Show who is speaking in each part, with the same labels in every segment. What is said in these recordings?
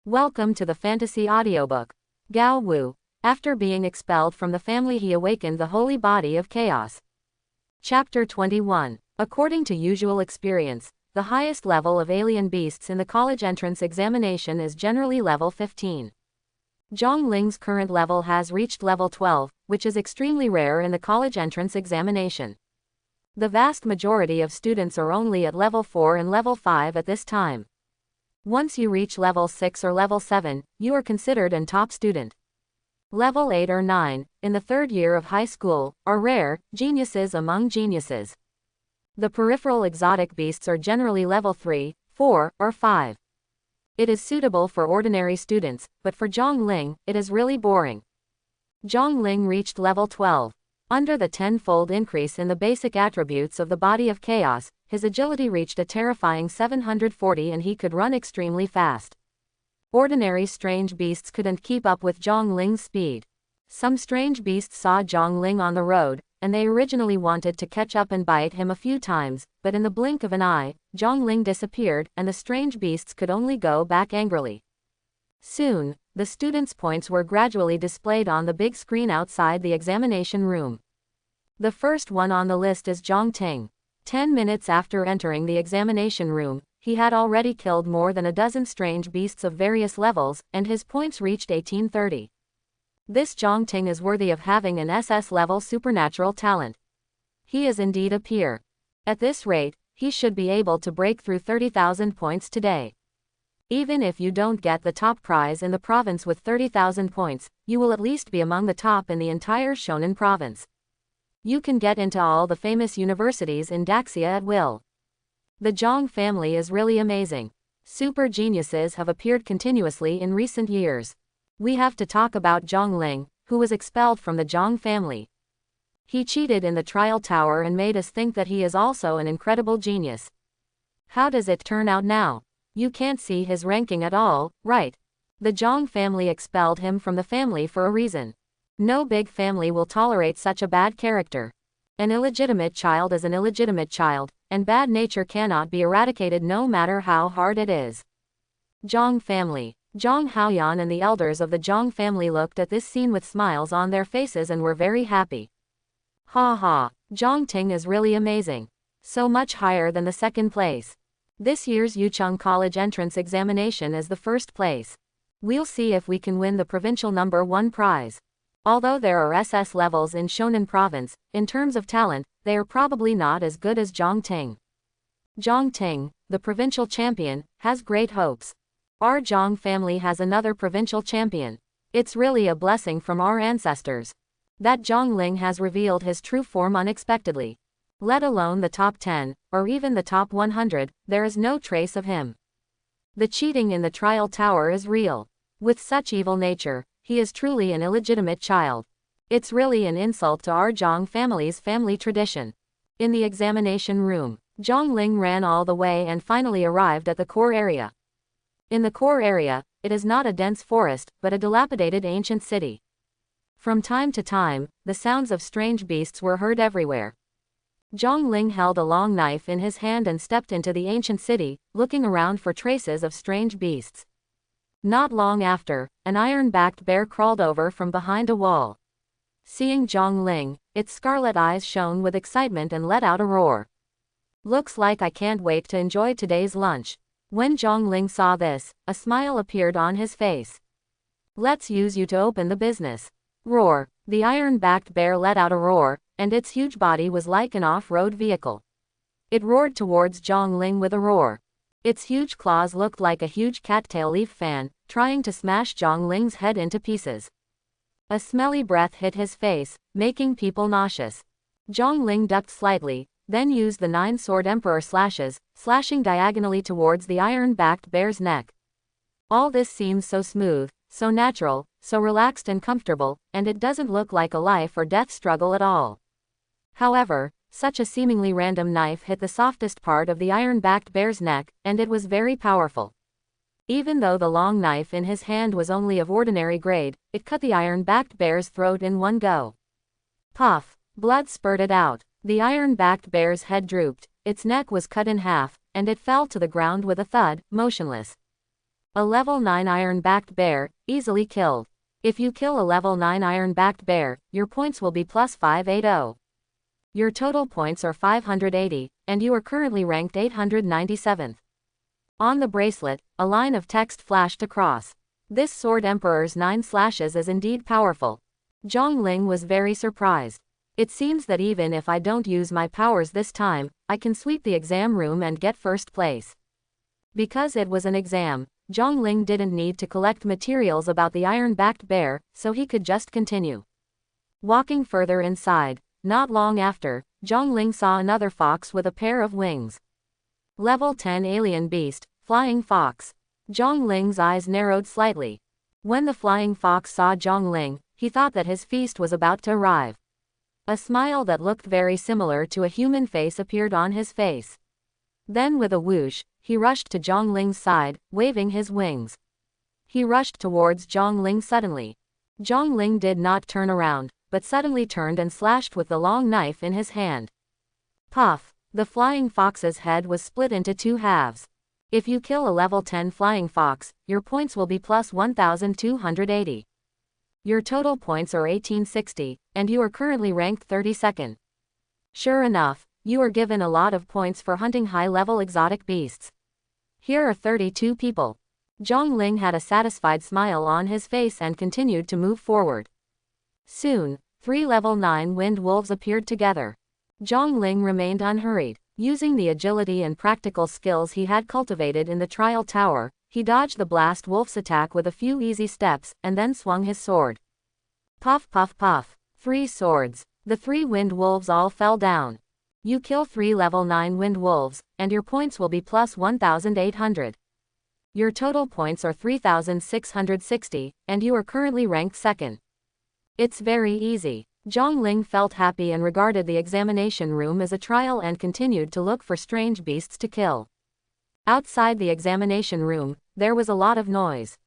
Speaker 1: Welcome to the fantasy audiobook. Gao Wu. After being expelled from the family, he awakened the holy body of chaos. Chapter 21. According to usual experience, the highest level of alien beasts in the college entrance examination is generally level 15. Zhong Ling's current level has reached level 12, which is extremely rare in the college entrance examination. The vast majority of students are only at level 4 and level 5 at this time. Once you reach level 6 or level 7, you are considered an top student. Level 8 or 9, in the third year of high school, are rare, geniuses among geniuses. The peripheral exotic beasts are generally level 3, 4, or 5. It is suitable for ordinary students, but for Zhong Ling, it is really boring. Zhong Ling reached level 12. Under the tenfold increase in the basic attributes of the body of chaos, his agility reached a terrifying 740 and he could run extremely fast. Ordinary strange beasts couldn't keep up with Zhong Ling's speed. Some strange beasts saw Zhong Ling on the road, and they originally wanted to catch up and bite him a few times, but in the blink of an eye, Zhong Ling disappeared and the strange beasts could only go back angrily. Soon, the students' points were gradually displayed on the big screen outside the examination room. The first one on the list is Zhong Ting. 10 minutes after entering the examination room, he had already killed more than a dozen strange beasts of various levels, and his points reached 1830. This Zhong Ting is worthy of having an SS-level supernatural talent. He is indeed a peer. At this rate, he should be able to break through 30,000 points today. Even if you don't get the top prize in the province with 30,000 points, you will at least be among the top in the entire Shonan province. You can get into all the famous universities in Daxia at will. The Zhong family is really amazing. Super geniuses have appeared continuously in recent years. We have to talk about Zhong Ling, who was expelled from the Zhong family. He cheated in the trial tower and made us think that he is also an incredible genius. How does it turn out now? You can't see his ranking at all, right? The Zhong family expelled him from the family for a reason. No big family will tolerate such a bad character. An illegitimate child is an illegitimate child, and bad nature cannot be eradicated no matter how hard it is. Zhong family. Zhong Haoyan and the elders of the Zhong family looked at this scene with smiles on their faces and were very happy. Ha ha, Zhong Ting is really amazing. So much higher than the second place. This year's Yucheng College entrance examination is the first place. We'll see if we can win the provincial number 1 prize. Although there are SS levels in Shonan province, in terms of talent, they are probably not as good as Zhong Ting. Zhong Ting, the provincial champion, has great hopes. Our Zhong family has another provincial champion. It's really a blessing from our ancestors. That Zhong Ling has revealed his true form unexpectedly. Let alone the top 10, or even the top 100, there is no trace of him. The cheating in the trial tower is real. With such evil nature, he is truly an illegitimate child. It's really an insult to our Zhong family's family tradition. In the examination room, Zhong Ling ran all the way and finally arrived at the core area. In the core area, it is not a dense forest, but a dilapidated ancient city. From time to time, the sounds of strange beasts were heard everywhere. Zhong Ling held a long knife in his hand and stepped into the ancient city, looking around for traces of strange beasts. Not long after, an iron-backed bear crawled over from behind a wall. Seeing Zhong Ling, its scarlet eyes shone with excitement and let out a roar. Looks like I can't wait to enjoy today's lunch. When Zhong Ling saw this, a smile appeared on his face. Let's use you to open the business. Roar. The iron-backed bear let out a roar, and its huge body was like an off-road vehicle. It roared towards Zhong Ling with a roar. Its huge claws looked like a huge cattail leaf fan, trying to smash Zhong Ling's head into pieces. A smelly breath hit his face, making people nauseous. Zhong Ling ducked slightly, then used the 9-sword emperor slashes, slashing diagonally towards the iron-backed bear's neck. All this seems so smooth, so natural, so relaxed and comfortable, and it doesn't look like a life or death struggle at all. However, such a seemingly random knife hit the softest part of the iron-backed bear's neck, and it was very powerful. Even though the long knife in his hand was only of ordinary grade, it cut the iron-backed bear's throat in one go. Puff! Blood spurted out. The iron-backed bear's head drooped, its neck was cut in half, and it fell to the ground with a thud, motionless. A level 9 iron-backed bear, easily killed. If you kill a level 9 iron-backed bear, your points will be plus 580. Your total points are 580, and you are currently ranked 897th. On the bracelet, a line of text flashed across. This sword Emperor's 9 slashes is indeed powerful. Zhang Ling was very surprised. It seems that even if I don't use my powers this time, I can sweep the exam room and get first place. Because it was an exam, Zhang Ling didn't need to collect materials about the iron-backed bear, so he could just continue. Walking further inside, not long after, Zhang Ling saw another fox with a pair of wings. Level 10 alien beast, flying fox. Zhang Ling's eyes narrowed slightly. When the flying fox saw Zhang Ling, he thought that his feast was about to arrive. A smile that looked very similar to a human face appeared on his face. Then with a whoosh, he rushed to Zhang Ling's side, waving his wings. He rushed towards Zhang Ling suddenly. Zhang Ling did not turn around, but suddenly turned and slashed with the long knife in his hand. Puff! The flying fox's head was split into 2 halves. If you kill a level 10 flying fox, your points will be plus 1280. Your total points are 1860, and you are currently ranked 32nd. Sure enough, you are given a lot of points for hunting high-level exotic beasts. Here are 32 people. Zhang Ling had a satisfied smile on his face and continued to move forward. Soon, 3 level 9 wind wolves appeared together. Zhang Ling remained unhurried. Using the agility and practical skills he had cultivated in the trial tower, he dodged the blast wolf's attack with a few easy steps, and then swung his sword. Puff puff puff. 3 swords. The 3 wind wolves all fell down. You kill 3 level 9 wind wolves, and your points will be plus 1800. Your total points are 3660, and you are currently ranked 2nd. It's very easy. Zhang Ling felt happy and regarded the examination room as a trial and continued to look for strange beasts to kill. Outside the examination room, there was a lot of noise.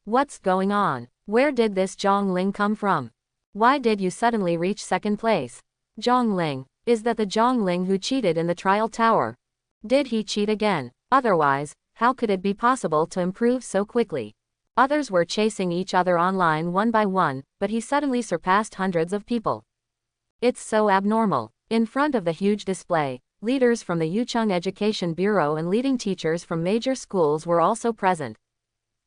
Speaker 1: What's going on? Where did this Zhang Ling come from? Why did you suddenly reach 2nd place? Zhang Ling, is that the Zhang Ling who cheated in the trial tower? Did he cheat again? Otherwise, how could it be possible to improve so quickly? Others were chasing each other online one by one, but he suddenly surpassed hundreds of people. It's so abnormal. In front of the huge display, leaders from the Yucheng Education Bureau and leading teachers from major schools were also present.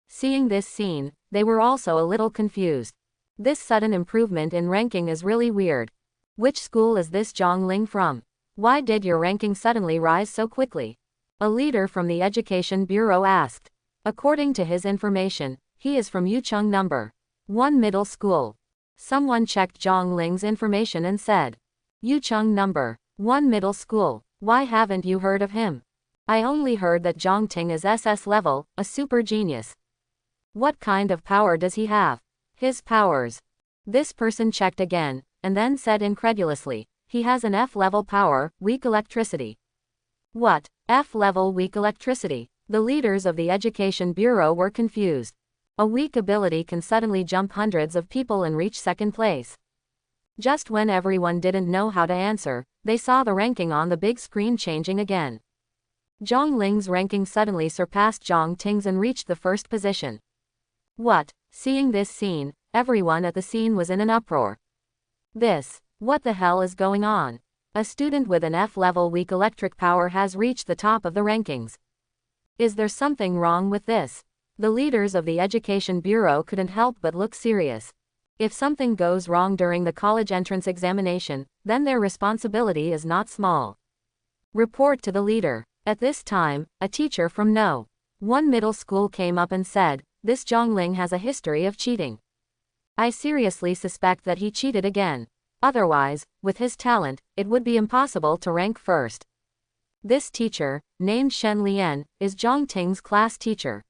Speaker 1: Seeing this scene, they were also a little confused. This sudden improvement in ranking is really weird. Which school is this Zhang Ling from? Why did your ranking suddenly rise so quickly? A leader from the Education Bureau asked. According to his information, he is from Yucheng No. 1 Middle School. Someone checked Zhang Ling's information and said, Yucheng No. 1 Middle School, why haven't you heard of him? I only heard that Zhang Ting is SS level, a super genius. What kind of power does he have? His powers. This person checked again, and then said incredulously, he has an F level power, weak electricity. What? F level weak electricity? The leaders of the Education Bureau were confused. A weak ability can suddenly jump hundreds of people and reach 2nd place. Just when everyone didn't know how to answer, they saw the ranking on the big screen changing again. Zhang Ling's ranking suddenly surpassed Zhang Ting's and reached the 1st position. What? Seeing this scene, everyone at the scene was in an uproar. What the hell is going on? A student with an F-level weak electric power has reached the top of the rankings. Is there something wrong with this? The leaders of the Education Bureau couldn't help but look serious. If something goes wrong during the college entrance examination, then their responsibility is not small. Report to the leader. At this time, a teacher from No. 1 Middle School came up and said, this Zhang Ling has a history of cheating. I seriously suspect that he cheated again. Otherwise, with his talent, it would be impossible to rank 1st. This teacher, named Shen Lian, is Zhang Ting's class teacher.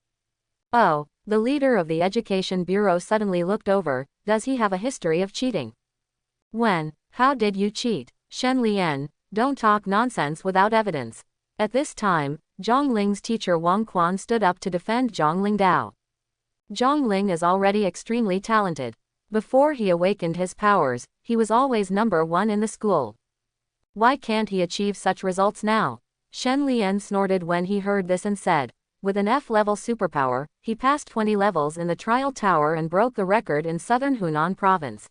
Speaker 1: Oh, the leader of the Education Bureau suddenly looked over. Does he have a history of cheating? When? How did you cheat? Shen Lian, don't talk nonsense without evidence. At this time, Zhang Ling's teacher Wang Quan stood up to defend Zhang Ling Dao. Zhang Ling is already extremely talented. Before he awakened his powers, he was always number 1 in the school. Why can't he achieve such results now? Shen Lian snorted when he heard this and said, With an F-level superpower, he passed 20 levels in the trial tower and broke the record in southern Hunan province.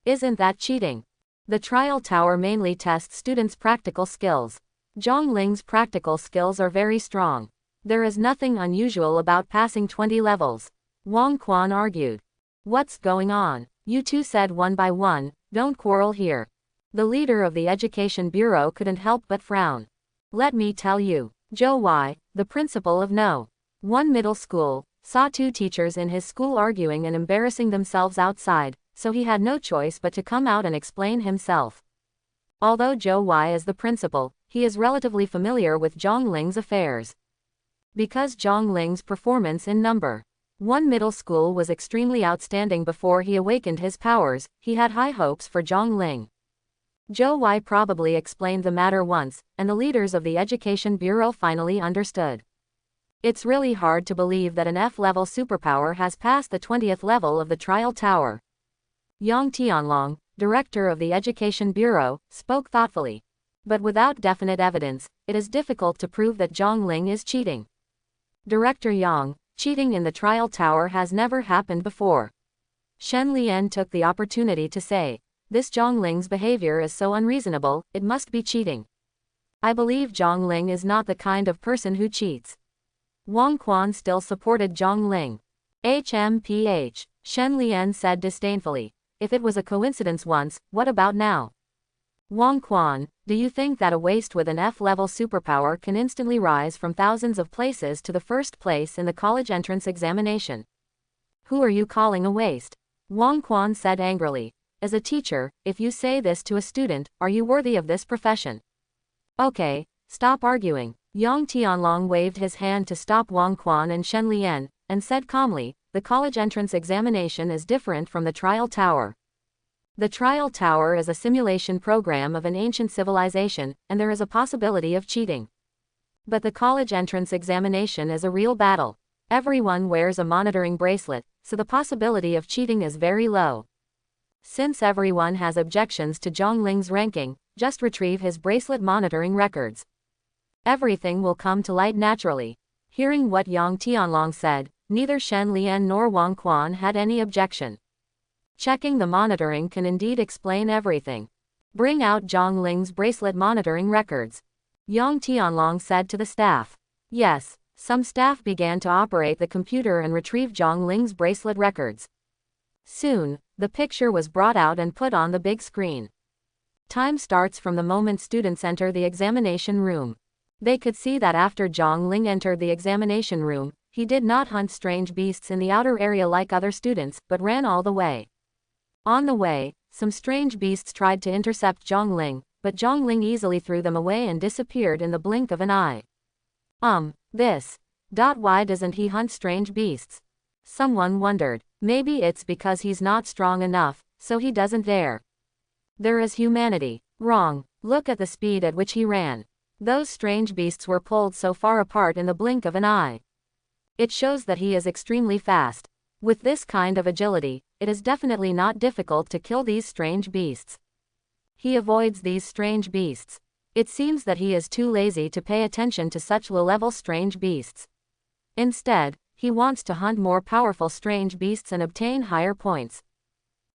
Speaker 1: Isn't that cheating? The trial tower mainly tests students' practical skills. Zhang Ling's practical skills are very strong. There is nothing unusual about passing 20 levels. Wang Quan argued. What's going on? You two said one by one, don't quarrel here. The leader of the Education Bureau couldn't help but frown. Let me tell you. Zhou Wai, the principal of No. 1 middle school, saw two teachers in his school arguing and embarrassing themselves outside, so he had no choice but to come out and explain himself. Although Zhou Wai is the principal, he is relatively familiar with Zhang Ling's affairs. Because Zhang Ling's performance in No. 1 middle school was extremely outstanding before he awakened his powers, he had high hopes for Zhang Ling. Zhou Wai probably explained the matter once, and the leaders of the Education Bureau finally understood. It's really hard to believe that an F-level superpower has passed the 20th level of the trial tower. Yang Tianlong, director of the Education Bureau, spoke thoughtfully. But without definite evidence, it is difficult to prove that Zhang Ling is cheating. Director Yang, cheating in the trial tower has never happened before. Shen Lian took the opportunity to say, this Zhang Ling's behavior is so unreasonable, it must be cheating. I believe Zhang Ling is not the kind of person who cheats. Wang Quan still supported Zhang Ling. HMPH, Shen Lian said disdainfully. If it was a coincidence once, what about now? Wang Quan, do you think that a waste with an F-level superpower can instantly rise from thousands of places to the first place in the college entrance examination? Who are you calling a waste? Wang Quan said angrily. As a teacher, if you say this to a student, are you worthy of this profession? Okay, stop arguing. Yang Tianlong waved his hand to stop Wang Quan and Shen Lian, and said calmly, the college entrance examination is different from the trial tower. The trial tower is a simulation program of an ancient civilization, and there is a possibility of cheating. But the college entrance examination is a real battle. Everyone wears a monitoring bracelet, so the possibility of cheating is very low. Since everyone has objections to Zhang Ling's ranking, just retrieve his bracelet monitoring records. Everything will come to light naturally. Hearing what Yang Tianlong said, neither Shen Lian nor Wang Quan had any objection. Checking the monitoring can indeed explain everything. Bring out Zhang Ling's bracelet monitoring records. Yang Tianlong said to the staff. Yes, some staff began to operate the computer and retrieve Zhang Ling's bracelet records. Soon, the picture was brought out and put on the big screen. Time starts from the moment students enter the examination room. They could see that after Zhang Ling entered the examination room, he did not hunt strange beasts in the outer area like other students, but ran all the way. On the way, some strange beasts tried to intercept Zhang Ling, but Zhang Ling easily threw them away and disappeared in the blink of an eye. Why doesn't he hunt strange beasts? Someone wondered. Maybe it's because he's not strong enough, so he doesn't dare. There is humanity. Wrong. Look at the speed at which he ran. Those strange beasts were pulled so far apart in the blink of an eye. It shows that he is extremely fast. With this kind of agility, it is definitely not difficult to kill these strange beasts. He avoids these strange beasts. It seems that he is too lazy to pay attention to such low-level strange beasts. Instead, he wants to hunt more powerful strange beasts and obtain higher points.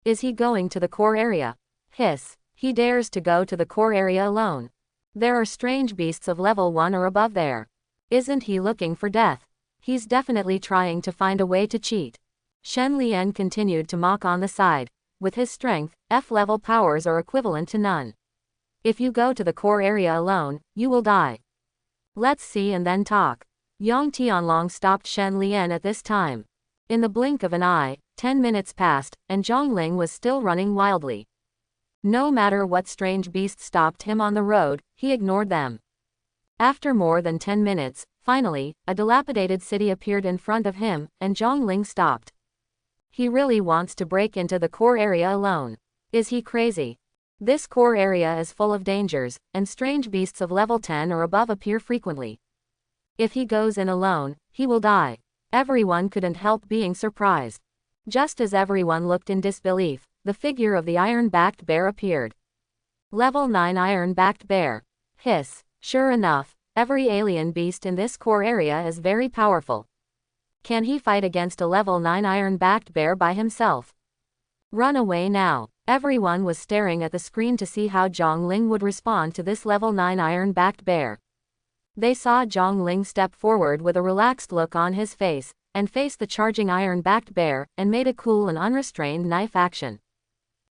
Speaker 1: Is he going to the core area? Hiss. He dares to go to the core area alone. There are strange beasts of level 1 or above there. Isn't he looking for death? He's definitely trying to find a way to cheat. Shen Lian continued to mock on the side. With his strength, F-level powers are equivalent to none. If you go to the core area alone, you will die. Let's see and then talk. Yang Tianlong stopped Shen Lian at this time. In the blink of an eye, 10 minutes passed, and Zhang Ling was still running wildly. No matter what strange beast stopped him on the road, he ignored them. After more than 10 minutes, finally, a dilapidated city appeared in front of him, and Zhang Ling stopped. He really wants to break into the core area alone. Is he crazy? This core area is full of dangers, and strange beasts of level 10 or above appear frequently. If he goes in alone, he will die. Everyone couldn't help being surprised. Just as everyone looked in disbelief, the figure of the iron-backed bear appeared. Level 9 iron-backed bear. Hiss. Sure enough, Every alien beast in this core area is very powerful. Can he fight against a level 9 iron-backed bear by himself? Run away now. Everyone was staring at the screen to see how Zhongling would respond to this level 9 iron-backed bear. They saw Zhongling step forward with a relaxed look on his face, and face the charging iron-backed bear, and made a cool and unrestrained knife action.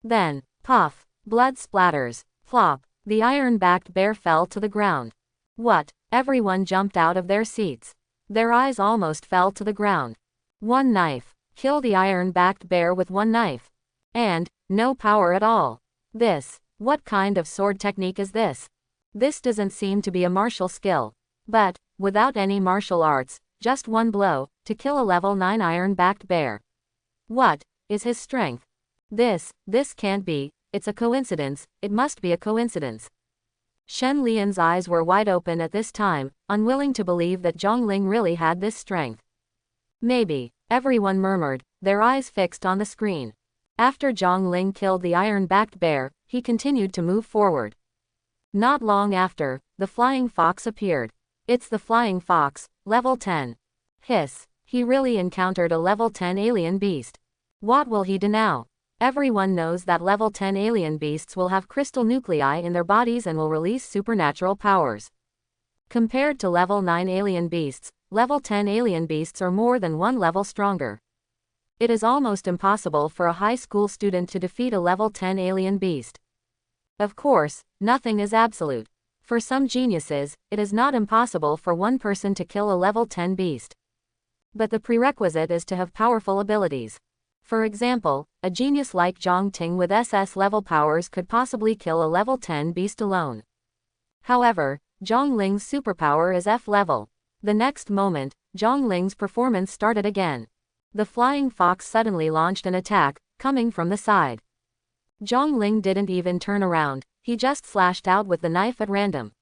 Speaker 1: Then, puff, blood splatters, flop, the iron-backed bear fell to the ground. What? Everyone jumped out of their seats. Their eyes almost fell to the ground. One knife. Kill the iron-backed bear with one knife. And, no power at all. What kind of sword technique is this? This doesn't seem to be a martial skill. But, without any martial arts, just one blow, to kill a level 9 iron-backed bear. What is his strength? This can't be, it's a coincidence, it must be a coincidence. Shen Lian's eyes were wide open at this time, unwilling to believe that Zhongling really had this strength. Maybe, everyone murmured, their eyes fixed on the screen. After Zhongling killed the iron-backed bear, he continued to move forward. Not long after, the flying fox appeared. It's the flying fox, level 10. Hiss, he really encountered a level 10 alien beast. What will he do now? Everyone knows that level 10 alien beasts will have crystal nuclei in their bodies and will release supernatural powers. Compared to level 9 alien beasts, level 10 alien beasts are more than one level stronger. It is almost impossible for a high school student to defeat a level 10 alien beast. Of course, nothing is absolute. For some geniuses, it is not impossible for one person to kill a level 10 beast. But the prerequisite is to have powerful abilities. For example, a genius like Zhang Ting with SS level powers could possibly kill a level 10 beast alone. However, Zhongling's superpower is F level. The next moment, Zhongling's performance started again. The flying fox suddenly launched an attack, coming from the side. Zhongling didn't even turn around, he just slashed out with the knife at random.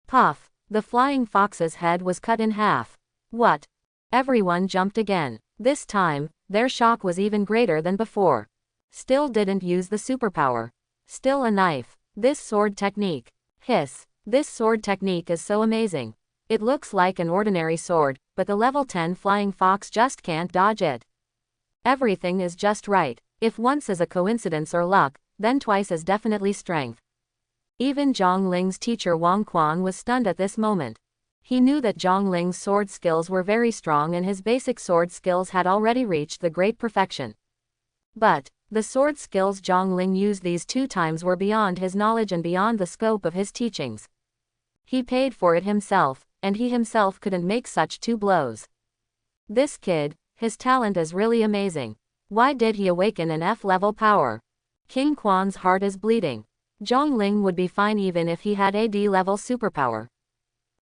Speaker 1: Puff! The flying fox's head was cut in half. What? Everyone jumped again. This time, their shock was even greater than before. Still didn't use the superpower. Still a knife. This sword technique. Hiss. This sword technique is so amazing. It looks like an ordinary sword, but the level 10 flying fox just can't dodge it. Everything is just right. If once is a coincidence or luck, then twice is definitely strength. Even Zhongling's teacher Wang Quan was stunned at this moment. He knew that Zhongling's sword skills were very strong and his basic sword skills had already reached the great perfection. But, the sword skills Zhongling used these 2 times were beyond his knowledge and beyond the scope of his teachings. He paid for it himself, and he himself couldn't make such 2 blows. This kid, his talent is really amazing. Why did he awaken an F-level power? King Quan's heart is bleeding. Zhongling would be fine even if he had AD level superpower.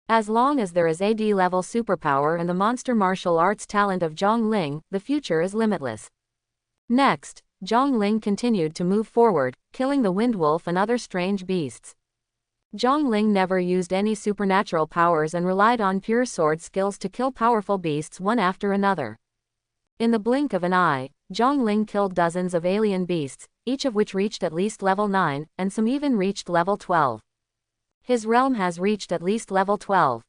Speaker 1: As long as there is AD level superpower and the monster martial arts talent of Zhongling, the future is limitless. Next, Zhongling continued to move forward, killing the wind wolf and other strange beasts. Zhongling never used any supernatural powers and relied on pure sword skills to kill powerful beasts one after another. In the blink of an eye, Zhongling killed dozens of alien beasts, each of which reached at least level 9, and some even reached level 12. His realm has reached at least level 12.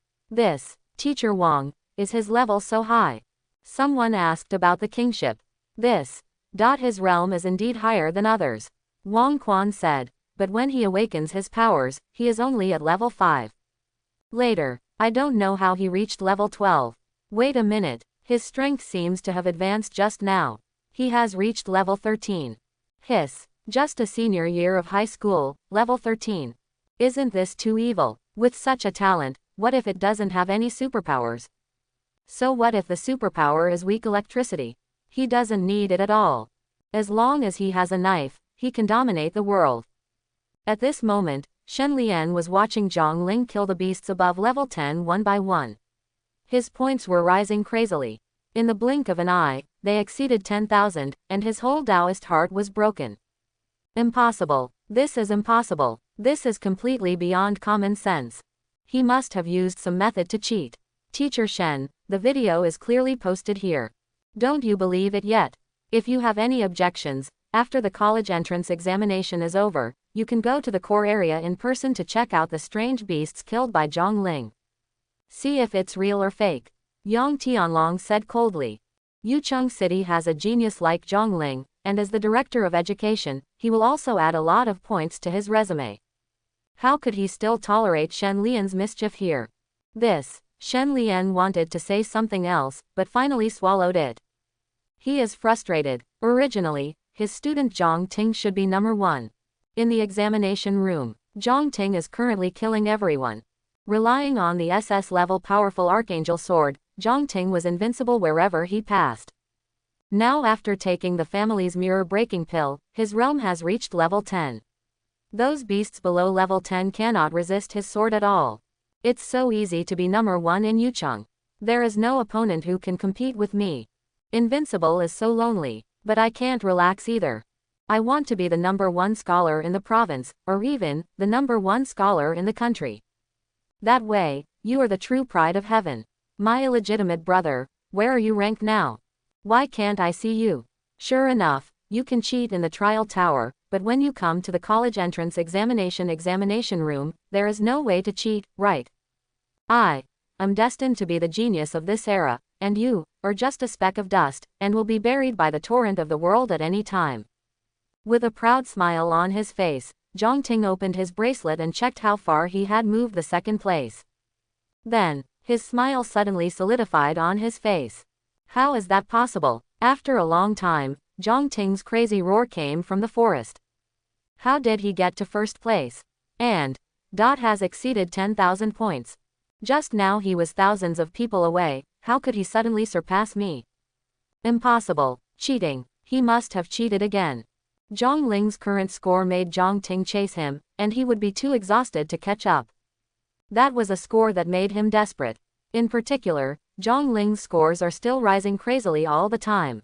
Speaker 1: Teacher Wang, is his level so high? Someone asked about the kingship. His realm is indeed higher than others. Wang Quan said, but when he awakens his powers, he is only at level 5. Later, I don't know how he reached level 12. Wait a minute, his strength seems to have advanced just now. He has reached level 13. Hiss, just a senior year of high school, level 13. Isn't this too evil? With such a talent, what if it doesn't have any superpowers? So what if the superpower is weak electricity? He doesn't need it at all. As long as he has a knife, he can dominate the world. At this moment, Shen Lian was watching Zhongling kill the beasts above level 10 one by one. His points were rising crazily. In the blink of an eye, they exceeded 10,000, and his whole Taoist heart was broken. Impossible. This is impossible. This is completely beyond common sense. He must have used some method to cheat. Teacher Shen, the video is clearly posted here. Don't you believe it yet? If you have any objections, after the college entrance examination is over, you can go to the core area in person to check out the strange beasts killed by Zhongling. See if it's real or fake. Yang Tianlong said coldly. Yucheng City has a genius like Zhang Ling, and as the director of education, he will also add a lot of points to his resume. How could he still tolerate Shen Lian's mischief here? Shen Lian wanted to say something else, but finally swallowed it. He is frustrated. Originally, his student Zhang Ting should be number 1. In the examination room, Zhang Ting is currently killing everyone. Relying on the SS-level powerful Archangel Sword, Zhang Ting was invincible wherever he passed. Now after taking the family's mirror-breaking pill, his realm has reached level 10. Those beasts below level 10 cannot resist his sword at all. It's so easy to be number 1 in Yucheng. There is no opponent who can compete with me. Invincible is so lonely, but I can't relax either. I want to be the number 1 scholar in the province, or even, the number 1 scholar in the country. That way, you are the true pride of heaven. My illegitimate brother, where are you ranked now? Why can't I see you? Sure enough, you can cheat in the trial tower, but when you come to the college entrance examination room, there is no way to cheat, right? I am destined to be the genius of this era, and you are just a speck of dust, and will be buried by the torrent of the world at any time. With a proud smile on his face, Zhang Ting opened his bracelet and checked how far he had moved the second place. Then, his smile suddenly solidified on his face. How is that possible? After a long time, Zhang Ting's crazy roar came from the forest. How did he get to first place? And has exceeded 10,000 points. Just now he was thousands of people away, how could he suddenly surpass me? Impossible. Cheating. He must have cheated again. Zhang Ling's current score made Zhang Ting chase him, and he would be too exhausted to catch up. That was a score that made him desperate. In particular, Zhang Ling's scores are still rising crazily all the time.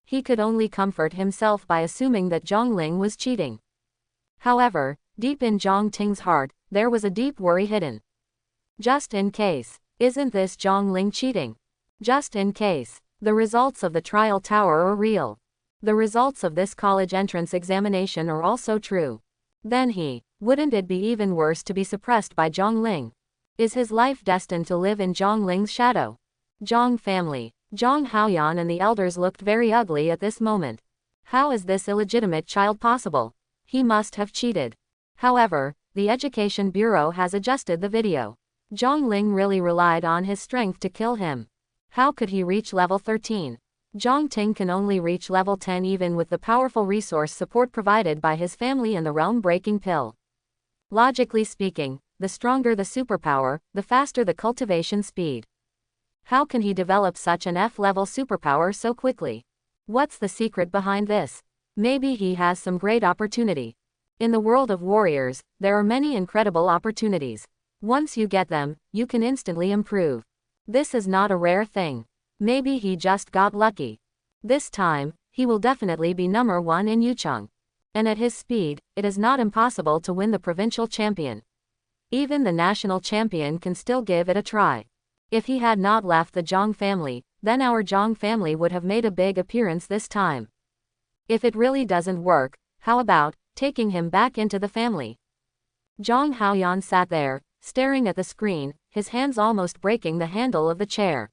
Speaker 1: He could only comfort himself by assuming that Zhang Ling was cheating. However, deep in Zhang Ting's heart, there was a deep worry hidden. Just in case, isn't this Zhang Ling cheating? Just in case, the results of the trial tower are real. The results of this college entrance examination are also true. Then wouldn't it be even worse to be suppressed by Zhang Ling? Is his life destined to live in Zhang Ling's shadow? Zhang family, Zhang Haoyan and the elders looked very ugly at this moment. How is this illegitimate child possible? He must have cheated. However, the Education Bureau has adjusted the video. Zhang Ling really relied on his strength to kill him. How could he reach level 13? Zhang Ting can only reach level 10 even with the powerful resource support provided by his family and the realm-breaking pill. Logically speaking, the stronger the superpower, the faster the cultivation speed. How can he develop such an F-level superpower so quickly? What's the secret behind this? Maybe he has some great opportunity. In the world of warriors, there are many incredible opportunities. Once you get them, you can instantly improve. This is not a rare thing. Maybe he just got lucky. This time, he will definitely be number 1 in Yucheng. And at his speed, it is not impossible to win the provincial champion. Even the national champion can still give it a try. If he had not left the Zhang family, then our Zhang family would have made a big appearance this time. If it really doesn't work, how about taking him back into the family? Zhang Haoyan sat there, staring at the screen, his hands almost breaking the handle of the chair.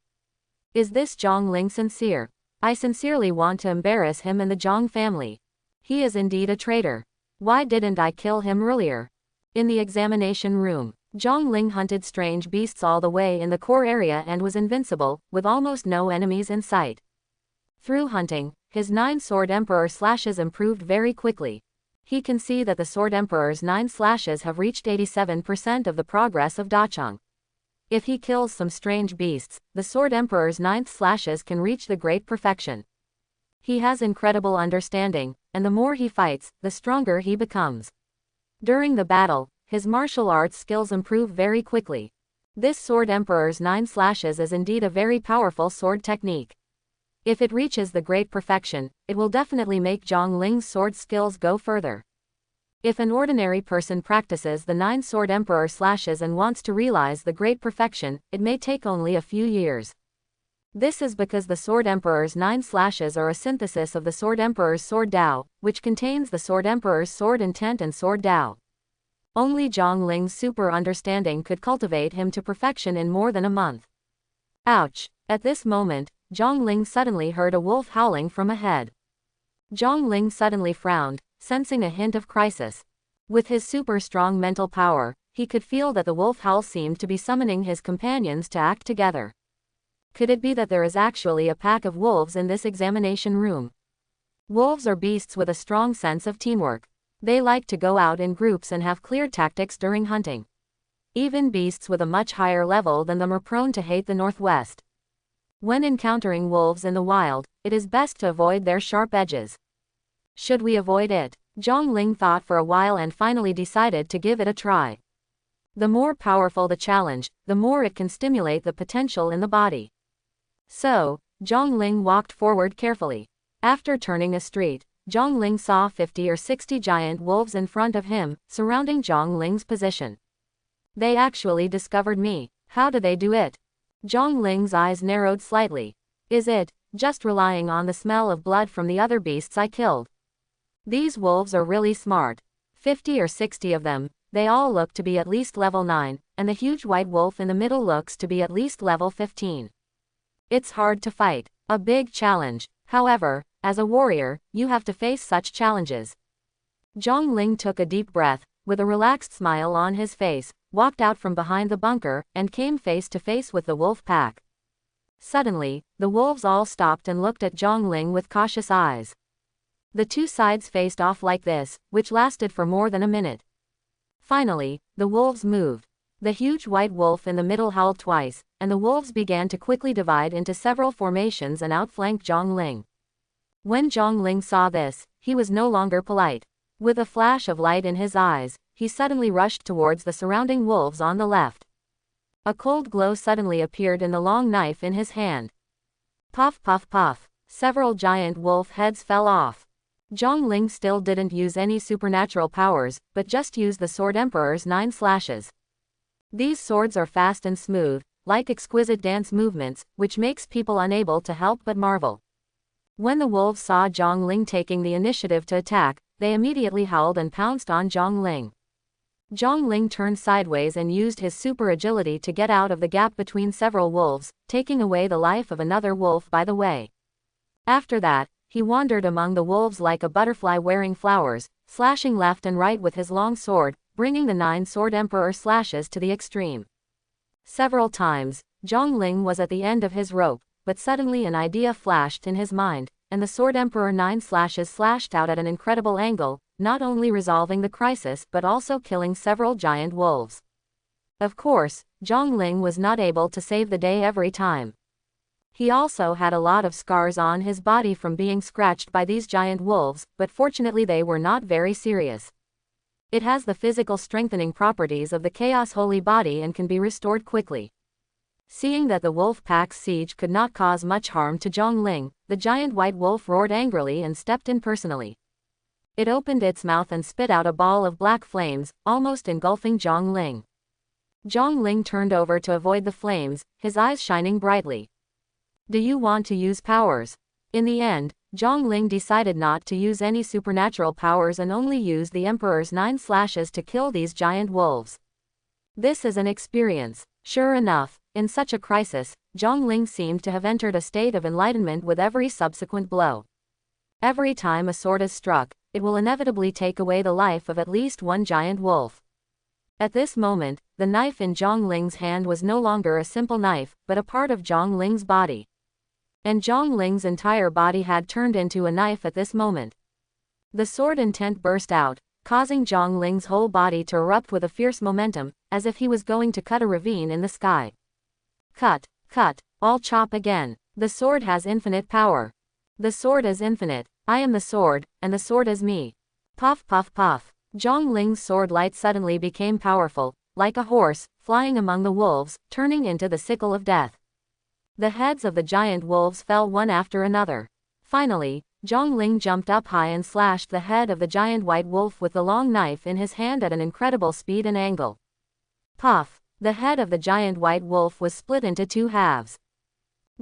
Speaker 1: Is this Zhang Ling sincere? I sincerely want to embarrass him and the Zhang family. He is indeed a traitor. Why didn't I kill him earlier? In the examination room, Zhang Ling hunted strange beasts all the way in the core area and was invincible, with almost no enemies in sight. Through hunting, his 9 Sword Emperor slashes improved very quickly. He can see that the Sword Emperor's 9 slashes have reached 87% of the progress of Dacheng. If he kills some strange beasts, the Sword Emperor's 9th slashes can reach the great perfection. He has incredible understanding, and the more he fights, the stronger he becomes. During the battle, his martial arts skills improve very quickly. This Sword Emperor's 9 slashes is indeed a very powerful sword technique. If it reaches the great perfection, it will definitely make Zhang Ling's sword skills go further. If an ordinary person practices the 9 Sword Emperor slashes and wants to realize the great perfection, it may take only a few years. This is because the Sword Emperor's 9 slashes are a synthesis of the Sword Emperor's Sword Dao, which contains the Sword Emperor's Sword Intent and Sword Dao. Only Zhang Ling's super understanding could cultivate him to perfection in more than a month. Ouch! At this moment, Zhang Ling suddenly heard a wolf howling from ahead. Zhang Ling suddenly frowned, sensing a hint of crisis. With his super strong mental power, he could feel that the wolf howl seemed to be summoning his companions to act together. Could it be that there is actually a pack of wolves in this examination room? Wolves are beasts with a strong sense of teamwork. They like to go out in groups and have clear tactics during hunting. Even beasts with a much higher level than them are prone to hate the Northwest. When encountering wolves in the wild, it is best to avoid their sharp edges. Should we avoid it? Zhang Ling thought for a while and finally decided to give it a try. The more powerful the challenge, the more it can stimulate the potential in the body. So, Zhang Ling walked forward carefully. After turning a street, Zhang Ling saw 50 or 60 giant wolves in front of him, surrounding Zhang Ling's position. They actually discovered me. How do they do it? Zhang Ling's eyes narrowed slightly. Is it just relying on the smell of blood from the other beasts I killed? These wolves are really smart. 50 or 60 of them, they all look to be at least level 9, and the huge white wolf in the middle looks to be at least level 15. It's hard to fight. A big challenge. However, as a warrior, you have to face such challenges. Zhang Ling took a deep breath, with a relaxed smile on his face, walked out from behind the bunker, and came face to face with the wolf pack. Suddenly, the wolves all stopped and looked at Zhang Ling with cautious eyes. The two sides faced off like this, which lasted for more than a minute. Finally, the wolves moved. The huge white wolf in the middle howled twice, and the wolves began to quickly divide into several formations and outflank Zhang Ling. When Zhang Ling saw this, he was no longer polite. With a flash of light in his eyes, he suddenly rushed towards the surrounding wolves on the left. A cold glow suddenly appeared in the long knife in his hand. Puff puff puff. Several giant wolf heads fell off. Zhang Ling still didn't use any supernatural powers, but just used the Sword Emperor's 9 slashes. These swords are fast and smooth, like exquisite dance movements, which makes people unable to help but marvel. When the wolves saw Zhang Ling taking the initiative to attack, they immediately howled and pounced on Zhang Ling. Zhang Ling turned sideways and used his super agility to get out of the gap between several wolves, taking away the life of another wolf by the way. After that, he wandered among the wolves like a butterfly wearing flowers, slashing left and right with his long sword, bringing the 9 Sword Emperor slashes to the extreme. Several times, Zhang Ling was at the end of his rope, but suddenly an idea flashed in his mind, and the Sword Emperor 9 slashes slashed out at an incredible angle, not only resolving the crisis but also killing several giant wolves. Of course, Zhang Ling was not able to save the day every time. He also had a lot of scars on his body from being scratched by these giant wolves, but fortunately they were not very serious. It has the physical strengthening properties of the Chaos Holy Body and can be restored quickly. Seeing that the wolf pack's siege could not cause much harm to Zhang Ling, the giant white wolf roared angrily and stepped in personally. It opened its mouth and spit out a ball of black flames, almost engulfing Zhang Ling. Zhang Ling turned over to avoid the flames, his eyes shining brightly. Do you want to use powers? In the end, Zhang Ling decided not to use any supernatural powers and only use the Emperor's 9 slashes to kill these giant wolves. This is an experience. Sure enough, in such a crisis, Zhang Ling seemed to have entered a state of enlightenment with every subsequent blow. Every time a sword is struck, it will inevitably take away the life of at least one giant wolf. At this moment, the knife in Zhang Ling's hand was no longer a simple knife, but a part of Zhang Ling's body. And Zhang Ling's entire body had turned into a knife at this moment. The sword intent burst out, causing Zhang Ling's whole body to erupt with a fierce momentum, as if he was going to cut a ravine in the sky. Cut, cut, all chop again. The sword has infinite power. The sword is infinite. I am the sword, and the sword is me. Puff puff puff. Zhang Ling's sword light suddenly became powerful, like a horse, flying among the wolves, turning into the sickle of death. The heads of the giant wolves fell one after another. Finally, Zhang Ling jumped up high and slashed the head of the giant white wolf with the long knife in his hand at an incredible speed and angle. Puff! The head of the giant white wolf was split into 2 halves.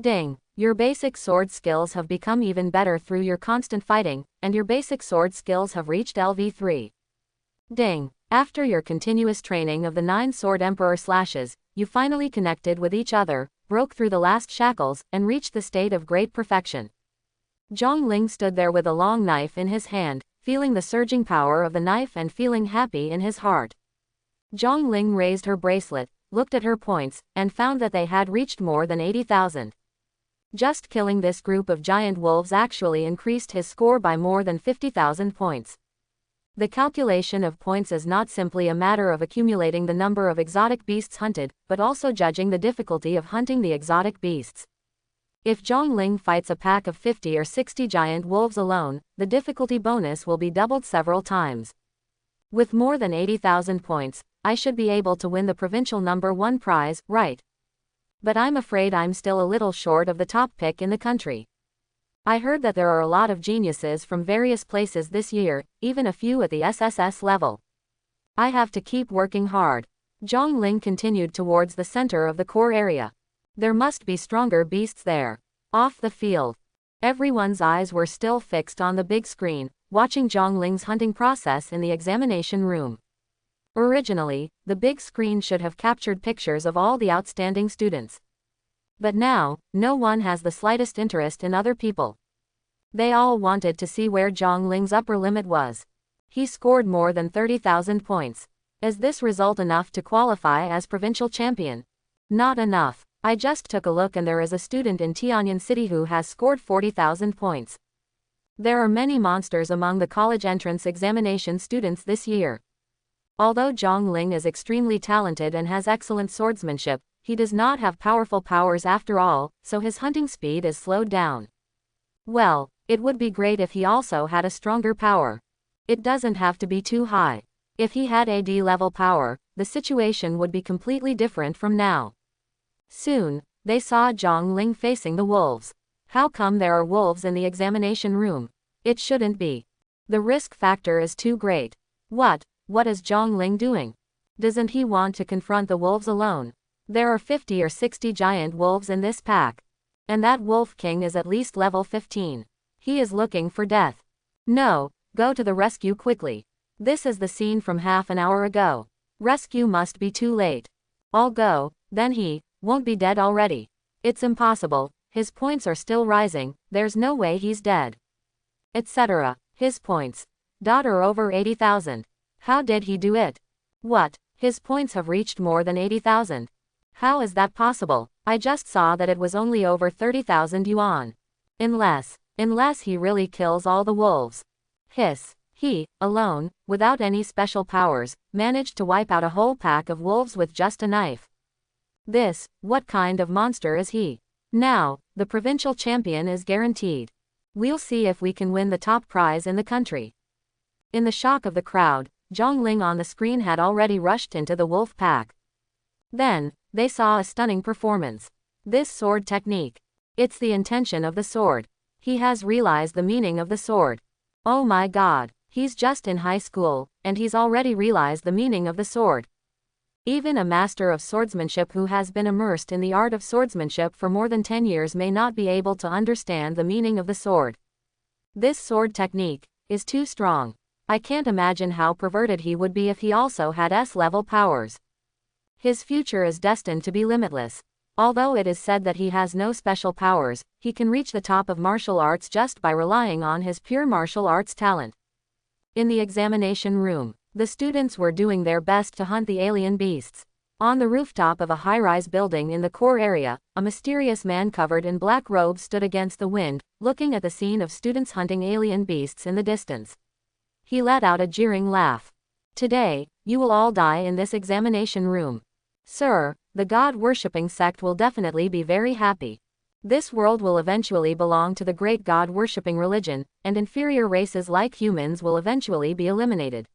Speaker 1: Ding! Your basic sword skills have become even better through your constant fighting, and your basic sword skills have reached LV3. Ding! After your continuous training of the 9-sword emperor slashes, you finally connected with each other, broke through the last shackles, and reached the state of great perfection. Zhongling stood there with a long knife in his hand, feeling the surging power of the knife and feeling happy in his heart. Zhongling raised her bracelet, looked at her points, and found that they had reached more than 80,000. Just killing this group of giant wolves actually increased his score by more than 50,000 points. The calculation of points is not simply a matter of accumulating the number of exotic beasts hunted, but also judging the difficulty of hunting the exotic beasts. If Zhongling fights a pack of 50 or 60 giant wolves alone, the difficulty bonus will be doubled several times. With more than 80,000 points, I should be able to win the provincial number 1 prize, right? But I'm afraid I'm still a little short of the top pick in the country. I heard that there are a lot of geniuses from various places this year, even a few at the SSS level. I have to keep working hard. Zhongling continued towards the center of the core area. There must be stronger beasts there. Off the field. Everyone's eyes were still fixed on the big screen, watching Zhongling's hunting process in the examination room. Originally, the big screen should have captured pictures of all the outstanding students. But now, no one has the slightest interest in other people. They all wanted to see where Zhongling's upper limit was. He scored more than 30,000 points. Is this result enough to qualify as provincial champion? Not enough. I just took a look and there is a student in Tianyan City who has scored 40,000 points. There are many monsters among the college entrance examination students this year. Although Zhongling is extremely talented and has excellent swordsmanship, he does not have powerful powers after all, so his hunting speed is slowed down. Well, it would be great if he also had a stronger power. It doesn't have to be too high. If he had AD level power, the situation would be completely different from now. Soon, they saw Zhongling facing the wolves. How come there are wolves in the examination room? It shouldn't be. The risk factor is too great. What is Zhongling doing? Doesn't he want to confront the wolves alone? There are 50 or 60 giant wolves in this pack. And that wolf king is at least level 15. He is looking for death. No, go to the rescue quickly. This is the scene from half an hour ago. Rescue must be too late. I'll go, then he won't be dead already. It's impossible, his points are still rising, there's no way he's dead. Etc. His points are over 80,000. How did he do it? What? His points have reached more than 80,000. How is that possible? I just saw that it was only over 30,000 yuan. Unless he really kills all the wolves. Hiss. He, alone, without any special powers, managed to wipe out a whole pack of wolves with just a knife. What kind of monster is he? Now, the provincial champion is guaranteed. We'll see if we can win the top prize in the country. In the shock of the crowd, Zhongling on the screen had already rushed into the wolf pack. Then, they saw a stunning performance. This sword technique. It's the intention of the sword. He has realized the meaning of the sword. Oh my god, he's just in high school, and he's already realized the meaning of the sword. Even a master of swordsmanship who has been immersed in the art of swordsmanship for more than 10 years may not be able to understand the meaning of the sword. This sword technique is too strong. I can't imagine how perverted he would be if he also had S-level powers. His future is destined to be limitless. Although it is said that he has no special powers, he can reach the top of martial arts just by relying on his pure martial arts talent. In the examination room, the students were doing their best to hunt the alien beasts. On the rooftop of a high-rise building in the core area, a mysterious man covered in black robes stood against the wind, looking at the scene of students hunting alien beasts in the distance. He let out a jeering laugh. Today, you will all die in this examination room. Sir, the god-worshipping sect will definitely be very happy. This world will eventually belong to the great god-worshipping religion, and inferior races like humans will eventually be eliminated.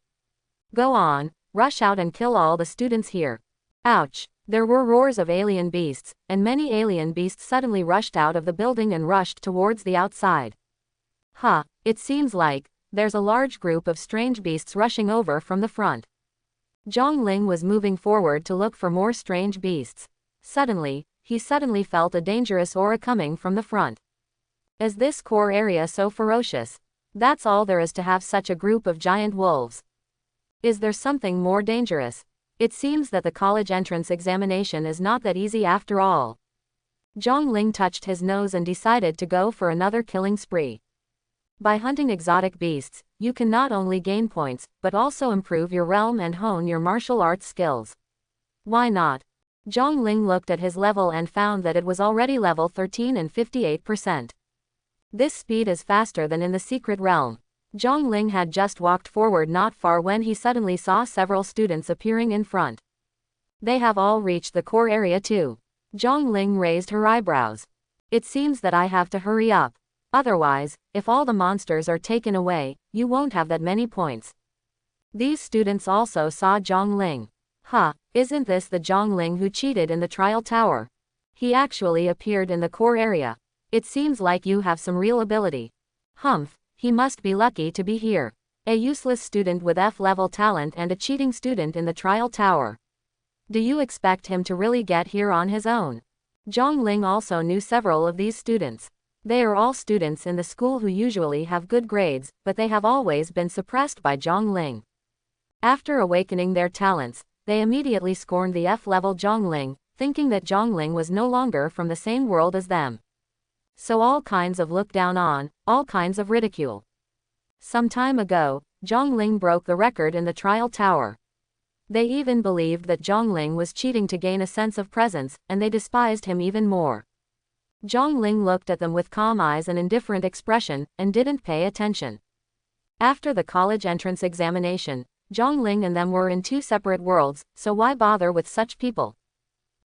Speaker 1: Go on, rush out and kill all the students here. Ouch! There were roars of alien beasts, and many alien beasts suddenly rushed out of the building and rushed towards the outside. It seems like there's a large group of strange beasts rushing over from the front. Zhongling was moving forward to look for more strange beasts. Suddenly, he felt a dangerous aura coming from the front. Is this core area so ferocious? That's all there is to have such a group of giant wolves. Is there something more dangerous? It seems that the college entrance examination is not that easy after all. Zhang Ling touched his nose and decided to go for another killing spree. By hunting exotic beasts, you can not only gain points, but also improve your realm and hone your martial arts skills. Why not? Zhang Ling looked at his level and found that it was already level 13 and 58%. This speed is faster than in the secret realm. Zhang Ling had just walked forward not far when he suddenly saw several students appearing in front. They have all reached the core area too. Zhang Ling raised her eyebrows. It seems that I have to hurry up. Otherwise, if all the monsters are taken away, you won't have that many points. These students also saw Zhang Ling. Huh, isn't this the Zhang Ling who cheated in the trial tower? He actually appeared in the core area. It seems like you have some real ability. Humph, he must be lucky to be here. A useless student with F-level talent and a cheating student in the trial tower. Do you expect him to really get here on his own? Zhang Ling also knew several of these students. They are all students in the school who usually have good grades, but they have always been suppressed by Zhang Ling. After awakening their talents, they immediately scorned the F-level Zhang Ling, thinking that Zhang Ling was no longer from the same world as them. So all kinds of look down on, all kinds of ridicule. Some time ago, Zhang Ling broke the record in the trial tower. They even believed that Zhang Ling was cheating to gain a sense of presence, and they despised him even more. Zhang Ling looked at them with calm eyes and indifferent expression, and didn't pay attention. After the college entrance examination, Zhang Ling and them were in two separate worlds, so why bother with such people?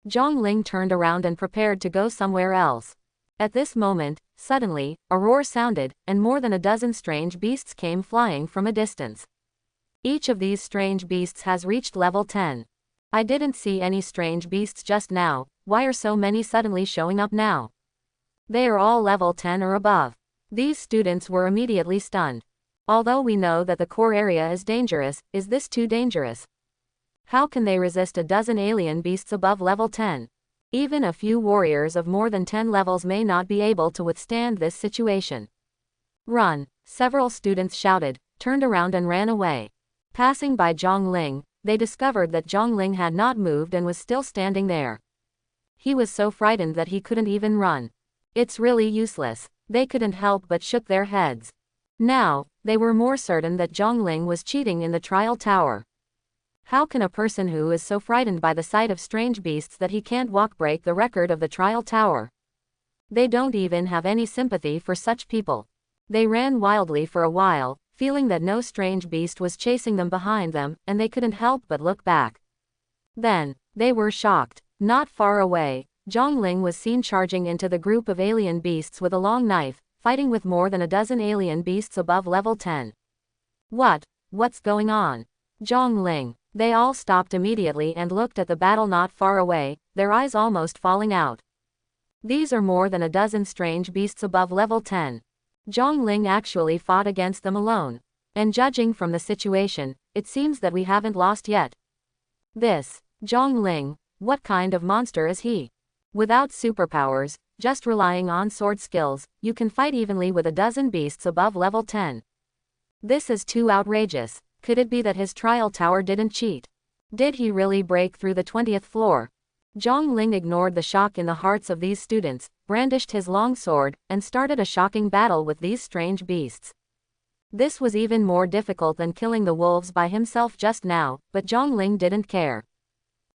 Speaker 1: Zhang Ling turned around and prepared to go somewhere else. At this moment, suddenly, a roar sounded, and more than a dozen strange beasts came flying from a distance. Each of these strange beasts has reached level 10. I didn't see any strange beasts just now, why are so many suddenly showing up now? They are all level 10 or above. These students were immediately stunned. Although we know that the core area is dangerous, is this too dangerous? How can they resist a dozen alien beasts above level 10? Even a few warriors of more than 10 levels may not be able to withstand this situation. Run! Several students shouted, turned around and ran away. Passing by Zhang Ling, they discovered that Zhang Ling had not moved and was still standing there. He was so frightened that he couldn't even run. It's really useless. They couldn't help but shook their heads. Now, they were more certain that Zhang Ling was cheating in the trial tower. How can a person who is so frightened by the sight of strange beasts that he can't walk break the record of the trial tower? They don't even have any sympathy for such people. They ran wildly for a while, feeling that no strange beast was chasing them behind them, and they couldn't help but look back. Then, they were shocked. Not far away, Zhang Ling was seen charging into the group of alien beasts with a long knife, fighting with more than a dozen alien beasts above level 10. What's going on? Zhang Ling. They all stopped immediately and looked at the battle not far away, their eyes almost falling out. These are more than a dozen strange beasts above level 10. Zhang Ling actually fought against them alone. And judging from the situation, it seems that we haven't lost yet. This, Zhang Ling, what kind of monster is he? Without superpowers, just relying on sword skills, you can fight evenly with a dozen beasts above level 10. This is too outrageous. Could it be that his trial tower didn't cheat? Did he really break through the 20th floor? Zhang Ling ignored the shock in the hearts of these students, brandished his long sword, and started a shocking battle with these strange beasts. This was even more difficult than killing the wolves by himself just now, but Zhang Ling didn't care.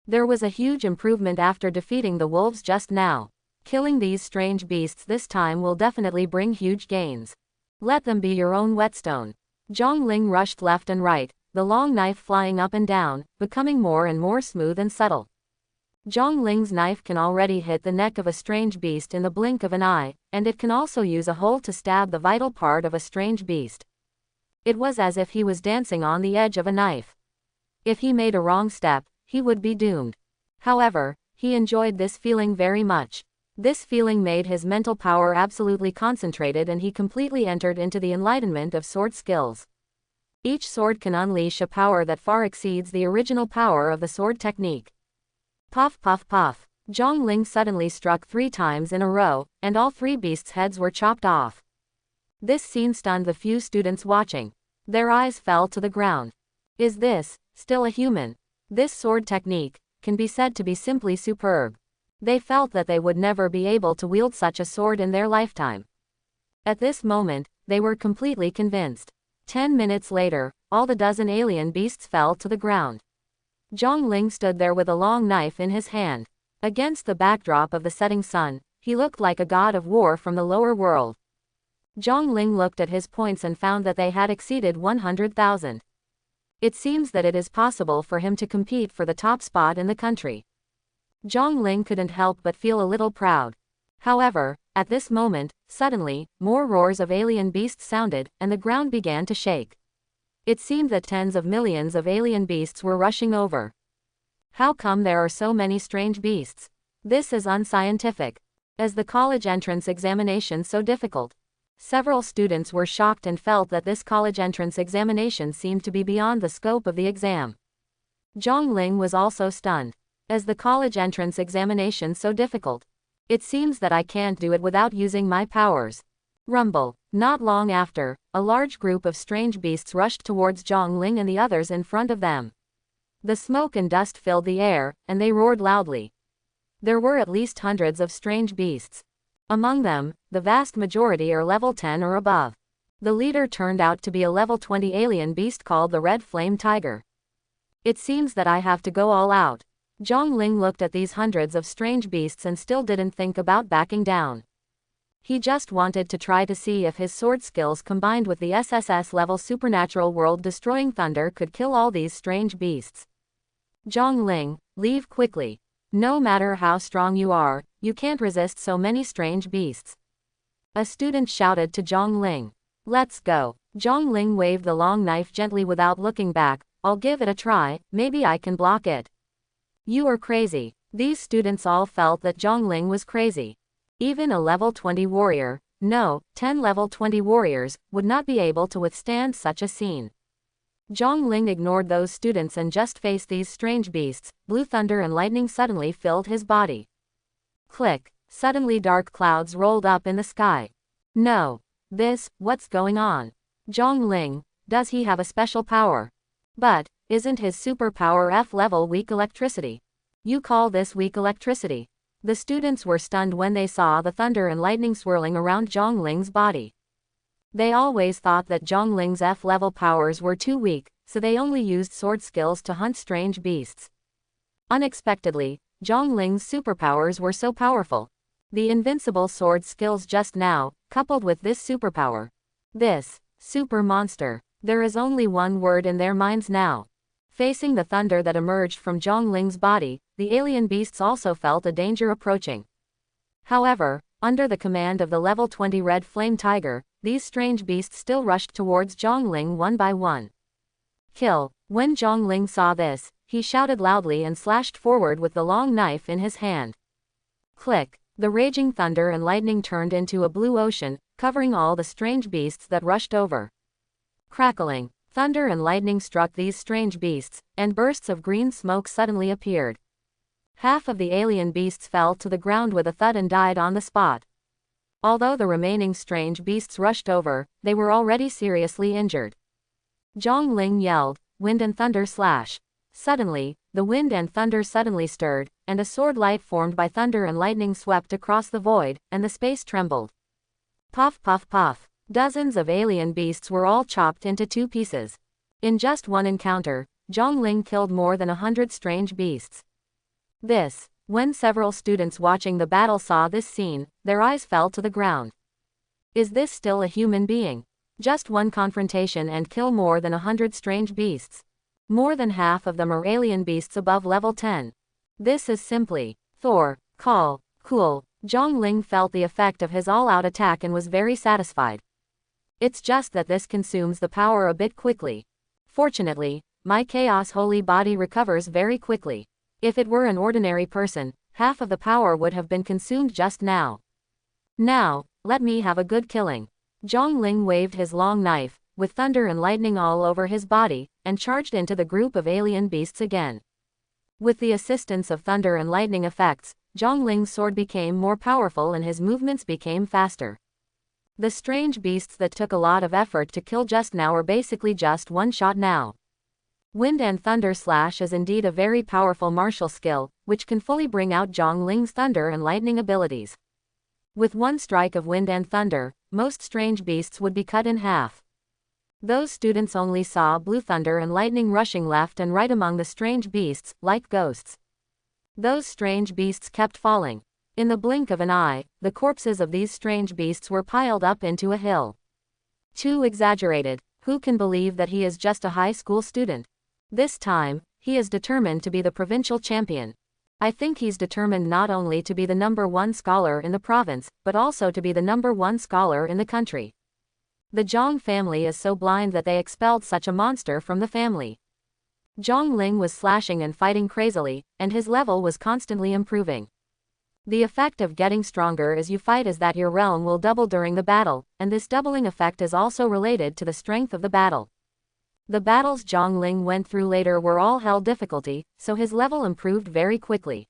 Speaker 1: There was a huge improvement after defeating the wolves just now. Killing these strange beasts this time will definitely bring huge gains. Let them be your own whetstone. Zhang Ling rushed left and right, the long knife flying up and down, becoming more and more smooth and subtle. Zhang Ling's knife can already hit the neck of a strange beast in the blink of an eye, and it can also use a hole to stab the vital part of a strange beast. It was as if he was dancing on the edge of a knife. If he made a wrong step, he would be doomed. However, he enjoyed this feeling very much. This feeling made his mental power absolutely concentrated and he completely entered into the enlightenment of sword skills. Each sword can unleash a power that far exceeds the original power of the sword technique. Puff puff puff. Zhang Ling suddenly struck 3 times in a row, and all 3 beasts' heads were chopped off. This scene stunned the few students watching. Their eyes fell to the ground. Is this still a human? This sword technique can be said to be simply superb. They felt that they would never be able to wield such a sword in their lifetime. At this moment, they were completely convinced. 10 minutes later, all the dozen alien beasts fell to the ground. Zhongling stood there with a long knife in his hand. Against the backdrop of the setting sun, he looked like a god of war from the lower world. Zhongling looked at his points and found that they had exceeded 100,000. It seems that it is possible for him to compete for the top spot in the country. Zhongling couldn't help but feel a little proud. However, at this moment, suddenly, more roars of alien beasts sounded, and the ground began to shake. It seemed that tens of millions of alien beasts were rushing over. How come there are so many strange beasts? This is unscientific. Is the college entrance examination so difficult? Several students were shocked and felt that this college entrance examination seemed to be beyond the scope of the exam. Zhongling was also stunned. Is the college entrance examination so difficult? It seems that I can't do it without using my powers. Rumble. Not long after, a large group of strange beasts rushed towards Zhongling and the others in front of them. The smoke and dust filled the air, and they roared loudly. There were at least hundreds of strange beasts. Among them, the vast majority are level 10 or above. The leader turned out to be a level 20 alien beast called the Red Flame Tiger. It seems that I have to go all out. Zhongling looked at these hundreds of strange beasts and still didn't think about backing down. He just wanted to try to see if his sword skills combined with the SSS-level supernatural world-destroying thunder could kill all these strange beasts. Zhongling, leave quickly. No matter how strong you are, you can't resist so many strange beasts. A student shouted to Zhongling. Let's go. Zhongling waved the long knife gently without looking back. I'll give it a try, maybe I can block it. You are crazy. These students all felt that Zhongling was crazy. Even a level 20 warrior, no, 10 level 20 warriors, would not be able to withstand such a scene. Zhongling ignored those students and just faced these strange beasts. Blue thunder and lightning suddenly filled his body. Click. Suddenly dark clouds rolled up in the sky. No. What's going on? Zhongling, does he have a special power? But, isn't his superpower F-level weak electricity? You call this weak electricity? The students were stunned when they saw the thunder and lightning swirling around Zhongling's body. They always thought that Zhongling's F-level powers were too weak, so they only used sword skills to hunt strange beasts. Unexpectedly, Zhongling's superpowers were so powerful. The invincible sword skills just now, coupled with this superpower. This super monster. There is only one word in their minds now. Facing the thunder that emerged from Zhongling's body, the alien beasts also felt a danger approaching. However, under the command of the level 20 Red Flame Tiger, these strange beasts still rushed towards Zhongling one by one. Kill. When Zhongling saw this, he shouted loudly and slashed forward with the long knife in his hand. Click. The raging thunder and lightning turned into a blue ocean, covering all the strange beasts that rushed over. Crackling. Thunder and lightning struck these strange beasts, and bursts of green smoke suddenly appeared. Half of the alien beasts fell to the ground with a thud and died on the spot. Although the remaining strange beasts rushed over, they were already seriously injured. Zhongling yelled, "Wind and thunder slash!" Suddenly, the wind and thunder suddenly stirred, and a sword light formed by thunder and lightning swept across the void, and the space trembled. Puff puff puff. Dozens of alien beasts were all chopped into two pieces. In just one encounter, Zhongling killed more than 100 strange beasts. When several students watching the battle saw this scene, their eyes fell to the ground. Is this still a human being? Just one confrontation and kill more than 100 strange beasts. More than half of them are alien beasts above level 10. This is simply cool. Zhongling felt the effect of his all-out attack and was very satisfied. It's just that this consumes the power a bit quickly. Fortunately, my chaos holy body recovers very quickly. If it were an ordinary person, half of the power would have been consumed just now. Now, let me have a good killing. Zhongling waved his long knife, with thunder and lightning all over his body, and charged into the group of alien beasts again. With the assistance of thunder and lightning effects, Zhongling's sword became more powerful and his movements became faster. The strange beasts that took a lot of effort to kill just now are basically just one shot now. Wind and Thunder Slash is indeed a very powerful martial skill, which can fully bring out Zhong Ling's thunder and lightning abilities. With one strike of wind and thunder, most strange beasts would be cut in half. Those students only saw blue thunder and lightning rushing left and right among the strange beasts, like ghosts. Those strange beasts kept falling. In the blink of an eye, the corpses of these strange beasts were piled up into a hill. Too exaggerated. Who can believe that he is just a high school student? This time, he is determined to be the provincial champion. I think he's determined not only to be the #1 scholar in the province, but also to be the #1 scholar in the country. The Zhong family is so blind that they expelled such a monster from the family. Zhong Ling was slashing and fighting crazily, and his level was constantly improving. The effect of getting stronger as you fight is that your realm will double during the battle, and this doubling effect is also related to the strength of the battle. The battles Zhong Ling went through later were all hell difficulty, so his level improved very quickly.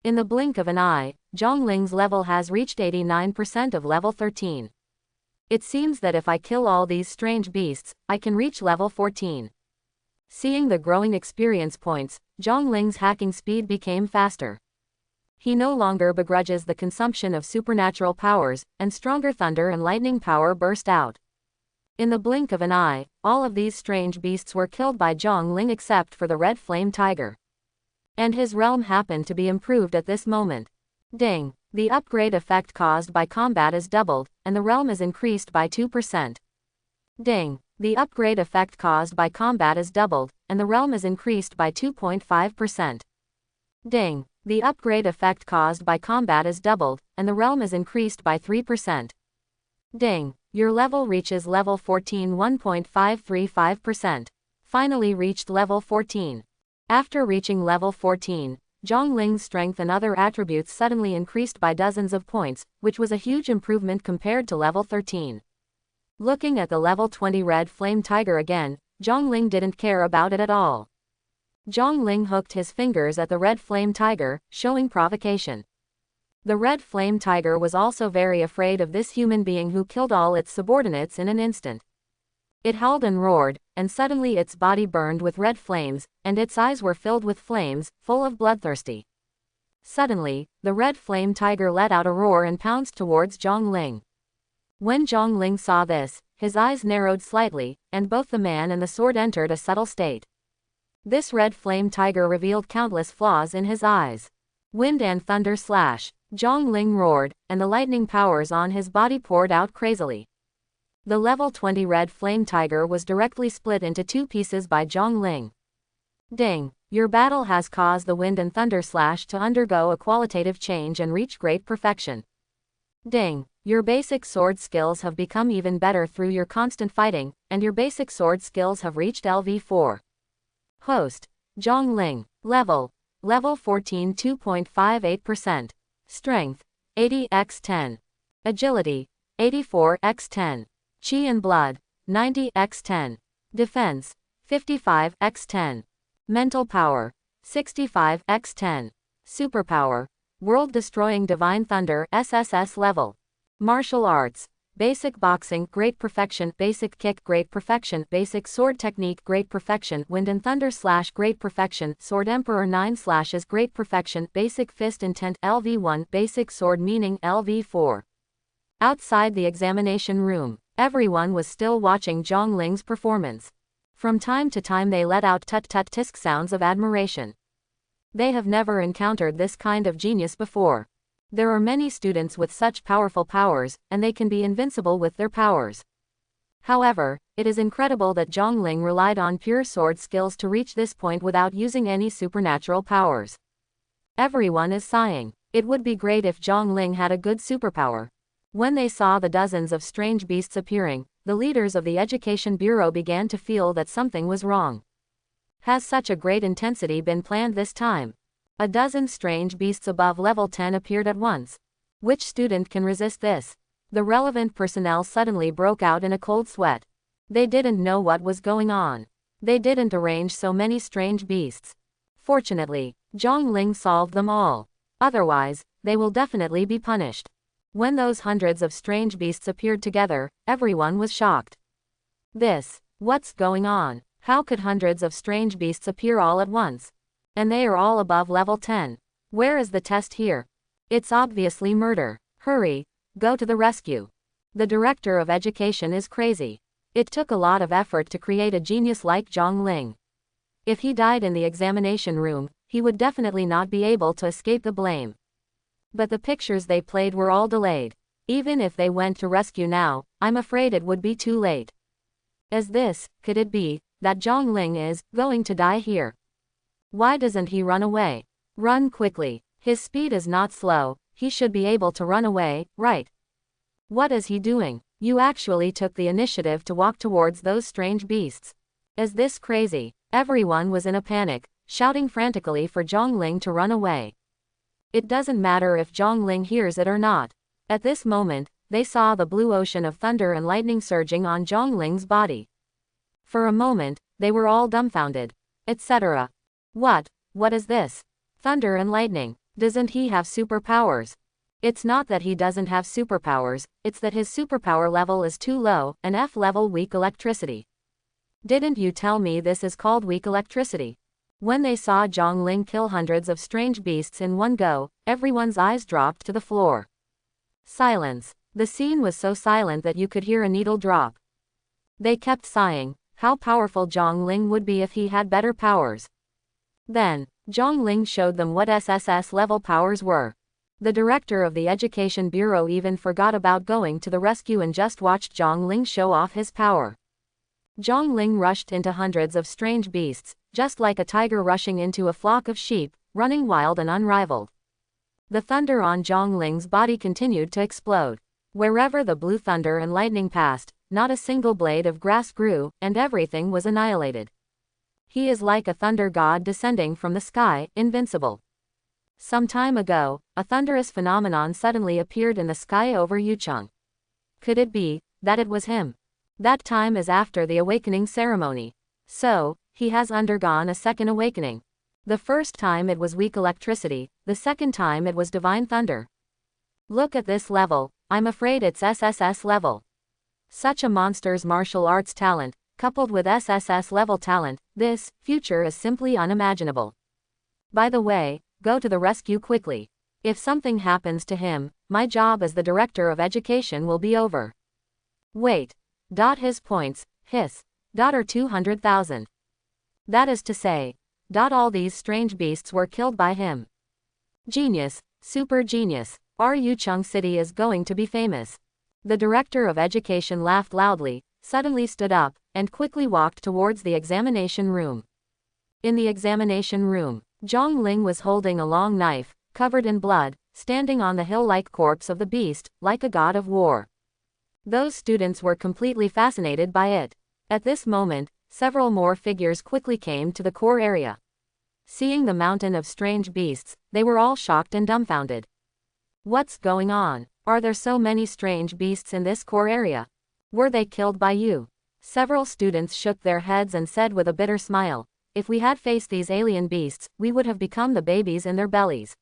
Speaker 1: In the blink of an eye, Zhong Ling's level has reached 89% of level 13. It seems that if I kill all these strange beasts, I can reach level 14. Seeing the growing experience points, Zhong Ling's hacking speed became faster. He no longer begrudges the consumption of supernatural powers, and stronger thunder and lightning power burst out. In the blink of an eye, all of these strange beasts were killed by Zhong Ling except for the red flame tiger. And his realm happened to be improved at this moment. Ding! The upgrade effect caused by combat is doubled, and the realm is increased by 2%. Ding! The upgrade effect caused by combat is doubled, and the realm is increased by 2.5%. Ding! The upgrade effect caused by combat is doubled, and the realm is increased by 3%. Ding! Your level reaches level 14 1.535%. Finally reached level 14. After reaching level 14, Zhong Ling's strength and other attributes suddenly increased by dozens of points, which was a huge improvement compared to level 13. Looking at the level 20 red flame tiger again, Zhong Ling didn't care about it at all. Zhong Ling hooked his fingers at the red flame tiger, showing provocation. The red flame tiger was also very afraid of this human being who killed all its subordinates in an instant. It howled and roared, and suddenly its body burned with red flames, and its eyes were filled with flames, full of bloodthirsty. Suddenly, the red flame tiger let out a roar and pounced towards Zhong Ling. When Zhong Ling saw this, his eyes narrowed slightly, and both the man and the sword entered a subtle state. This red flame tiger revealed countless flaws in his eyes. Wind and Thunder Slash. Zhong Ling roared, and the lightning powers on his body poured out crazily. The level 20 red flame tiger was directly split into 2 pieces by Zhong Ling. Ding! Your battle has caused the Wind and Thunder Slash to undergo a qualitative change and reach great perfection. Ding! Your basic sword skills have become even better through your constant fighting, and your basic sword skills have reached LV4. Host. Zhong Ling. Level 14 2.58%. Strength, 80x10. Agility, 84x10. Chi and Blood, 90x10. Defense, 55x10. Mental Power, 65x10. Superpower, World-Destroying Divine Thunder SSS level. Martial Arts, Basic Boxing Great Perfection, Basic Kick Great Perfection, Basic Sword Technique Great Perfection, Wind and Thunder Slash Great Perfection, Sword Emperor 9 Slashes Great Perfection, Basic Fist Intent LV1, Basic Sword Meaning LV4. Outside the examination room, everyone was still watching Zhong Ling's performance. From time to time they let out tut-tut-tisk sounds of admiration. They have never encountered this kind of genius before. There are many students with such powerful powers, and they can be invincible with their powers. However, it is incredible that Zhong Ling relied on pure sword skills to reach this point without using any supernatural powers. Everyone is sighing. It would be great if Zhong Ling had a good superpower. When they saw the dozens of strange beasts appearing, the leaders of the Education Bureau began to feel that something was wrong. Has such a great intensity been planned this time? A dozen strange beasts above level 10 appeared at once. Which student can resist this? The relevant personnel suddenly broke out in a cold sweat. They didn't know what was going on. They didn't arrange so many strange beasts. Fortunately, Zhong Ling solved them all. Otherwise, they will definitely be punished. When those hundreds of strange beasts appeared together, everyone was shocked. What's going on? How could hundreds of strange beasts appear all at once? And they are all above level 10. Where is the test here? It's obviously murder. Hurry, go to the rescue. The director of education is crazy. It took a lot of effort to create a genius like Zhang Ling. If he died in the examination room, he would definitely not be able to escape the blame. But the pictures they played were all delayed. Even if they went to rescue now, I'm afraid it would be too late. Could it be that Zhang Ling is going to die here? Why doesn't he run away? Run quickly. His speed is not slow, he should be able to run away, right? What is he doing? You actually took the initiative to walk towards those strange beasts. Is this crazy? Everyone was in a panic, shouting frantically for Zhang Ling to run away. It doesn't matter if Zhang Ling hears it or not. At this moment, they saw the blue ocean of thunder and lightning surging on Zhang Ling's body. For a moment, they were all dumbfounded. Etc. What is this? Thunder and lightning. Doesn't he have superpowers? It's not that he doesn't have superpowers, it's that his superpower level is too low, an F level weak electricity. Didn't you tell me this is called weak electricity? When they saw Zhang Ling kill hundreds of strange beasts in one go, everyone's eyes dropped to the floor. Silence. The scene was so silent that you could hear a needle drop. They kept sighing, how powerful Zhang Ling would be if he had better powers. Then, Zhang Ling showed them what SSS level powers were. The director of the Education Bureau even forgot about going to the rescue and just watched Zhang Ling show off his power. Zhang Ling rushed into hundreds of strange beasts, just like a tiger rushing into a flock of sheep, running wild and unrivaled. The thunder on Zhang Ling's body continued to explode. Wherever the blue thunder and lightning passed, not a single blade of grass grew, and everything was annihilated. He is like a thunder god descending from the sky, invincible. Some time ago, a thunderous phenomenon suddenly appeared in the sky over Yucheng. Could it be that it was him? That time is after the awakening ceremony. So, he has undergone a second awakening. The first time it was weak electricity, the second time it was divine thunder. Look at this level, I'm afraid it's SSS level. Such a monster's martial arts talent, coupled with SSS level talent, this future is simply unimaginable. By the way, go to the rescue quickly. If something happens to him, my job as the director of education will be over. Wait. His points, are 200,000. That is to say, all these strange beasts were killed by him. Genius, super genius, our Yucheng city is going to be famous. The director of education laughed loudly, suddenly stood up, and quickly walked towards the examination room. In the examination room, Zhang Ling was holding a long knife, covered in blood, standing on the hill-like corpse of the beast, like a god of war. Those students were completely fascinated by it. At this moment, several more figures quickly came to the core area. Seeing the mountain of strange beasts, they were all shocked and dumbfounded. What's going on? Are there so many strange beasts in this core area? Were they killed by you? Several students shook their heads and said with a bitter smile, if we had faced these alien beasts, we would have become the babies in their bellies.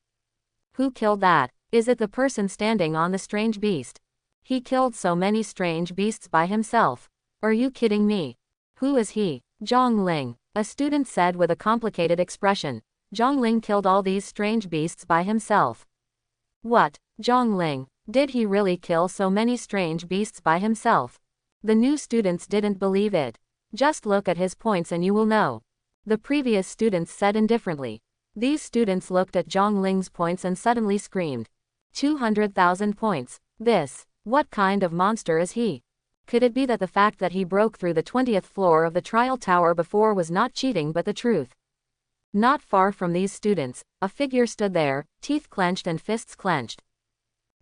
Speaker 1: Who killed that? Is it the person standing on the strange beast? He killed so many strange beasts by himself. Are you kidding me? Who is he? Zhang Ling, a student said with a complicated expression. Zhang Ling killed all these strange beasts by himself. What? Zhang Ling, did he really kill so many strange beasts by himself? The new students didn't believe it. Just look at his points and you will know. The previous students said indifferently. These students looked at Zhang Ling's points and suddenly screamed. 200,000 points. What kind of monster is he? Could it be that the fact that he broke through the 20th floor of the trial tower before was not cheating but the truth? Not far from these students, a figure stood there, teeth clenched and fists clenched.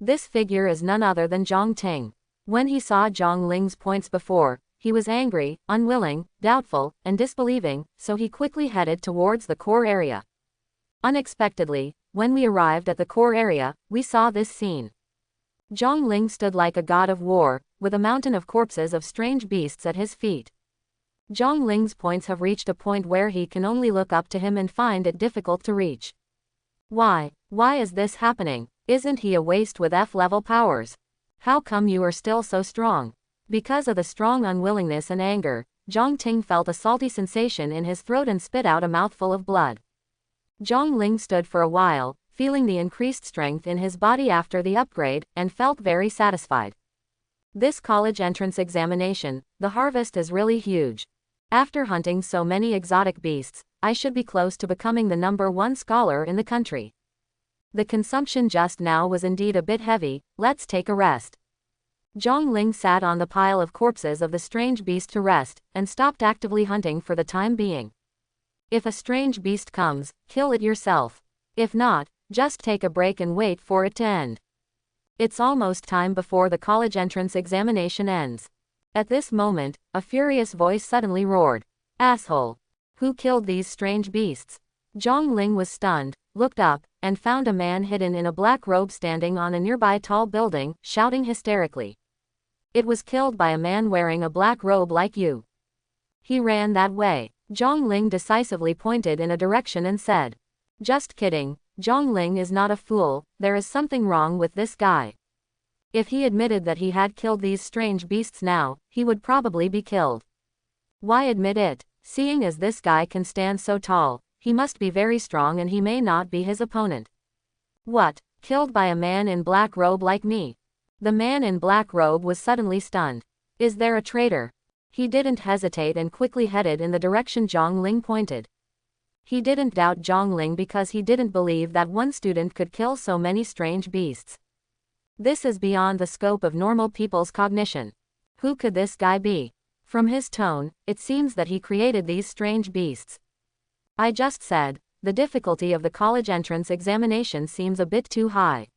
Speaker 1: This figure is none other than Zhang Ting. When he saw Zhang Ling's points before, he was angry, unwilling, doubtful, and disbelieving, so he quickly headed towards the core area. Unexpectedly, when we arrived at the core area, we saw this scene. Zhang Ling stood like a god of war, with a mountain of corpses of strange beasts at his feet. Zhang Ling's points have reached a point where he can only look up to him and find it difficult to reach. Why is this happening? Isn't he a waste with F-level powers? How come you are still so strong? Because of the strong unwillingness and anger, Zhang Ting felt a salty sensation in his throat and spit out a mouthful of blood. Zhang Ling stood for a while, feeling the increased strength in his body after the upgrade, and felt very satisfied. This college entrance examination, the harvest is really huge. After hunting so many exotic beasts, I should be close to becoming the #1 scholar in the country. The consumption just now was indeed a bit heavy, let's take a rest. Zhang Ling sat on the pile of corpses of the strange beast to rest, and stopped actively hunting for the time being. If a strange beast comes, kill it yourself. If not, just take a break and wait for it to end. It's almost time before the college entrance examination ends. At this moment, a furious voice suddenly roared. Asshole! Who killed these strange beasts? Zhang Ling was stunned, looked up, and found a man hidden in a black robe standing on a nearby tall building, shouting hysterically. It was killed by a man wearing a black robe like you. He ran that way. Zhang Ling decisively pointed in a direction and said. Just kidding, Zhang Ling is not a fool, there is something wrong with this guy. If he admitted that he had killed these strange beasts now, he would probably be killed. Why admit it? Seeing as this guy can stand so tall, he must be very strong and he may not be his opponent. What? Killed by a man in black robe like me? The man in black robe was suddenly stunned. Is there a traitor? He didn't hesitate and quickly headed in the direction Zhang Ling pointed. He didn't doubt Zhang Ling because he didn't believe that one student could kill so many strange beasts. This is beyond the scope of normal people's cognition. Who could this guy be? From his tone, it seems that he created these strange beasts. I just said, the difficulty of the college entrance examination seems a bit too high.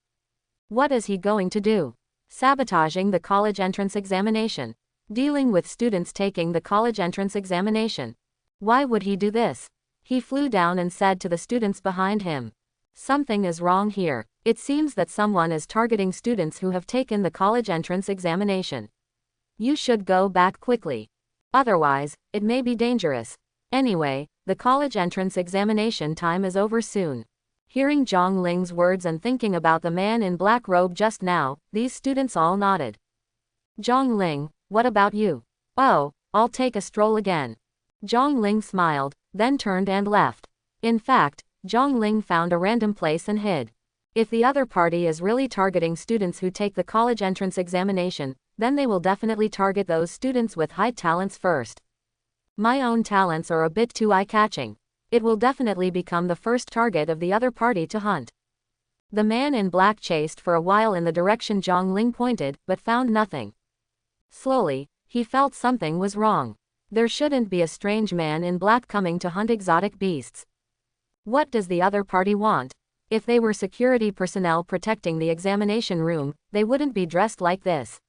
Speaker 1: What is he going to do? Sabotaging the college entrance examination. Dealing with students taking the college entrance examination. Why would he do this? He flew down and said to the students behind him. Something is wrong here. It seems that someone is targeting students who have taken the college entrance examination. You should go back quickly. Otherwise, it may be dangerous. Anyway, the college entrance examination time is over soon. Hearing Zhang Ling's words and thinking about the man in black robe just now, these students all nodded. Zhang Ling, what about you? Oh, I'll take a stroll again. Zhang Ling smiled, then turned and left. In fact, Zhang Ling found a random place and hid. If the other party is really targeting students who take the college entrance examination, then they will definitely target those students with high talents first. My own talents are a bit too eye-catching. It will definitely become the first target of the other party to hunt. The man in black chased for a while in the direction Zhang Ling pointed, but found nothing. Slowly, he felt something was wrong. There shouldn't be a strange man in black coming to hunt exotic beasts. What does the other party want? If they were security personnel protecting the examination room, they wouldn't be dressed like this.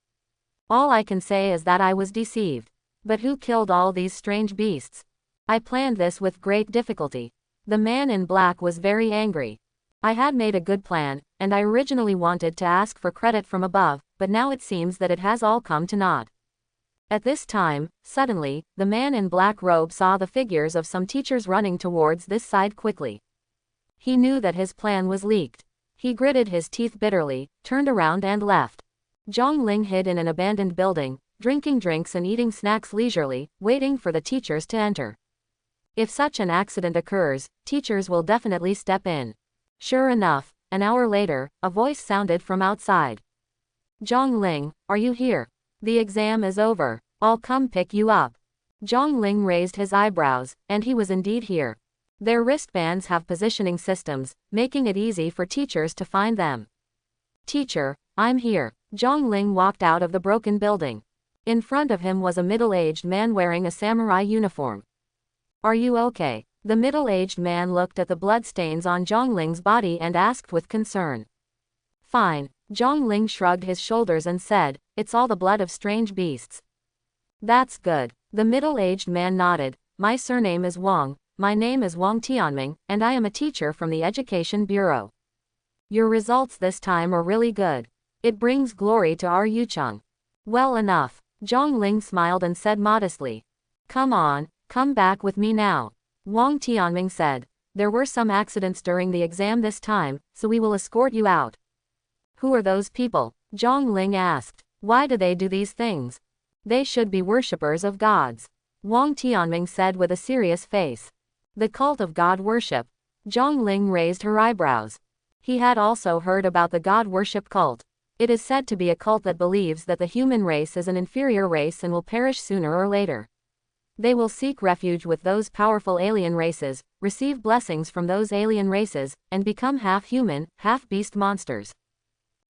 Speaker 1: All I can say is that I was deceived. But who killed all these strange beasts? I planned this with great difficulty. The man in black was very angry. I had made a good plan, and I originally wanted to ask for credit from above, but now it seems that it has all come to naught. At this time, suddenly, the man in black robe saw the figures of some teachers running towards this side quickly. He knew that his plan was leaked. He gritted his teeth bitterly, turned around and left. Zhang Ling hid in an abandoned building, drinking drinks and eating snacks leisurely, waiting for the teachers to enter. If such an accident occurs, teachers will definitely step in. Sure enough, an hour later, a voice sounded from outside. Zhang Ling, are you here? The exam is over. I'll come pick you up. Zhang Ling raised his eyebrows, and he was indeed here. Their wristbands have positioning systems, making it easy for teachers to find them. Teacher, I'm here. Zhang Ling walked out of the broken building. In front of him was a middle-aged man wearing a samurai uniform. Are you okay? The middle-aged man looked at the bloodstains on Zhang Ling's body and asked with concern. Fine. Zhang Ling shrugged his shoulders and said, it's all the blood of strange beasts. That's good. The middle-aged man nodded. My surname is Wang, my name is Wang Tianming, and I am a teacher from the Education Bureau. Your results this time are really good. It brings glory to our Yucheng. Well enough. Zhang Ling smiled and said modestly. Come on, come back with me now. Wang Tianming said. There were some accidents during the exam this time, so we will escort you out. Who are those people? Zhang Ling asked. Why do they do these things? They should be worshippers of gods. Wang Tianming said with a serious face. The cult of god worship. Zhang Ling raised her eyebrows. He had also heard about the god worship cult. It is said to be a cult that believes that the human race is an inferior race and will perish sooner or later. They will seek refuge with those powerful alien races, receive blessings from those alien races, and become half-human, half-beast monsters.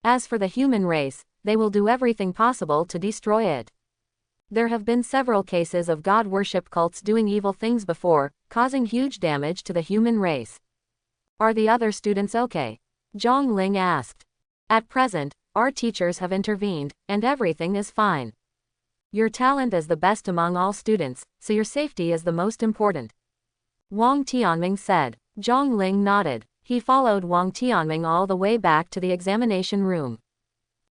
Speaker 1: As for the human race, they will do everything possible to destroy it. There have been several cases of god worship cults doing evil things before, causing huge damage to the human race. Are the other students okay? Zhang Ling asked. At present, our teachers have intervened, and everything is fine. Your talent is the best among all students, so your safety is the most important. Wang Tianming said. Zhang Ling nodded. He followed Wang Tianming all the way back to the examination room.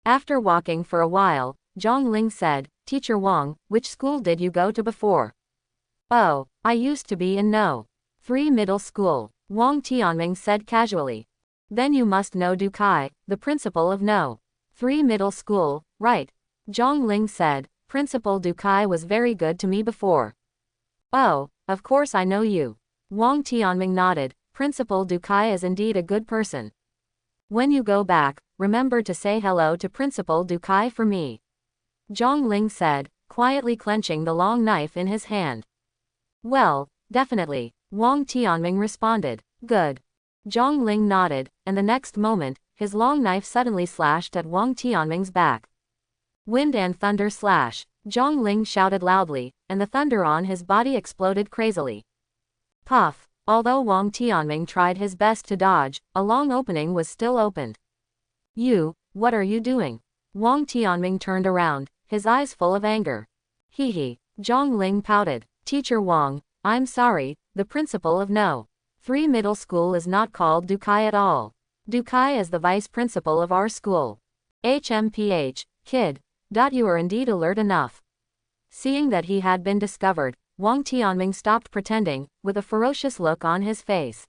Speaker 1: After walking for a while, Zhang Ling said, Teacher Wang, which school did you go to before? Oh, I used to be in No. 3 middle school, Wang Tianming said casually. Then you must know Du Kai, the principal of No. 3 middle school, right? Zhang Ling said. Principal Du Kai was very good to me before. Oh, of course I know you. Wang Tianming nodded. Principal Du Kai is indeed a good person. When you go back, remember to say hello to Principal Du Kai for me. Zhang Ling said, quietly clenching the long knife in his hand. Well, definitely, Wang Tianming responded. Good. Zhang Ling nodded, and the next moment, his long knife suddenly slashed at Wang Tianming's back. Wind and thunder slash. Zhang Ling shouted loudly, and the thunder on his body exploded crazily. Puff. Although Wang Tianming tried his best to dodge, a long opening was still opened. You, what are you doing? Wang Tianming turned around, his eyes full of anger. Hee. Zhang Ling pouted. Teacher Wang, I'm sorry, the principal of No. 3 middle school is not called Du Kai at all. Du Kai is the vice principal of our school. HMPH, kid. You are indeed alert enough. Seeing that he had been discovered, Wang Tianming stopped pretending, with a ferocious look on his face.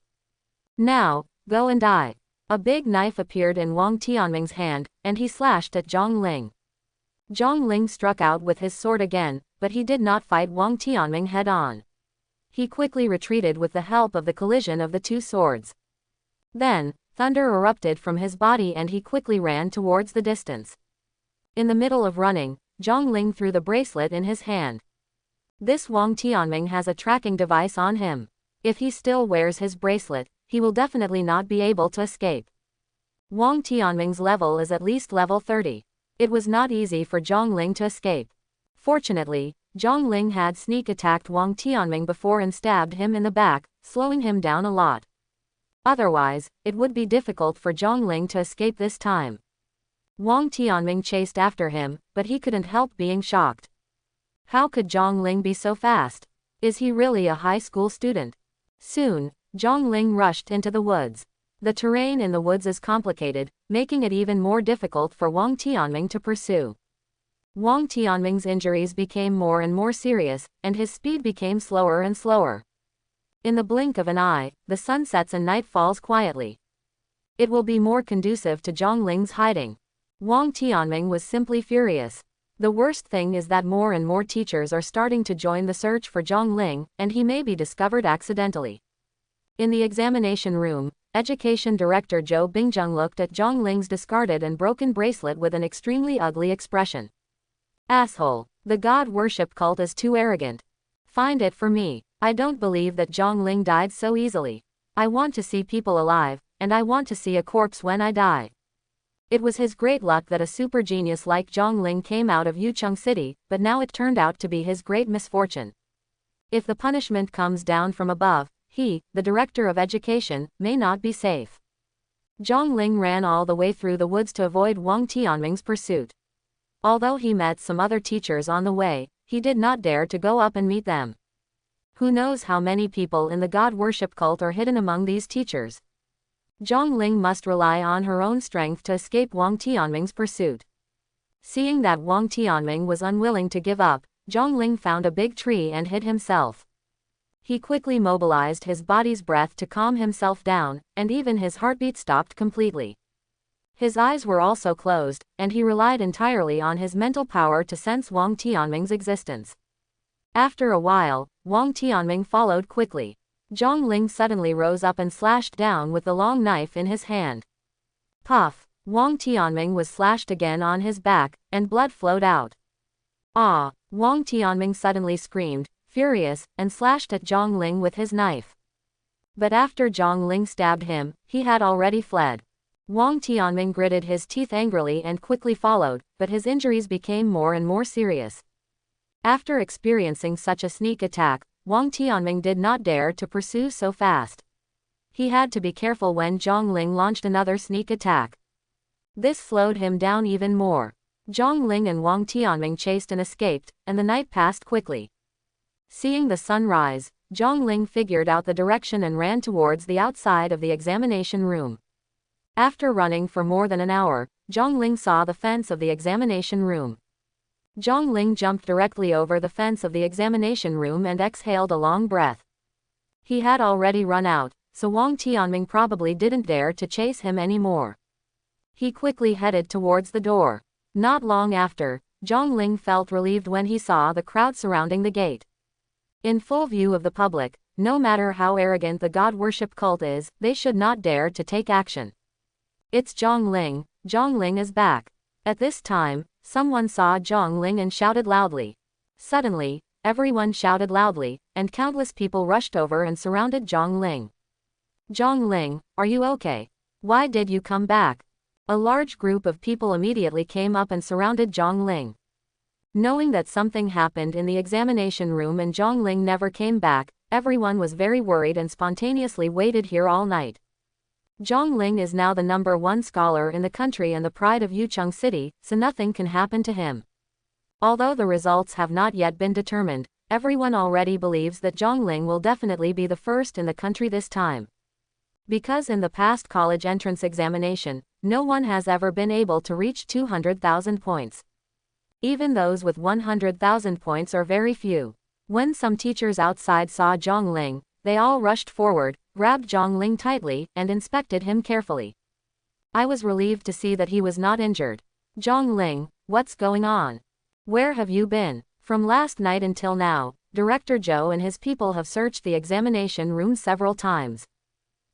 Speaker 1: Now, go and die. A big knife appeared in Wang Tianming's hand, and he slashed at Zhang Ling. Zhang Ling struck out with his sword again, but he did not fight Wang Tianming head-on. He quickly retreated with the help of the collision of the two swords. Then, thunder erupted from his body and he quickly ran towards the distance. In the middle of running, Zhang Ling threw the bracelet in his hand. This Wang Tianming has a tracking device on him. If he still wears his bracelet, he will definitely not be able to escape. Wang Tianming's level is at least level 30. It was not easy for Zhang Ling to escape. Fortunately, Zhang Ling had sneak attacked Wang Tianming before and stabbed him in the back, slowing him down a lot. Otherwise, it would be difficult for Zhang Ling to escape this time. Wang Tianming chased after him, but he couldn't help being shocked. How could Zhang Ling be so fast? Is he really a high school student? Soon, Zhang Ling rushed into the woods. The terrain in the woods is complicated, making it even more difficult for Wang Tianming to pursue. Wang Tianming's injuries became more and more serious, and his speed became slower and slower. In the blink of an eye, the sun sets and night falls quietly. It will be more conducive to Zhang Ling's hiding. Wang Tianming was simply furious. The worst thing is that more and more teachers are starting to join the search for Zhang Ling, and he may be discovered accidentally. In the examination room, Education Director Zhou Bingjung looked at Zhang Ling's discarded and broken bracelet with an extremely ugly expression. Asshole. The god worship cult is too arrogant. Find it for me. I don't believe that Zhang Ling died so easily. I want to see people alive, and I want to see a corpse when I die. It was his great luck that a super genius like Zhang Ling came out of Yucheng City, but now it turned out to be his great misfortune. If the punishment comes down from above, he, the director of education, may not be safe. Zhang Ling ran all the way through the woods to avoid Wang Tianming's pursuit. Although he met some other teachers on the way, he did not dare to go up and meet them. Who knows how many people in the god worship cult are hidden among these teachers? Zhang Ling must rely on her own strength to escape Wang Tianming's pursuit. Seeing that Wang Tianming was unwilling to give up, Zhang Ling found a big tree and hid himself. He quickly mobilized his body's breath to calm himself down, and even his heartbeat stopped completely. His eyes were also closed, and he relied entirely on his mental power to sense Wang Tianming's existence. After a while, Wang Tianming followed quickly. Zhang Ling suddenly rose up and slashed down with the long knife in his hand. Puff! Wang Tianming was slashed again on his back, and blood flowed out. Ah! Wang Tianming suddenly screamed, furious, and slashed at Zhang Ling with his knife. But after Zhang Ling stabbed him, he had already fled. Wang Tianming gritted his teeth angrily and quickly followed, but his injuries became more and more serious. After experiencing such a sneak attack, Wang Tianming did not dare to pursue so fast. He had to be careful when Zhang Ling launched another sneak attack. This slowed him down even more. Zhang Ling and Wang Tianming chased and escaped, and the night passed quickly. Seeing the sun rise, Zhang Ling figured out the direction and ran towards the outside of the examination room. After running for more than an hour, Zhang Ling saw the fence of the examination room. Zhang Ling jumped directly over the fence of the examination room and exhaled a long breath. He had already run out, so Wang Tianming probably didn't dare to chase him anymore. He quickly headed towards the door. Not long after, Zhang Ling felt relieved when he saw the crowd surrounding the gate. In full view of the public, no matter how arrogant the god worship cult is, they should not dare to take action. It's Zhang Ling is back. At this time, someone saw Zhang Ling and shouted loudly. Suddenly, everyone shouted loudly, and countless people rushed over and surrounded Zhang Ling. Zhang Ling, are you okay? Why did you come back? A large group of people immediately came up and surrounded Zhang Ling. Knowing that something happened in the examination room and Zhang Ling never came back, everyone was very worried and spontaneously waited here all night. Zhang Ling is now the #1 scholar in the country and the pride of Yucheng City, so nothing can happen to him. Although the results have not yet been determined, everyone already believes that Zhang Ling will definitely be the first in the country this time. Because in the past college entrance examination, no one has ever been able to reach 200,000 points. Even those with 100,000 points are very few. When some teachers outside saw Zhang Ling, they all rushed forward, grabbed Zhang Ling tightly, and inspected him carefully. I was relieved to see that he was not injured. Zhang Ling, what's going on? Where have you been? From last night until now, Director Zhou and his people have searched the examination room several times.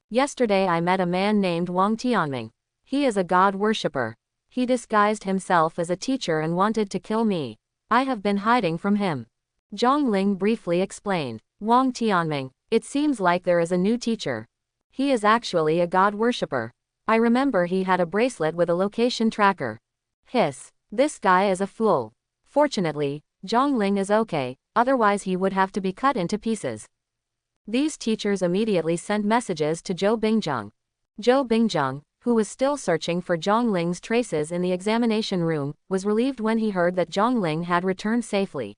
Speaker 1: Yesterday I met a man named Wang Tianming. He is a god worshipper. He disguised himself as a teacher and wanted to kill me. I have been hiding from him. Zhang Ling briefly explained. Wang Tianming, it seems like there is a new teacher. He is actually a god worshipper. I remember he had a bracelet with a location tracker. Hiss. This guy is a fool. Fortunately, Zhang Ling is okay, otherwise he would have to be cut into pieces. These teachers immediately sent messages to Zhou Bingjung. Zhou Bingjung, who was still searching for Zhang Ling's traces in the examination room, was relieved when he heard that Zhang Ling had returned safely.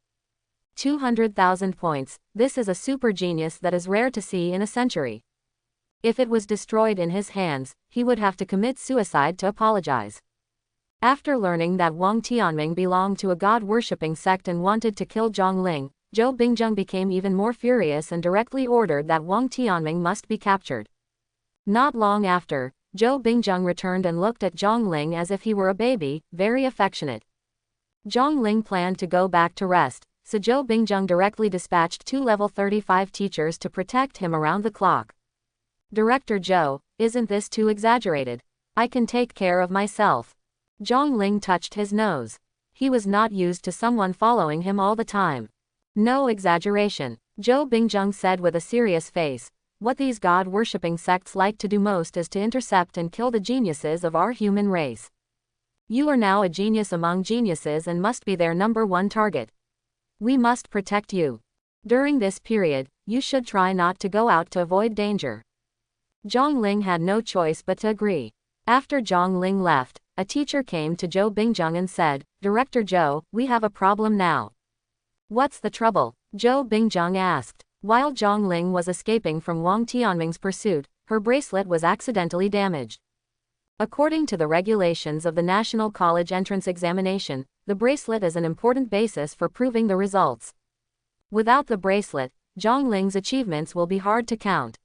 Speaker 1: 200,000 points, this is a super genius that is rare to see in a century. If it was destroyed in his hands, he would have to commit suicide to apologize. After learning that Wang Tianming belonged to a god-worshipping sect and wanted to kill Zhang Ling, Zhou Bingjung became even more furious and directly ordered that Wang Tianming must be captured. Not long after, Zhou Bingjung returned and looked at Zhang Ling as if he were a baby, very affectionate. Zhang Ling planned to go back to rest, so Zhou Bingjung directly dispatched 2 level 35 teachers to protect him around the clock. Director Zhou, isn't this too exaggerated? I can take care of myself. Zhang Ling touched his nose. He was not used to someone following him all the time. No exaggeration, Zhou Bingjung said with a serious face. What these god-worshipping sects like to do most is to intercept and kill the geniuses of our human race. You are now a genius among geniuses and must be their #1 target. We must protect you. During this period, you should try not to go out to avoid danger. Zhang Ling had no choice but to agree. After Zhang Ling left, a teacher came to Zhou Bingjung and said, Director Zhou, we have a problem now. What's the trouble? Zhou Bingjung asked. While Zhang Ling was escaping from Wang Tianming's pursuit, her bracelet was accidentally damaged. According to the regulations of the National College Entrance Examination, the bracelet is an important basis for proving the results. Without the bracelet, Zhang Ling's achievements will be hard to count.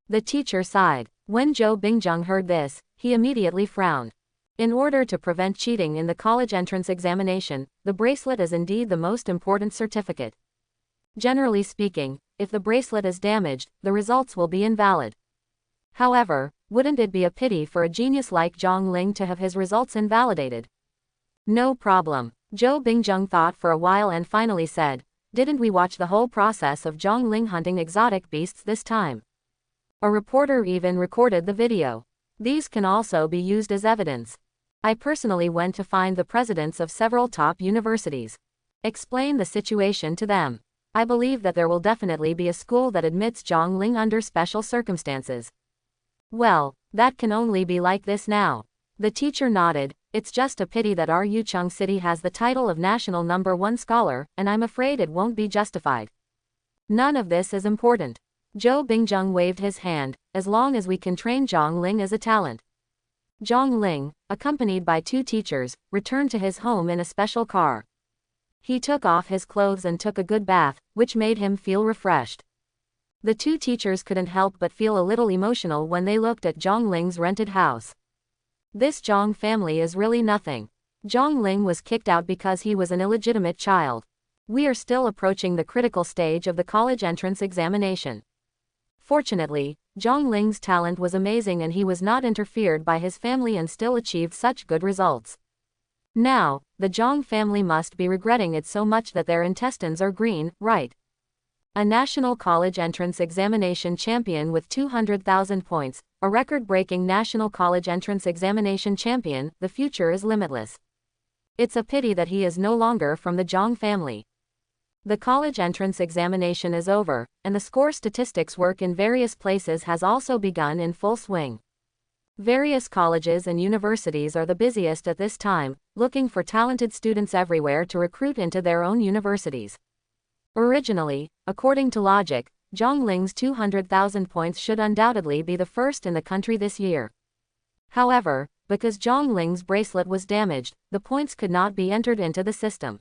Speaker 1: The teacher sighed. When Zhou Bingjung heard this, he immediately frowned. In order to prevent cheating in the college entrance examination, the bracelet is indeed the most important certificate. Generally speaking, if the bracelet is damaged, the results will be invalid. However, wouldn't it be a pity for a genius like Zhang Ling to have his results invalidated? No problem. Zhou Bingjung thought for a while and finally said, "Didn't we watch the whole process of Zhang Ling hunting exotic beasts this time? A reporter even recorded the video. These can also be used as evidence. I personally went to find the presidents of several top universities. Explain the situation to them. I believe that there will definitely be a school that admits Zhang Ling under special circumstances." Well, that can only be like this now. The teacher nodded. It's just a pity that our Yucheng city has the title of national #1 scholar, and I'm afraid it won't be justified. None of this is important. Zhou Bingjung waved his hand, as long as we can train Zhang Ling as a talent. Zhang Ling, accompanied by 2 teachers, returned to his home in a special car. He took off his clothes and took a good bath, which made him feel refreshed. The 2 teachers couldn't help but feel a little emotional when they looked at Zhang Ling's rented house. This Zhang family is really nothing. Zhang Ling was kicked out because he was an illegitimate child. We are still approaching the critical stage of the college entrance examination. Fortunately, Zhang Ling's talent was amazing and he was not interfered by his family and still achieved such good results. Now, the Zhang family must be regretting it so much that their intestines are green, right? A national college entrance examination champion with 200,000 points, a record-breaking national college entrance examination champion, the future is limitless. It's a pity that he is no longer from the Zhang family. The college entrance examination is over, and the score statistics work in various places has also begun in full swing. Various colleges and universities are the busiest at this time, looking for talented students everywhere to recruit into their own universities. Originally, according to logic, Zhang Ling's 200,000 points should undoubtedly be the first in the country this year. However, because Zhang Ling's bracelet was damaged, the points could not be entered into the system.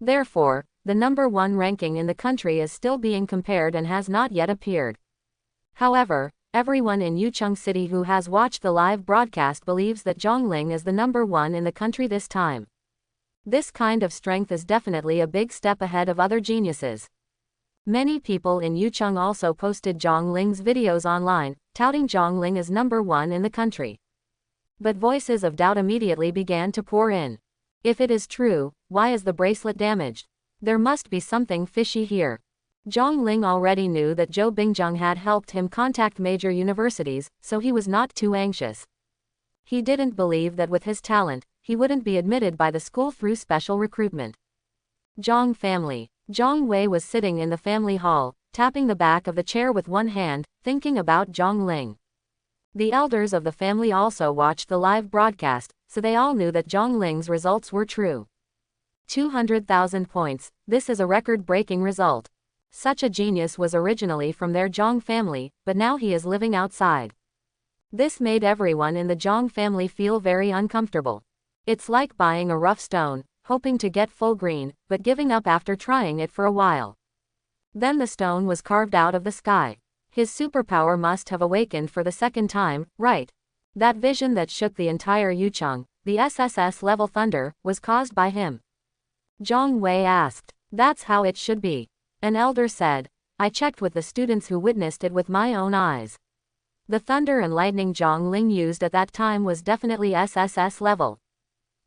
Speaker 1: Therefore, the #1 ranking in the country is still being compared and has not yet appeared. However, everyone in Yucheng City who has watched the live broadcast believes that Zhang Ling is the #1 in the country this time. This kind of strength is definitely a big step ahead of other geniuses. Many people in Yucheng also posted Zhang Ling's videos online, touting Zhang Ling as #1 in the country. But voices of doubt immediately began to pour in. If it is true, why is the bracelet damaged? There must be something fishy here. Zhang Ling already knew that Zhou Bingjung had helped him contact major universities, so he was not too anxious. He didn't believe that with his talent, he wouldn't be admitted by the school through special recruitment. Zhang family. Zhang Wei was sitting in the family hall, tapping the back of the chair with one hand, thinking about Zhang Ling. The elders of the family also watched the live broadcast, so they all knew that Zhang Ling's results were true. 200,000 points, this is a record-breaking result. Such a genius was originally from their Zhang family, but now he is living outside. This made everyone in the Zhang family feel very uncomfortable. It's like buying a rough stone, hoping to get full green, but giving up after trying it for a while. Then the stone was carved out of the sky. His superpower must have awakened for the second time, right? That vision that shook the entire Yucheng, the SSS level thunder, was caused by him. Zhang Wei asked. That's how it should be. An elder said. I checked with the students who witnessed it with my own eyes. The thunder and lightning Zhang Ling used at that time was definitely SSS level.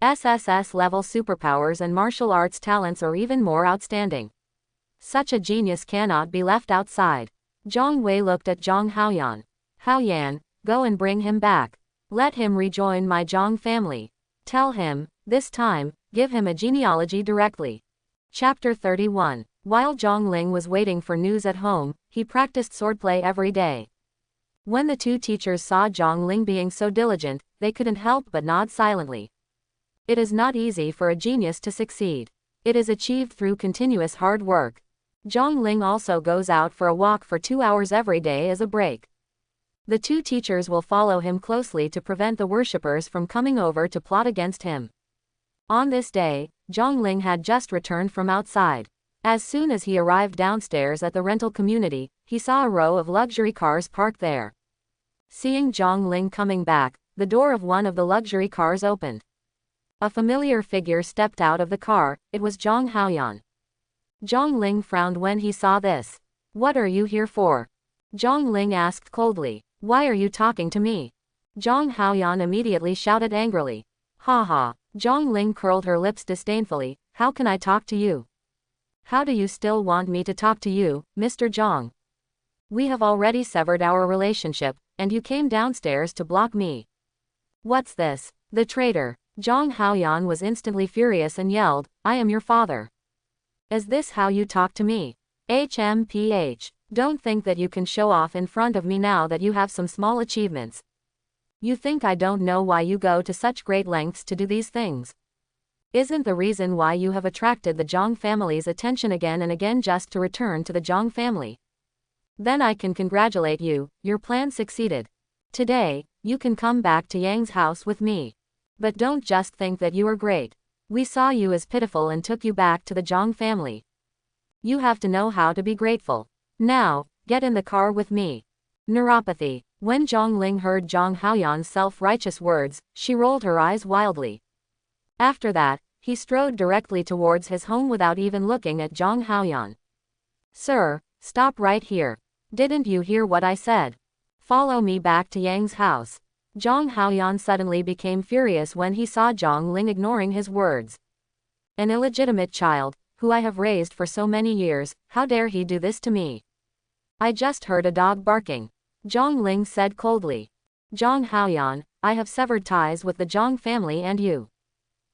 Speaker 1: SSS level superpowers and martial arts talents are even more outstanding. Such a genius cannot be left outside. Zhang Wei looked at Zhang Haoyan. Haoyan, go and bring him back. Let him rejoin my Zhang family. Tell him, this time, give him a genealogy directly. Chapter 31. While Zhang Ling was waiting for news at home, he practiced swordplay every day. When the 2 teachers saw Zhang Ling being so diligent, they couldn't help but nod silently. It is not easy for a genius to succeed. It is achieved through continuous hard work. Zhang Ling also goes out for a walk for 2 hours every day as a break. The 2 teachers will follow him closely to prevent the worshippers from coming over to plot against him. On this day, Zhang Ling had just returned from outside. As soon as he arrived downstairs at the rental community, he saw a row of luxury cars parked there. Seeing Zhang Ling coming back, the door of one of the luxury cars opened. A familiar figure stepped out of the car. It was Zhang Haoyan. Zhang Ling frowned when he saw this. What are you here for? Zhang Ling asked coldly. Why are you talking to me? Zhang Haoyan immediately shouted angrily. Ha ha. Zhang Ling curled her lips disdainfully. How can I talk to you? How do you still want me to talk to you, Mr. Zhang? We have already severed our relationship, and you came downstairs to block me. What's this? The traitor. Zhang Haoyan was instantly furious and yelled, I am your father. Is this how you talk to me? HMPH. Don't think that you can show off in front of me now that you have some small achievements. You think I don't know why you go to such great lengths to do these things? Isn't the reason why you have attracted the Zhang family's attention again and again just to return to the Zhang family? Then I can congratulate you, your plan succeeded. Today, you can come back to Yang's house with me. But don't just think that you are great. We saw you as pitiful and took you back to the Zhang family. You have to know how to be grateful. Now, get in the car with me. Neuropathy. When Zhang Ling heard Zhang Haoyan's self-righteous words, she rolled her eyes wildly. After that, he strode directly towards his home without even looking at Zhang Haoyan. Sir, stop right here. Didn't you hear what I said? Follow me back to Yang's house. Zhang Haoyan suddenly became furious when he saw Zhang Ling ignoring his words. An illegitimate child, who I have raised for so many years, how dare he do this to me? I just heard a dog barking. Zhang Ling said coldly. Zhang Haoyan, I have severed ties with the Zhang family and you.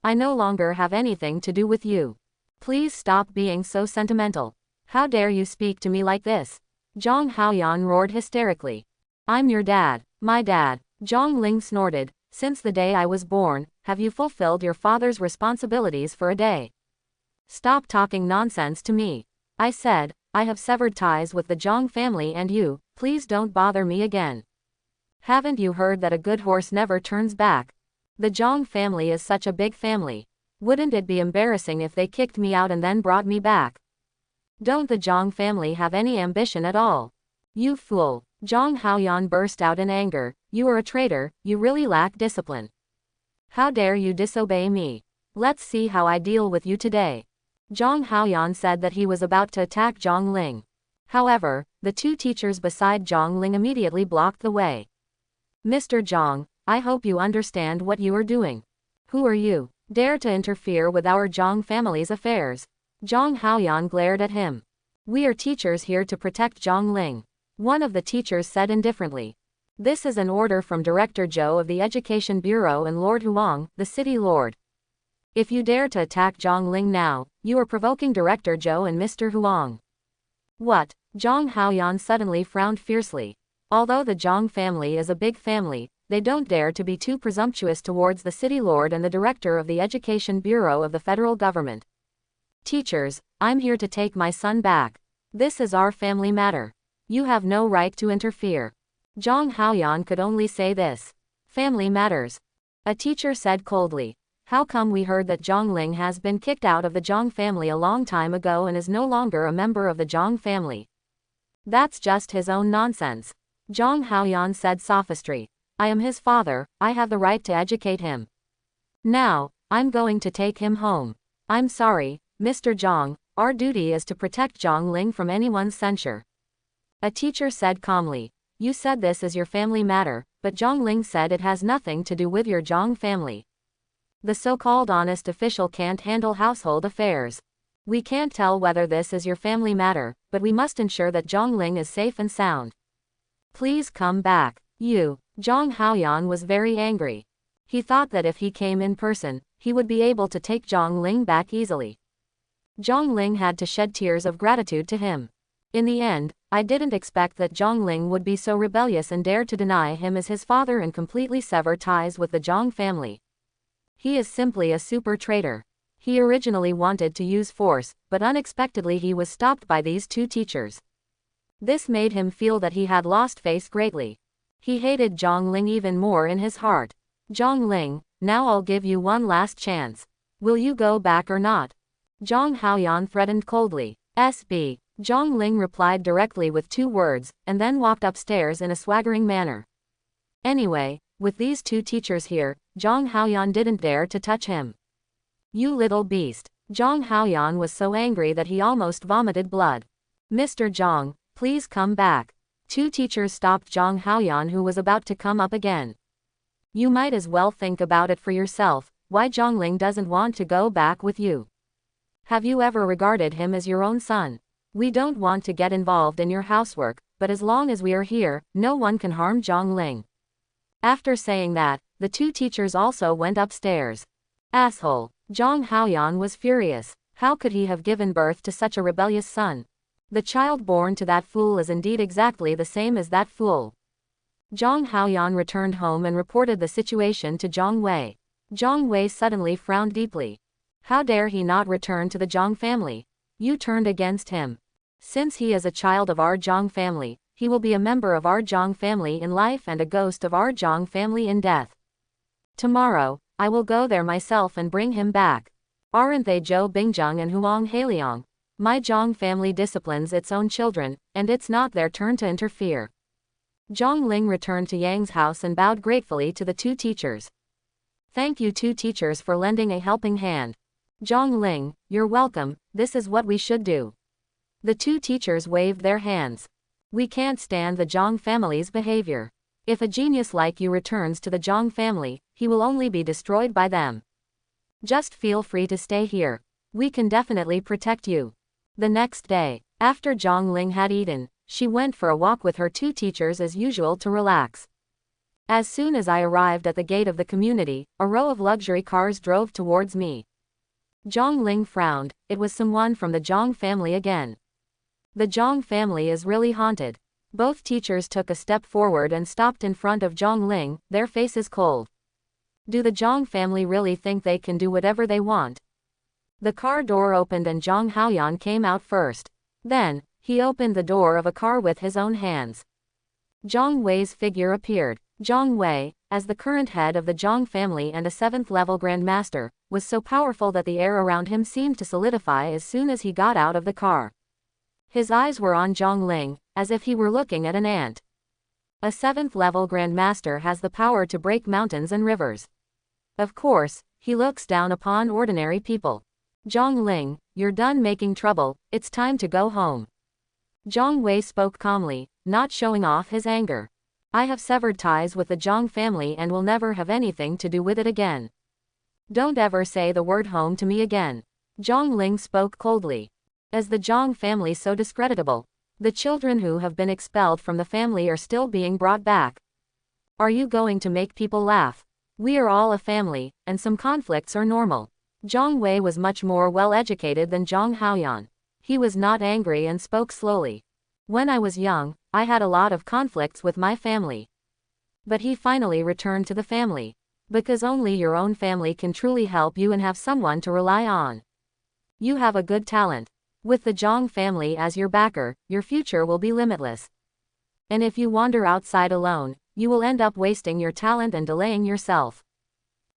Speaker 1: I no longer have anything to do with you. Please stop being so sentimental. How dare you speak to me like this? Zhang Haoyan roared hysterically. I'm your dad, my dad. Zhang Ling snorted. Since the day I was born, have you fulfilled your father's responsibilities for a day? Stop talking nonsense to me. I said, I have severed ties with the Zhang family and you, please don't bother me again. Haven't you heard that a good horse never turns back? The Zhang family is such a big family. Wouldn't it be embarrassing if they kicked me out and then brought me back? Don't the Zhang family have any ambition at all? You fool. Zhang Haoyan burst out in anger. You are a traitor, you really lack discipline. How dare you disobey me? Let's see how I deal with you today. Zhang Haoyan said that he was about to attack Zhang Ling. However, the two teachers beside Zhang Ling immediately blocked the way. Mr. Zhang, I hope you understand what you are doing. Who are you? Dare to interfere with our Zhang family's affairs? Zhang Haoyan glared at him. We are teachers here to protect Zhang Ling. One of the teachers said indifferently. This is an order from Director Zhou of the Education Bureau and Lord Huang, the city lord. If you dare to attack Zhang Ling now, you are provoking Director Zhou and Mr. Huang. What? Zhang Haoyan suddenly frowned fiercely. Although the Zhang family is a big family, they don't dare to be too presumptuous towards the city lord and the director of the Education Bureau of the federal government. Teachers, I'm here to take my son back. This is our family matter. You have no right to interfere. Zhang Haoyan could only say this. Family matters. A teacher said coldly. How come we heard that Zhang Ling has been kicked out of the Zhang family a long time ago and is no longer a member of the Zhang family? That's just his own nonsense. Zhang Haoyan said sophistry. I am his father, I have the right to educate him. Now, I'm going to take him home. I'm sorry, Mr. Zhang, our duty is to protect Zhang Ling from anyone's censure. A teacher said calmly. You said this is your family matter, but Zhang Ling said it has nothing to do with your Zhang family. The so-called honest official can't handle household affairs. We can't tell whether this is your family matter, but we must ensure that Zhang Ling is safe and sound. Please come back. You. Zhang Haoyan was very angry. He thought that if he came in person, he would be able to take Zhang Ling back easily. Zhang Ling had to shed tears of gratitude to him. In the end, I didn't expect that Zhang Ling would be so rebellious and dare to deny him as his father and completely sever ties with the Zhang family. He is simply a super traitor. He originally wanted to use force, but unexpectedly he was stopped by these two teachers. This made him feel that he had lost face greatly. He hated Zhang Ling even more in his heart. Zhang Ling, now I'll give you one last chance. Will you go back or not? Zhang Haoyan threatened coldly. SB. Zhang Ling replied directly with 2 words, and then walked upstairs in a swaggering manner. Anyway, with these two teachers here, Zhang Haoyan didn't dare to touch him. You little beast. Zhang Haoyan was so angry that he almost vomited blood. Mr. Zhang, please come back. Two teachers stopped Zhang Haoyan, who was about to come up again. You might as well think about it for yourself, why Zhongling doesn't want to go back with you. Have you ever regarded him as your own son? We don't want to get involved in your housework, but as long as we are here, no one can harm Zhongling. After saying that, the two teachers also went upstairs. Asshole. Zhang Haoyan was furious. How could he have given birth to such a rebellious son? The child born to that fool is indeed exactly the same as that fool. Zhang Haoyan returned home and reported the situation to Zhang Wei. Zhang Wei suddenly frowned deeply. How dare he not return to the Zhang family? You turned against him. Since he is a child of our Zhang family, he will be a member of our Zhang family in life and a ghost of our Zhang family in death. Tomorrow, I will go there myself and bring him back. Aren't they Zhou Bingjung and Huang Heiliang? My Zhang family disciplines its own children, and it's not their turn to interfere. Zhang Ling returned to Yang's house and bowed gratefully to the two teachers. Thank you two teachers for lending a helping hand. Zhang Ling, you're welcome, this is what we should do. The two teachers waved their hands. We can't stand the Zhang family's behavior. If a genius like you returns to the Zhang family, he will only be destroyed by them. Just feel free to stay here. We can definitely protect you. The next day, after Zhang Ling had eaten, she went for a walk with her two teachers as usual to relax. As soon as I arrived at the gate of the community, a row of luxury cars drove towards me. Zhang Ling frowned, it was someone from the Zhang family again. The Zhang family is really haunted. Both teachers took a step forward and stopped in front of Zhang Ling, their faces cold. Do the Zhang family really think they can do whatever they want? The car door opened and Zhang Haoyan came out first. Then, he opened the door of a car with his own hands. Zhang Wei's figure appeared. Zhang Wei, as the current head of the Zhang family and a 7th-level grandmaster, was so powerful that the air around him seemed to solidify as soon as he got out of the car. His eyes were on Zhang Ling, as if he were looking at an ant. A 7th-level grandmaster has the power to break mountains and rivers. Of course, he looks down upon ordinary people. Zhang Ling, you're done making trouble, it's time to go home. Zhang Wei spoke calmly, not showing off his anger. I have severed ties with the Zhang family and will never have anything to do with it again. Don't ever say the word home to me again. Zhang Ling spoke coldly. Is the Zhang family so discreditable? The children who have been expelled from the family are still being brought back. Are you going to make people laugh? We are all a family, and some conflicts are normal. Zhang Wei was much more well-educated than Zhang Haoyan. He was not angry and spoke slowly. When I was young, I had a lot of conflicts with my family. But he finally returned to the family. Because only your own family can truly help you and have someone to rely on. You have a good talent. With the Zhang family as your backer, your future will be limitless. And if you wander outside alone, you will end up wasting your talent and delaying yourself.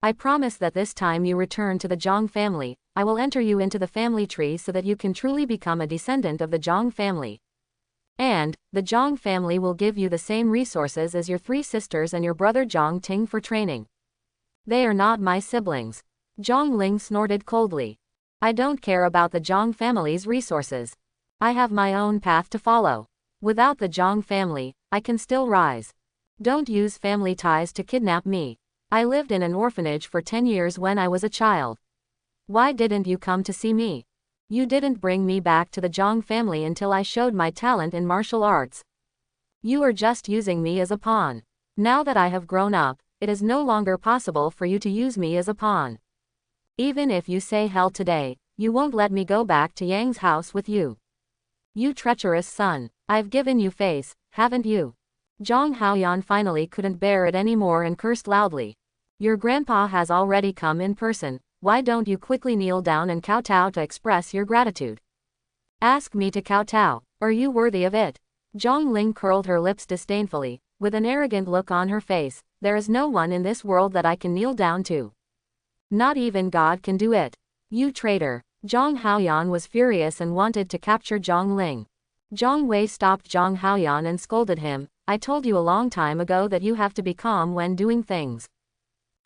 Speaker 1: I promise that this time you return to the Zhang family, I will enter you into the family tree so that you can truly become a descendant of the Zhang family. And, the Zhang family will give you the same resources as your 3 sisters and your brother Zhang Ting for training. They are not my siblings. Zhang Ling snorted coldly. I don't care about the Zhang family's resources. I have my own path to follow. Without the Zhang family, I can still rise. Don't use family ties to kidnap me. I lived in an orphanage for 10 years when I was a child. Why didn't you come to see me? You didn't bring me back to the Zhang family until I showed my talent in martial arts. You are just using me as a pawn. Now that I have grown up, it is no longer possible for you to use me as a pawn. Even if you say hell today, you won't let me go back to Yang's house with you. You treacherous son, I've given you face, haven't you? Zhang Haoyan finally couldn't bear it anymore and cursed loudly. Your grandpa has already come in person, why don't you quickly kneel down and kowtow to express your gratitude? Ask me to kowtow, are you worthy of it? Zhang Ling curled her lips disdainfully, with an arrogant look on her face, there is no one in this world that I can kneel down to. Not even God can do it. You traitor. Zhang Haoyan was furious and wanted to capture Zhang Ling. Zhang Wei stopped Zhang Haoyan and scolded him, I told you a long time ago that you have to be calm when doing things.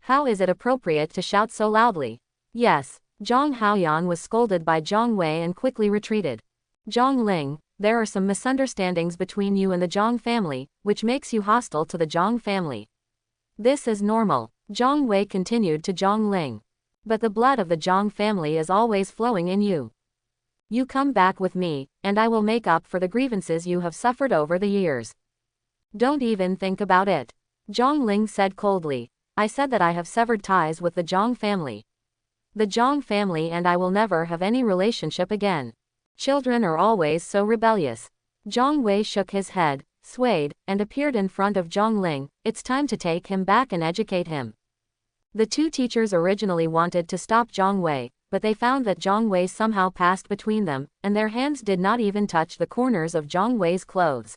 Speaker 1: How is it appropriate to shout so loudly? Yes, Zhang Haoyan was scolded by Zhang Wei and quickly retreated. Zhang Ling, there are some misunderstandings between you and the Zhang family, which makes you hostile to the Zhang family. This is normal, Zhang Wei continued to Zhang Ling. But the blood of the Zhang family is always flowing in you. You come back with me, and I will make up for the grievances you have suffered over the years. Don't even think about it. Zhang Ling said coldly. I said that I have severed ties with the Zhang family. The Zhang family and I will never have any relationship again. Children are always so rebellious. Zhang Wei shook his head, swayed, and appeared in front of Zhang Ling. It's time to take him back and educate him. The two teachers originally wanted to stop Zhang Wei, but they found that Zhang Wei somehow passed between them, and their hands did not even touch the corners of Zhang Wei's clothes.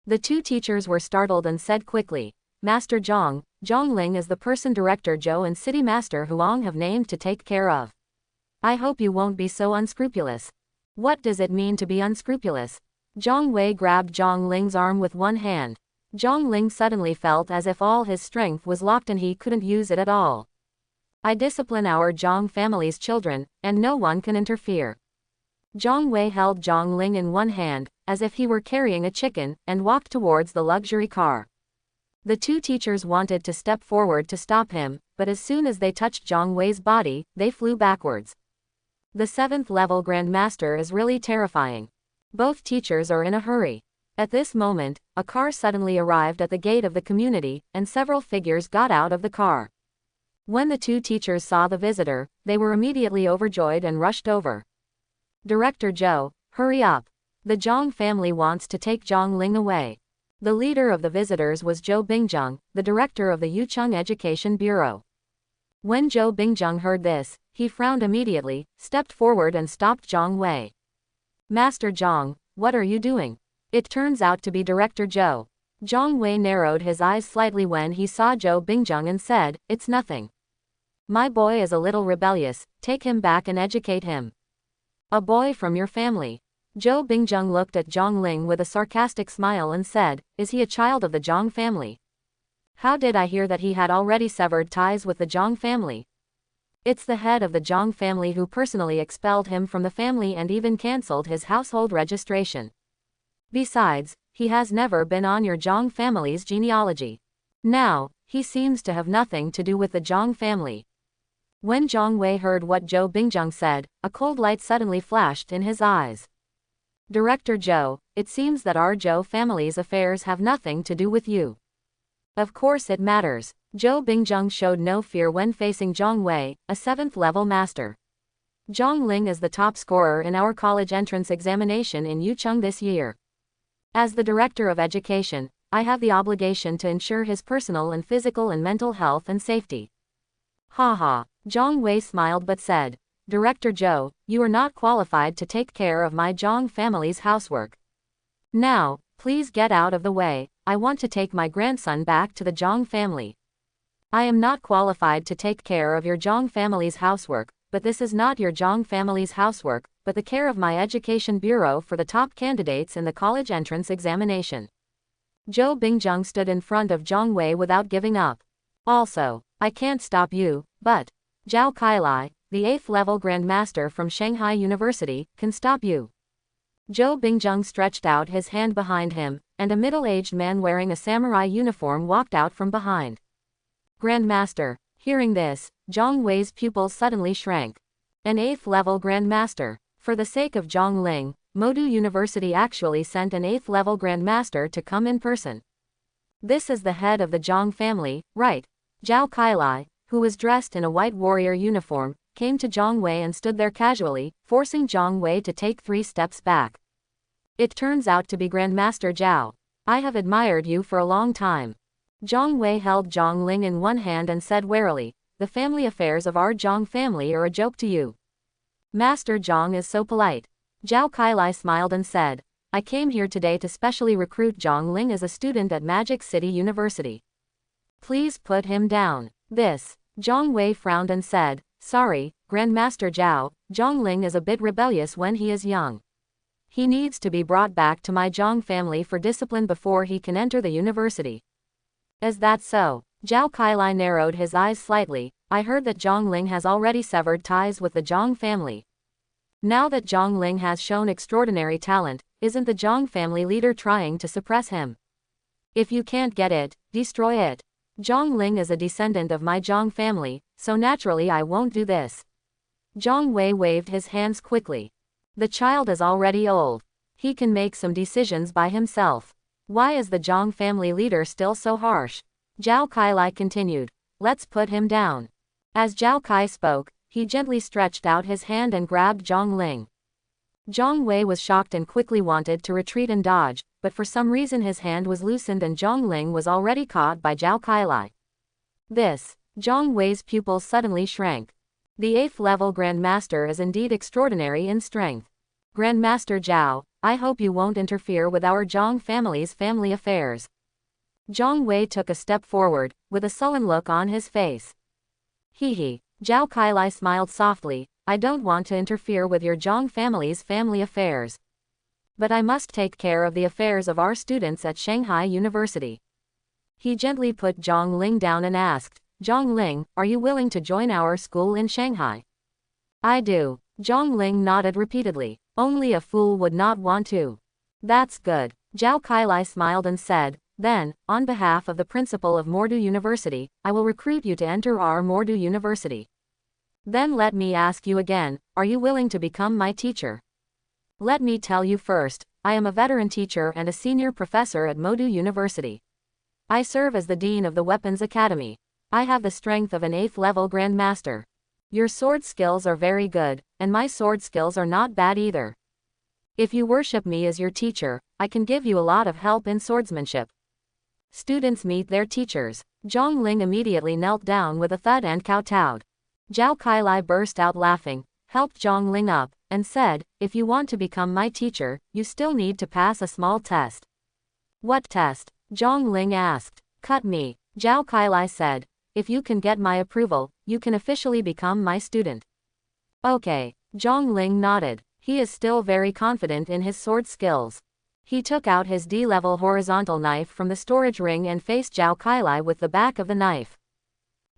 Speaker 1: The two teachers were startled and said quickly, Master Zhang, Zhang Ling is the person Director Zhou and City Master Huang have named to take care of. I hope you won't be so unscrupulous. What does it mean to be unscrupulous? Zhang Wei grabbed Zhang Ling's arm with one hand. Zhang Ling suddenly felt as if all his strength was locked and he couldn't use it at all. I discipline our Zhang family's children, and no one can interfere. Zhang Wei held Zhang Ling in one hand, as if he were carrying a chicken, and walked towards the luxury car. The two teachers wanted to step forward to stop him, but as soon as they touched Zhang Wei's body, they flew backwards. The 7th level Grand Master is really terrifying. Both teachers are in a hurry. At this moment, a car suddenly arrived at the gate of the community, and several figures got out of the car. When the two teachers saw the visitor, they were immediately overjoyed and rushed over. Director Zhou, hurry up. The Zhang family wants to take Zhang Ling away. The leader of the visitors was Zhou Bingjung, the director of the Yucheng Education Bureau. When Zhou Bingjung heard this, he frowned immediately, stepped forward and stopped Zhang Wei. Master Zhang, what are you doing? It turns out to be Director Zhou. Zhang Wei narrowed his eyes slightly when he saw Zhou Bingjung and said, It's nothing. My boy is a little rebellious, take him back and educate him. A boy from your family. Zhou Bingjung looked at Zhang Ling with a sarcastic smile and said, Is he a child of the Zhang family? How did I hear that he had already severed ties with the Zhang family? It's the head of the Zhang family who personally expelled him from the family and even cancelled his household registration. Besides, he has never been on your Zhang family's genealogy. Now, he seems to have nothing to do with the Zhang family. When Zhang Wei heard what Zhou Bingjung said, a cold light suddenly flashed in his eyes. Director Zhou, it seems that our Zhou family's affairs have nothing to do with you. Of course it matters. Zhou Bingjung showed no fear when facing Zhang Wei, a 7th level master. Zhang Ling is the top scorer in our college entrance examination in Yucheng this year. As the Director of Education, I have the obligation to ensure his personal and physical and mental health and safety. Haha, Zhang Wei smiled but said, Director Zhou, you are not qualified to take care of my Zhang family's housework. Now, please get out of the way, I want to take my grandson back to the Zhang family. I am not qualified to take care of your Zhang family's housework, but this is not your Zhang family's housework, but the care of my education bureau for the top candidates in the college entrance examination. Zhou Bingjung stood in front of Zhang Wei without giving up. Also, I can't stop you, but Zhao Kailai, the 8th level Grand Master from Shanghai University, can stop you. Zhou Bingjung stretched out his hand behind him, and a middle-aged man wearing a samurai uniform walked out from behind. Grand Master. Hearing this, Zhang Wei's pupils suddenly shrank. An 8th level Grand Master. For the sake of Zhang Ling, Modu University actually sent an 8th level Grand Master to come in person. This is the head of the Zhang family, right? Zhao Kailai, who was dressed in a white warrior uniform, came to Zhang Wei and stood there casually, forcing Zhang Wei to take 3 steps back. It turns out to be Grand Master Zhao. I have admired you for a long time. Zhang Wei held Zhang Ling in one hand and said warily, The family affairs of our Zhang family are a joke to you. Master Zhang is so polite. Zhao Kailai smiled and said, I came here today to specially recruit Zhang Ling as a student at Magic City University. Please put him down. This. Zhang Wei frowned and said, Sorry, Grandmaster Zhao, Zhang Ling is a bit rebellious when he is young. He needs to be brought back to my Zhang family for discipline before he can enter the university. Is that so? Zhao Kailai narrowed his eyes slightly, I heard that Zhang Ling has already severed ties with the Zhang family. Now that Zhang Ling has shown extraordinary talent, isn't the Zhang family leader trying to suppress him? If you can't get it, destroy it. Zhang Ling is a descendant of my Zhang family, so naturally I won't do this. Zhang Wei waved his hands quickly. The child is already old. He can make some decisions by himself. Why is the Zhang family leader still so harsh? Zhao Kailai continued. Let's put him down. As Zhao Kai spoke, he gently stretched out his hand and grabbed Zhang Ling. Zhang Wei was shocked and quickly wanted to retreat and dodge, but for some reason his hand was loosened and Zhang Ling was already caught by Zhao Kailai. Zhang Wei's pupils suddenly shrank. The 8th level Grandmaster is indeed extraordinary in strength. Grandmaster Zhao, I hope you won't interfere with our Zhang family's family affairs. Zhang Wei took a step forward, with a sullen look on his face. Hee. Zhao Kailai smiled softly. I don't want to interfere with your Zhang family's family affairs. But I must take care of the affairs of our students at Shanghai University. He gently put Zhang Ling down and asked, Zhang Ling, are you willing to join our school in Shanghai? I do. Zhang Ling nodded repeatedly. Only a fool would not want to. That's good. Zhao Kailai smiled and said, then, on behalf of the principal of Mordu University, I will recruit you to enter our Mordu University. Then let me ask you again, are you willing to become my teacher? Let me tell you first, I am a veteran teacher and a senior professor at Mordu University. I serve as the dean of the Weapons Academy. I have the strength of an 8th level Grandmaster. Your sword skills are very good, and my sword skills are not bad either. If you worship me as your teacher, I can give you a lot of help in swordsmanship. Students meet their teachers. Zhang Ling immediately knelt down with a thud and kowtowed. Zhao Kailai burst out laughing, helped Zhang Ling up, and said, if you want to become my teacher, you still need to pass a small test. What test? Zhang Ling asked. Cut me. Zhao Kailai said. If you can get my approval, you can officially become my student. Okay. Zhang Ling nodded. He is still very confident in his sword skills. He took out his D-level horizontal knife from the storage ring and faced Zhao Kailai with the back of the knife.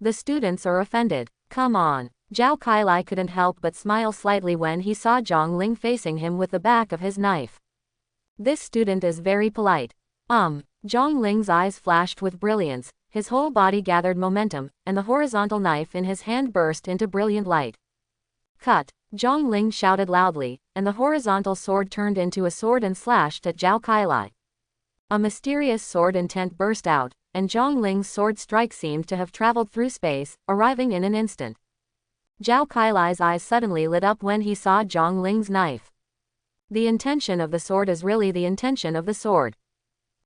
Speaker 1: The students are offended. Come on. Zhao Kailai couldn't help but smile slightly when he saw Zhang Ling facing him with the back of his knife. This student is very polite. Zhang Ling's eyes flashed with brilliance, his whole body gathered momentum, and the horizontal knife in his hand burst into brilliant light. Cut! Zhang Ling shouted loudly, and the horizontal sword turned into a sword and slashed at Zhao Kailai. A mysterious sword intent burst out, and Zhang Ling's sword strike seemed to have traveled through space, arriving in an instant. Zhao Kailai's eyes suddenly lit up when he saw Zhang Ling's knife. The intention of the sword is really the intention of the sword.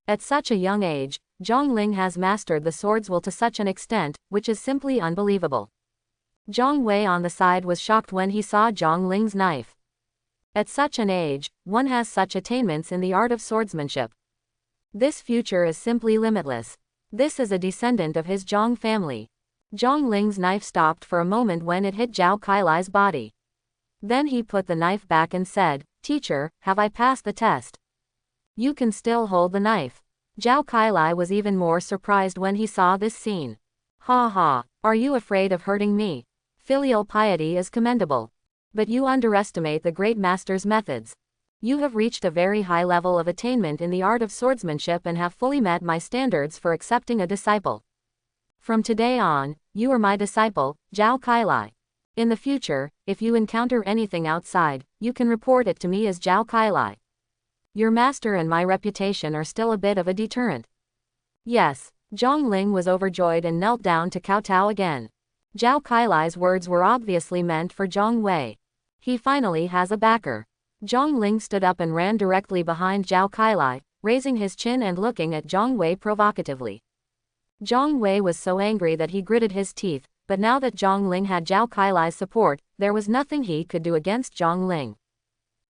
Speaker 1: At such a young age, Zhang Ling has mastered the sword's will to such an extent, which is simply unbelievable. Zhang Wei on the side was shocked when he saw Zhang Ling's knife. At such an age, one has such attainments in the art of swordsmanship. This future is simply limitless. This is a descendant of his Zhang family. Zhang Ling's knife stopped for a moment when it hit Zhao Kailai's body. Then he put the knife back and said, Teacher, have I passed the test? You can still hold the knife. Zhao Kailai was even more surprised when he saw this scene. Ha ha, are you afraid of hurting me? Filial piety is commendable. But you underestimate the great master's methods. You have reached a very high level of attainment in the art of swordsmanship and have fully met my standards for accepting a disciple. From today on, you are my disciple, Zhao Kailai. In the future, if you encounter anything outside, you can report it to me as Zhao Kailai. Your master and my reputation are still a bit of a deterrent. Yes, Zhang Ling was overjoyed and knelt down to kowtow again. Zhao Kailai's words were obviously meant for Zhang Wei. He finally has a backer. Zhang Ling stood up and ran directly behind Zhao Kailai, raising his chin and looking at Zhang Wei provocatively. Zhang Wei was so angry that he gritted his teeth, but now that Zhang Ling had Zhao Kailai's support, there was nothing he could do against Zhang Ling.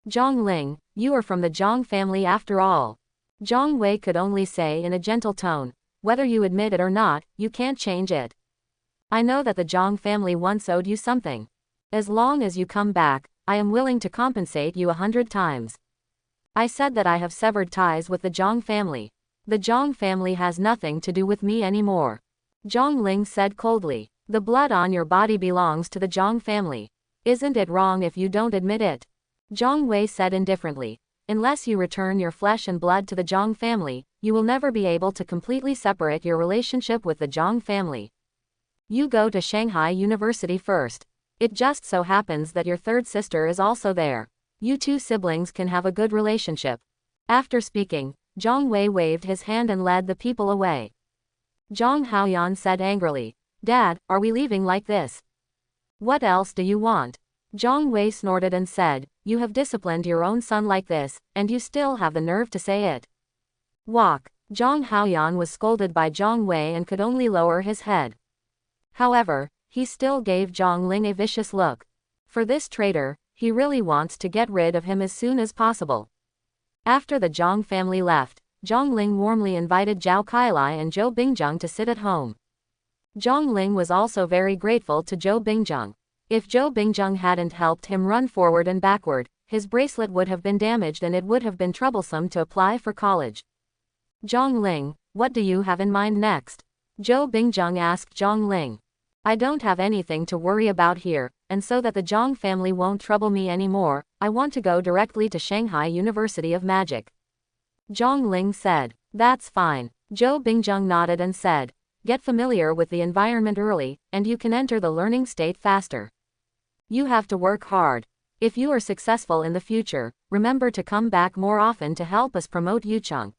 Speaker 1: Zhang Ling, you are from the Zhang family after all. Zhang Wei could only say in a gentle tone, whether you admit it or not, you can't change it. I know that the Zhang family once owed you something. As long as you come back, I am willing to compensate you 100 times. I said that I have severed ties with the Zhang family. The Zhang family has nothing to do with me anymore. Zhang Ling said coldly. The blood on your body belongs to the Zhang family. Isn't it wrong if you don't admit it? Zhang Wei said indifferently. Unless you return your flesh and blood to the Zhang family, you will never be able to completely separate your relationship with the Zhang family. You go to Shanghai University first. It just so happens that your third sister is also there. You two siblings can have a good relationship. After speaking, Zhang Wei waved his hand and led the people away. Zhang Haoyan said angrily, "Dad, are we leaving like this? What else do you want?" Zhang Wei snorted and said, "You have disciplined your own son like this, and you still have the nerve to say it. Walk." Zhang Haoyan was scolded by Zhang Wei and could only lower his head. However, he still gave Zhang Ling a vicious look. For this traitor, he really wants to get rid of him as soon as possible. After the Zhang family left, Zhang Ling warmly invited Zhao Kailai and Zhou Bingjung to sit at home. Zhang Ling was also very grateful to Zhou Bingjung. If Zhou Bingjung hadn't helped him run forward and backward, his bracelet would have been damaged and it would have been troublesome to apply for college. "Zhang Ling, what do you have in mind next?" Zhou Bingjung asked Zhang Ling. "I don't have anything to worry about here, and so that the Zhang family won't trouble me anymore, I want to go directly to Shanghai University of Magic." Zhang Ling said. "That's fine." Zhou Bingjung nodded and said, "Get familiar with the environment early, and you can enter the learning state faster. You have to work hard. If you are successful in the future, remember to come back more often to help us promote Yucheng."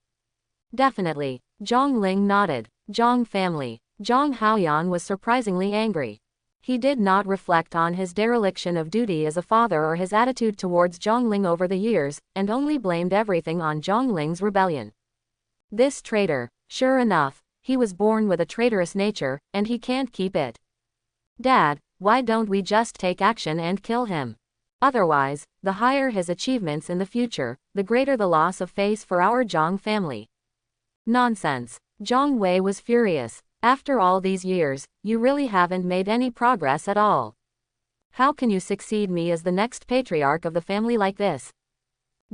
Speaker 1: "Definitely." Zhang Ling nodded. Zhang family. Zhang Haoyan was surprisingly angry. He did not reflect on his dereliction of duty as a father or his attitude towards Zhang Ling over the years, and only blamed everything on Zhang Ling's rebellion. This traitor. Sure enough, he was born with a traitorous nature, and he can't keep it. "Dad, why don't we just take action and kill him? Otherwise, the higher his achievements in the future, the greater the loss of face for our Zhang family." "Nonsense." Zhang Wei was furious. "After all these years, you really haven't made any progress at all. How can you succeed me as the next patriarch of the family like this?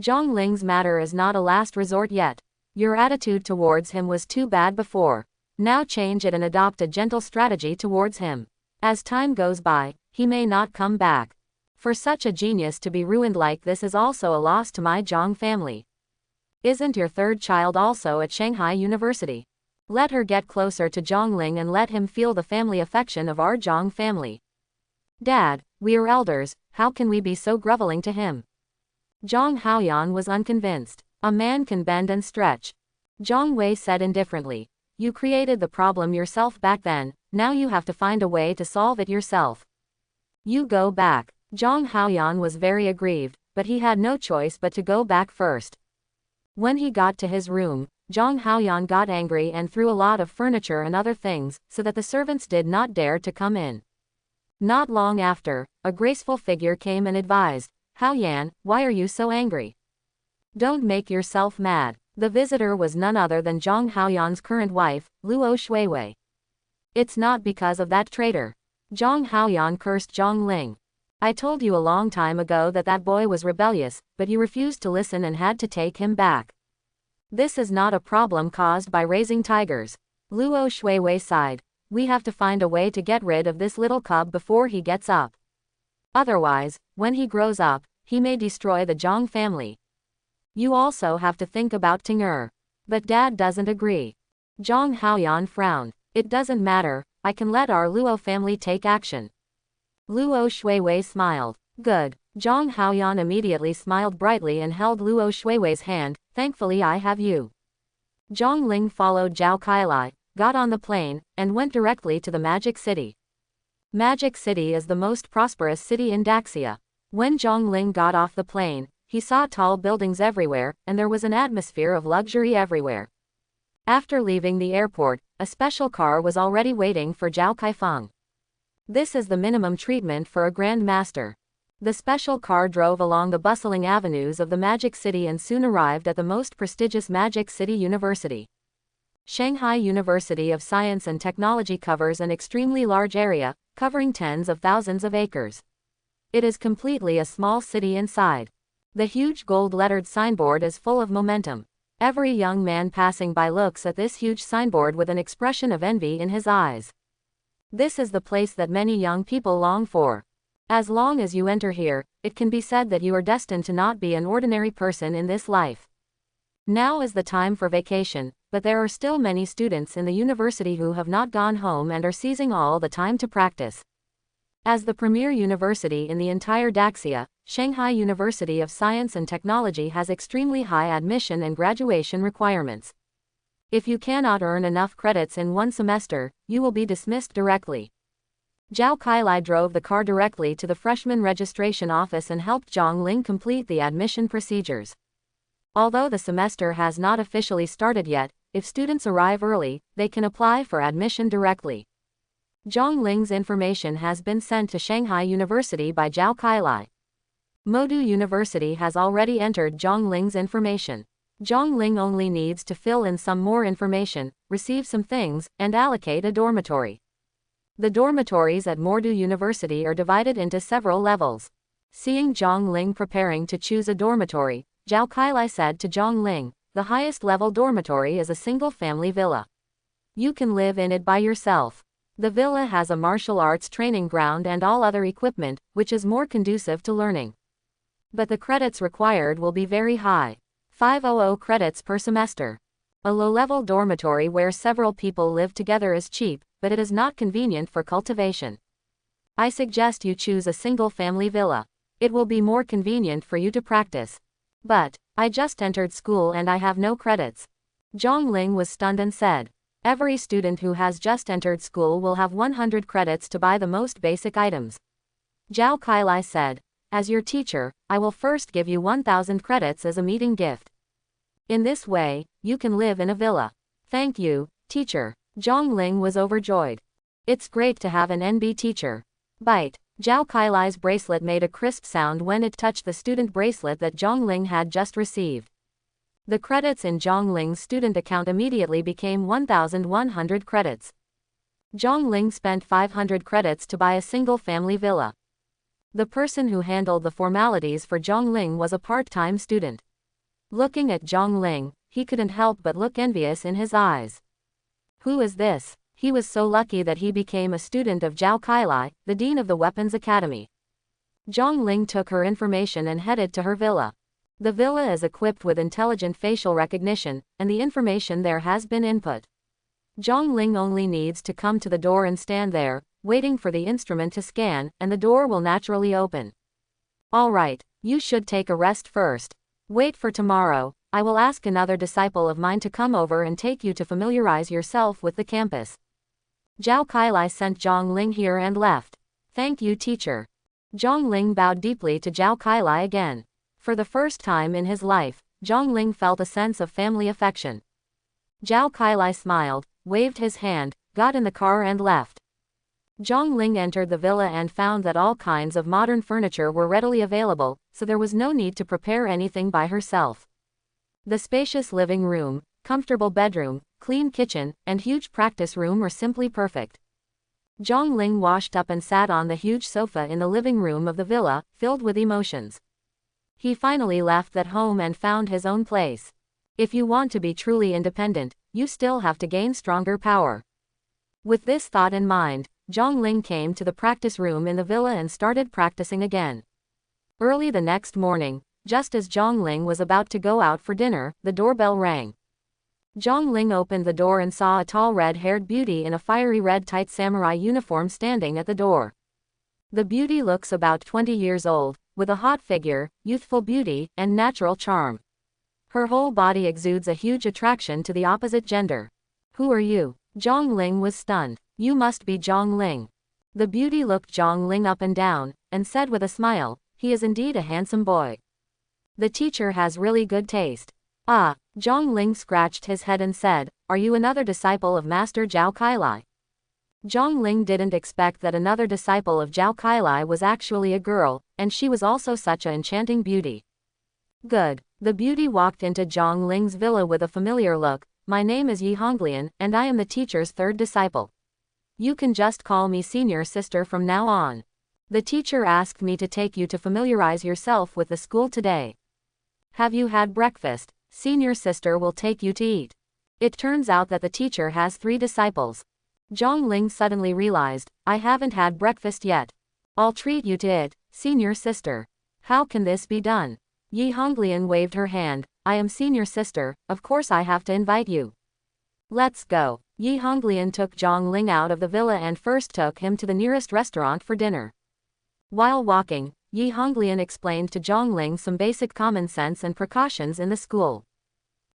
Speaker 1: Zhang Ling's matter is not a last resort yet. Your attitude towards him was too bad before. Now change it and adopt a gentle strategy towards him. As time goes by, he may not come back. For such a genius to be ruined like this is also a loss to my Zhang family. Isn't your third child also at Shanghai University? Let her get closer to Zhang Ling and let him feel the family affection of our Zhang family. Dad, we are elders, how can we be so groveling to him?" Zhang Haoyan was unconvinced. "A man can bend and stretch." Zhang Wei said indifferently. "You created the problem yourself back then, now you have to find a way to solve it yourself. You go back." Zhang Haoyan was very aggrieved, but he had no choice but to go back first. When he got to his room, Zhang Haoyan got angry and threw a lot of furniture and other things, so that the servants did not dare to come in. Not long after, a graceful figure came and advised, "Haoyan, why are you so angry? Don't make yourself mad." The visitor was none other than Zhang Haoyan's current wife, Luo Shuiwei. "It's not because of that traitor." Zhang Haoyan cursed Zhang Ling. "I told you a long time ago that that boy was rebellious, but you refused to listen and had to take him back. This is not a problem caused by raising tigers." Luo Shuiwei sighed. "We have to find a way to get rid of this little cub before he gets up. Otherwise, when he grows up, he may destroy the Zhang family. You also have to think about Ting'er." "But Dad doesn't agree." Zhang Haoyan frowned. "It doesn't matter, I can let our Luo family take action." Luo Shuiwei smiled. "Good." Zhang Haoyan immediately smiled brightly and held Luo Shuiwei's hand. "Thankfully I have you." Zhang Ling followed Zhao Kailai, got on the plane, and went directly to the Magic City. Magic City is the most prosperous city in Daxia. When Zhang Ling got off the plane, he saw tall buildings everywhere, and there was an atmosphere of luxury everywhere. After leaving the airport, a special car was already waiting for Zhao Kaifeng. This is the minimum treatment for a Grand Master. The special car drove along the bustling avenues of the Magic City and soon arrived at the most prestigious Magic City University. Shanghai University of Science and Technology covers an extremely large area, covering tens of thousands of acres. It is completely a small city inside. The huge gold-lettered signboard is full of momentum. Every young man passing by looks at this huge signboard with an expression of envy in his eyes. This is the place that many young people long for. As long as you enter here, it can be said that you are destined to not be an ordinary person in this life. Now is the time for vacation, but there are still many students in the university who have not gone home and are seizing all the time to practice. As the premier university in the entire Daxia, Shanghai University of Science and Technology has extremely high admission and graduation requirements. If you cannot earn enough credits in one semester, you will be dismissed directly. Zhao Kailai drove the car directly to the freshman registration office and helped Zhang Ling complete the admission procedures. Although the semester has not officially started yet, if students arrive early, they can apply for admission directly. Zhang Ling's information has been sent to Shanghai University by Zhao Kailai. Modu University has already entered Zhang Ling's information. Zhang Ling only needs to fill in some more information, receive some things, and allocate a dormitory. The dormitories at Modu University are divided into several levels. Seeing Zhang Ling preparing to choose a dormitory, Zhao Kailai said to Zhang Ling, "The highest level dormitory is a single-family villa. You can live in it by yourself. The villa has a martial arts training ground and all other equipment, which is more conducive to learning. But the credits required will be very high. 500 credits per semester. A low-level dormitory where several people live together is cheap, but it is not convenient for cultivation. I suggest you choose a single-family villa. It will be more convenient for you to practice." "But, I just entered school and I have no credits." Zhang Ling was stunned and said, "Every student who has just entered school will have 100 credits to buy the most basic items." Zhao Kailai said, "As your teacher, I will first give you 1,000 credits as a meeting gift. In this way, you can live in a villa." "Thank you, teacher." Zhang Ling was overjoyed. It's great to have an NB teacher. Bite. Zhao Kailai's bracelet made a crisp sound when it touched the student bracelet that Zhang Ling had just received. The credits in Zhang Ling's student account immediately became 1,100 credits. Zhang Ling spent 500 credits to buy a single-family villa. The person who handled the formalities for Zhang Ling was a part-time student. Looking at Zhang Ling, he couldn't help but look envious in his eyes. Who is this? He was so lucky that he became a student of Zhao Kailai, the dean of the Weapons Academy. Zhang Ling took her information and headed to her villa. The villa is equipped with intelligent facial recognition, and the information there has been input. Zhang Ling only needs to come to the door and stand there, waiting for the instrument to scan, and the door will naturally open. "All right, you should take a rest first. Wait for tomorrow. I will ask another disciple of mine to come over and take you to familiarize yourself with the campus." Zhao Kailai sent Zhang Ling here and left. "Thank you, teacher." Zhang Ling bowed deeply to Zhao Kailai again. For the first time in his life, Zhang Ling felt a sense of family affection. Zhao Kailai smiled, waved his hand, got in the car and left. Zhang Ling entered the villa and found that all kinds of modern furniture were readily available, so there was no need to prepare anything by herself. The spacious living room, comfortable bedroom, clean kitchen, and huge practice room were simply perfect. Zhang Ling washed up and sat on the huge sofa in the living room of the villa, filled with emotions. He finally left that home and found his own place. If you want to be truly independent, you still have to gain stronger power. With this thought in mind, Zhang Ling came to the practice room in the villa and started practicing again. Early the next morning, just as Zhang Ling was about to go out for dinner, the doorbell rang. Zhang Ling opened the door and saw a tall red-haired beauty in a fiery red tight samurai uniform standing at the door. The beauty looks about 20 years old, with a hot figure, youthful beauty, and natural charm. Her whole body exudes a huge attraction to the opposite gender. "Who are you?" Zhang Ling was stunned. "You must be Zhang Ling." The beauty looked Zhang Ling up and down, and said with a smile, "He is indeed a handsome boy. The teacher has really good taste." "Ah." Zhang Ling scratched his head and said, "Are you another disciple of Master Zhao Kailai?" Zhang Ling didn't expect that another disciple of Zhao Kailai was actually a girl, and she was also such an enchanting beauty. "Good." The beauty walked into Zhang Ling's villa with a familiar look. "My name is Yi Honglian, and I am the teacher's third disciple. You can just call me senior sister from now on. The teacher asked me to take you to familiarize yourself with the school today. Have you had breakfast? Senior sister will take you to eat." It turns out that the teacher has 3 disciples. Zhongling suddenly realized, I haven't had breakfast yet. I'll treat you to it, senior sister. How can this be done? Yi Honglian waved her hand, I am senior sister, of course I have to invite you. Let's go. Yi Honglian took Zhongling out of the villa and first took him to the nearest restaurant for dinner. While walking, Yi Honglian explained to Zhongling some basic common sense and precautions in the school.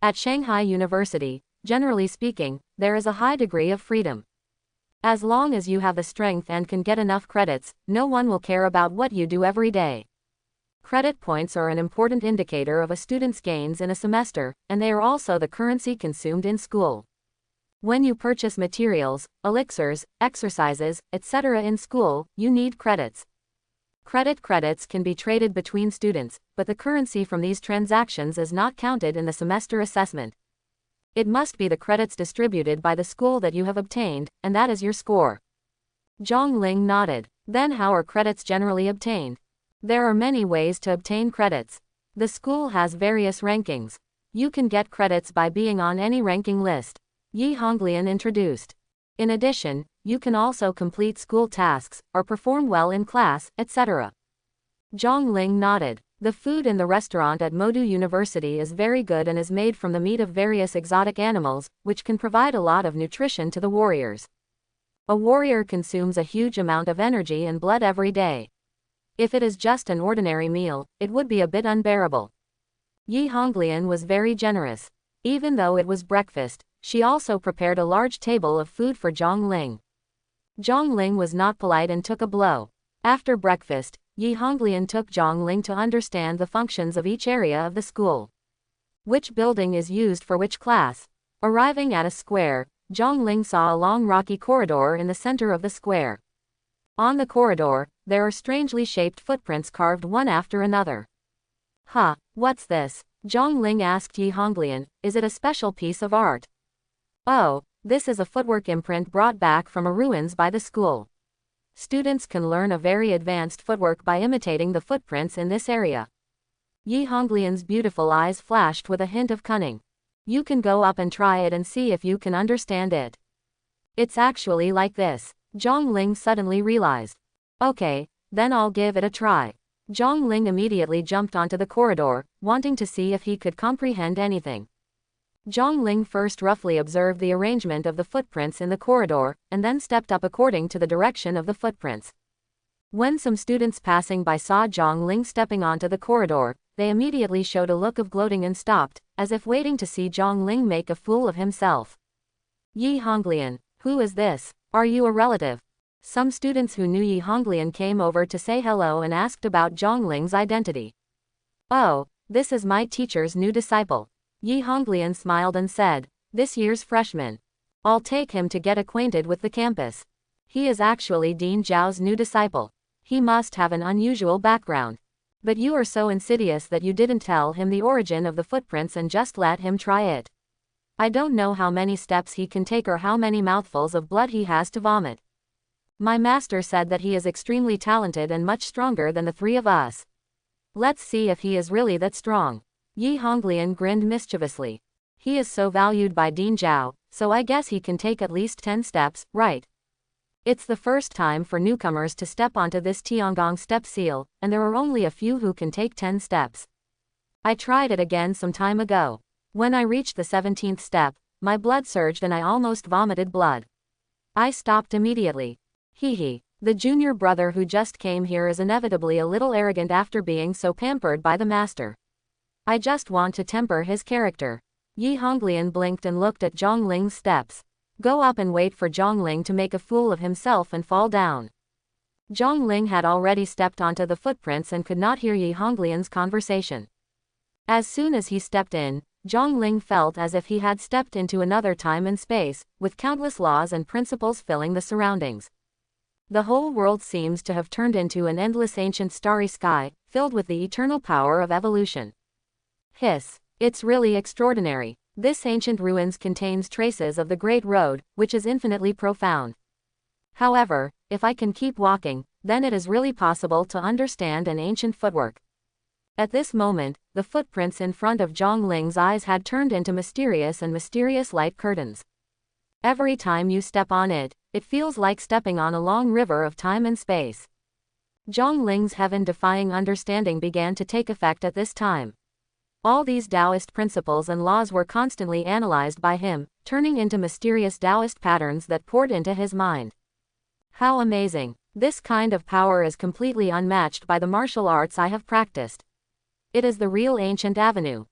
Speaker 1: At Shanghai University, generally speaking, there is a high degree of freedom. As long as you have the strength and can get enough credits, no one will care about what you do every day. Credit points are an important indicator of a student's gains in a semester, and they are also the currency consumed in school. When you purchase materials, elixirs, exercises, etc. in school, you need credits. Credits can be traded between students, but the currency from these transactions is not counted in the semester assessment. It must be the credits distributed by the school that you have obtained, and that is your score. Zhongling nodded. Then how are credits generally obtained? There are many ways to obtain credits. The school has various rankings. You can get credits by being on any ranking list. Yi Honglian introduced. In addition, you can also complete school tasks, or perform well in class, etc. Zhongling nodded. The food in the restaurant at Modu University is very good and is made from the meat of various exotic animals, which can provide a lot of nutrition to the warriors. A warrior consumes a huge amount of energy and blood every day. If it is just an ordinary meal, it would be a bit unbearable. Yi Honglian was very generous. Even though it was breakfast, she also prepared a large table of food for Zhongling. Zhongling was not polite and took a blow. After breakfast, Yi Honglian took Zhongling to understand the functions of each area of the school. Which building is used for which class? Arriving at a square, Zhongling saw a long rocky corridor in the center of the square. On the corridor, there are strangely shaped footprints carved one after another. Huh, what's this? Zhongling asked Yi Honglian, is it a special piece of art? Oh, this is a footwork imprint brought back from a ruins by the school. Students can learn a very advanced footwork by imitating the footprints in this area. Yi Honglian's beautiful eyes flashed with a hint of cunning. You can go up and try it and see if you can understand it. It's actually like this. Zhongling suddenly realized. Okay, then I'll give it a try. Zhongling immediately jumped onto the corridor, wanting to see if he could comprehend anything. Zhongling first roughly observed the arrangement of the footprints in the corridor, and then stepped up according to the direction of the footprints. When some students passing by saw Zhongling stepping onto the corridor, they immediately showed a look of gloating and stopped, as if waiting to see Zhongling make a fool of himself. Yi Honglian, who is this? Are you a relative? Some students who knew Yi Honglian came over to say hello and asked about Zhongling's identity. Oh, this is my teacher's new disciple. Yi Honglian smiled and said, this year's freshman. I'll take him to get acquainted with the campus. He is actually Dean Zhao's new disciple. He must have an unusual background. But you are so insidious that you didn't tell him the origin of the footprints and just let him try it. I don't know how many steps he can take or how many mouthfuls of blood he has to vomit. My master said that he is extremely talented and much stronger than the three of us. Let's see if he is really that strong. Yi Honglian grinned mischievously. He is so valued by Dean Zhao, so I guess he can take at least 10 steps, right? It's the first time for newcomers to step onto this Tiangong step seal, and there are only a few who can take 10 steps. I tried it again some time ago. When I reached the 17th step, my blood surged and I almost vomited blood. I stopped immediately. Hee. The junior brother who just came here is inevitably a little arrogant after being so pampered by the master. I just want to temper his character. Yi Honglian blinked and looked at Zhongling's steps. Go up and wait for Zhongling to make a fool of himself and fall down. Zhongling had already stepped onto the footprints and could not hear Yi Honglian's conversation. As soon as he stepped in, Zhongling felt as if he had stepped into another time and space, with countless laws and principles filling the surroundings. The whole world seems to have turned into an endless ancient starry sky, filled with the eternal power of evolution. Hiss. It's really extraordinary. This ancient ruins contains traces of the Great Road, which is infinitely profound. However, if I can keep walking, then it is really possible to understand an ancient footwork. At this moment, the footprints in front of Zhongling's eyes had turned into mysterious light curtains. Every time you step on it, it feels like stepping on a long river of time and space. Zhang Ling's heaven-defying understanding began to take effect at this time. All these Taoist principles and laws were constantly analyzed by him, turning into mysterious Taoist patterns that poured into his mind. How amazing! This kind of power is completely unmatched by the martial arts I have practiced. It is the real ancient avenue.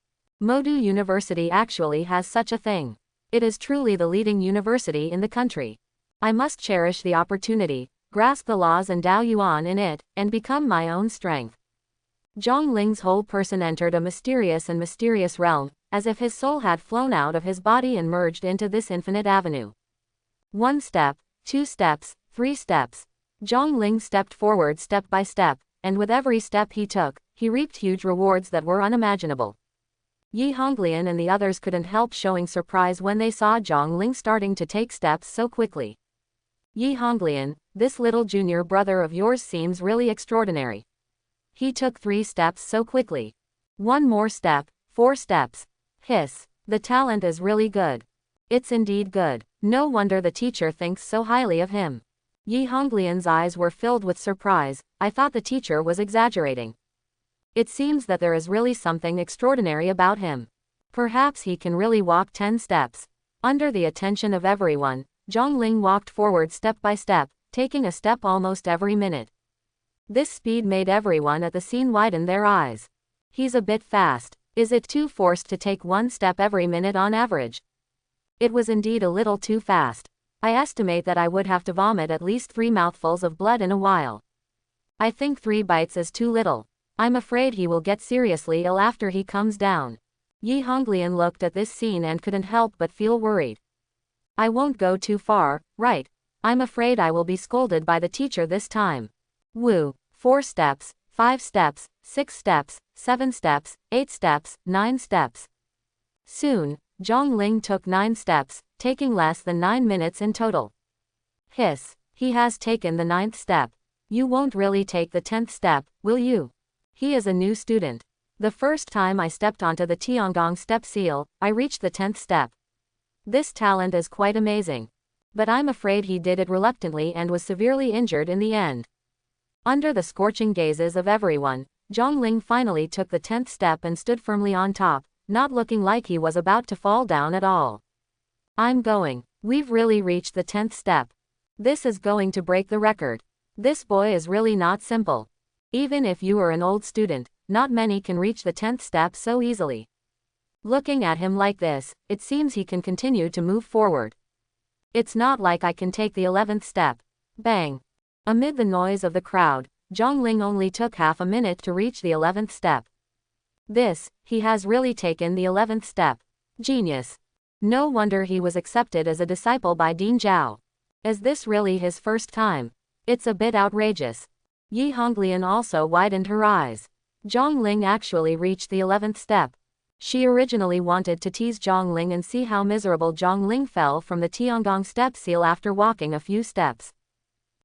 Speaker 1: Modu University actually has such a thing. It is truly the leading university in the country. I must cherish the opportunity, grasp the laws and Dao Yuan in it, and become my own strength. Zhang Ling's whole person entered a mysterious realm, as if his soul had flown out of his body and merged into this infinite avenue. 1 step, 2 steps, 3 steps. Zhang Ling stepped forward step by step, and with every step he took, he reaped huge rewards that were unimaginable. Yi Honglian and the others couldn't help showing surprise when they saw Zhang Ling starting to take steps so quickly. Yi Honglian, this little junior brother of yours seems really extraordinary. He took 3 steps so quickly. 1 more step, 4 steps. Hiss. The talent is really good. It's indeed good. No wonder the teacher thinks so highly of him. Yi Honglian's eyes were filled with surprise. I thought the teacher was exaggerating. It seems that there is really something extraordinary about him. Perhaps he can really walk 10 steps. Under the attention of everyone, Zhang Ling walked forward step by step, taking a step almost every minute. This speed made everyone at the scene widen their eyes. He's a bit fast. Is it too forced to take 1 step every minute on average? It was indeed a little too fast. I estimate that I would have to vomit at least 3 mouthfuls of blood in a while. I think 3 bites is too little. I'm afraid he will get seriously ill after he comes down. Yi Honglian looked at this scene and couldn't help but feel worried. I won't go too far, right? I'm afraid I will be scolded by the teacher this time. Woo. 4 steps, 5 steps, 6 steps, 7 steps, 8 steps, 9 steps. Soon, Zhang Ling took 9 steps, taking less than 9 minutes in total. Hiss. He has taken the 9th step. You won't really take the 10th step, will you? He is a new student. The first time I stepped onto the Tiangong step seal, I reached the 10th step. This talent is quite amazing. But I'm afraid he did it reluctantly and was severely injured in the end. Under the scorching gazes of everyone, Zhang Ling finally took the 10th step and stood firmly on top, not looking like he was about to fall down at all. I'm going. We've really reached the 10th step. This is going to break the record. This boy is really not simple. Even if you are an old student, not many can reach the 10th step so easily. Looking at him like this, it seems he can continue to move forward. It's not like I can take the 11th step. Bang. Amid the noise of the crowd, Zhang Ling only took half a minute to reach the 11th step. He has really taken the 11th step. Genius. No wonder he was accepted as a disciple by Dean Zhao. Is this really his first time? It's a bit outrageous. Yi Honglian also widened her eyes. Zhang Ling actually reached the 11th step. She originally wanted to tease Zhang Ling and see how miserable Zhang Ling fell from the Tiangong step seal after walking a few steps.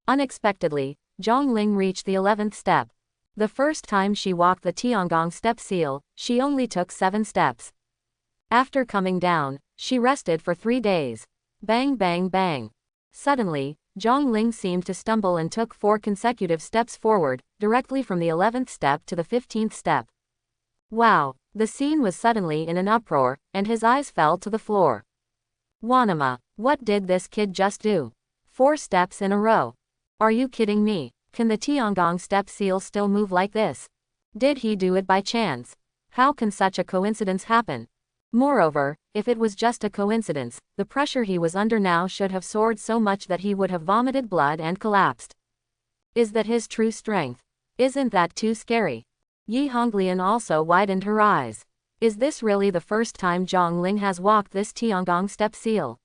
Speaker 1: Unexpectedly, Zhang Ling reached the 11th step. The first time she walked the Tiangong step seal, she only took 7 steps. After coming down, she rested for 3 days. Bang bang bang. Suddenly, Zhang Ling seemed to stumble and took 4 consecutive steps forward, directly from the 11th step to the 15th step. Wow, the scene was suddenly in an uproar, and his eyes fell to the floor. Wanama, what did this kid just do? 4 steps in a row. Are you kidding me? Can the Tiangong step seal still move like this? Did he do it by chance? How can such a coincidence happen? Moreover, if it was just a coincidence, the pressure he was under now should have soared so much that he would have vomited blood and collapsed. Is that his true strength? Isn't that too scary? Yi Honglian also widened her eyes. Is this really the first time Zhang Ling has walked this Tiangong step seal?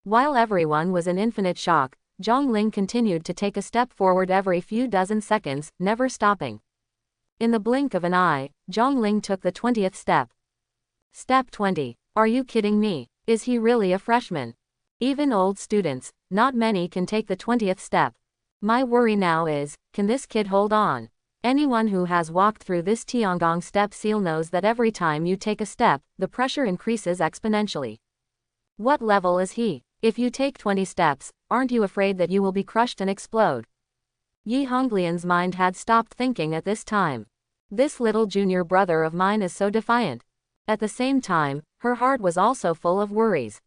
Speaker 1: While everyone was in infinite shock, Zhang Ling continued to take a step forward every few dozen seconds, never stopping. In the blink of an eye, Zhang Ling took the 20th step. Step 20. Are you kidding me? Is he really a freshman? Even old students, not many can take the 20th step. My worry now is, can this kid hold on? Anyone who has walked through this Tiangong step seal knows that every time you take a step, the pressure increases exponentially. What level is he? If you take 20 steps, aren't you afraid that you will be crushed and explode? Yi Honglian's mind had stopped thinking at this time. This little junior brother of mine is so defiant. At the same time, her heart was also full of worries.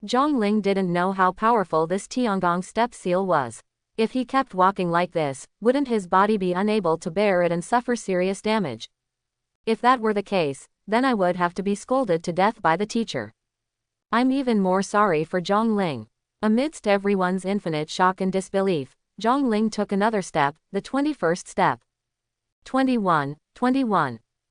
Speaker 1: Zhongling didn't know how powerful this Tiangong step seal was. If he kept walking like this, wouldn't his body be unable to bear it and suffer serious damage? If that were the case, then I would have to be scolded to death by the teacher. I'm even more sorry for Zhongling. Amidst everyone's infinite shock and disbelief, Zhongling took another step, the 21st step. 21.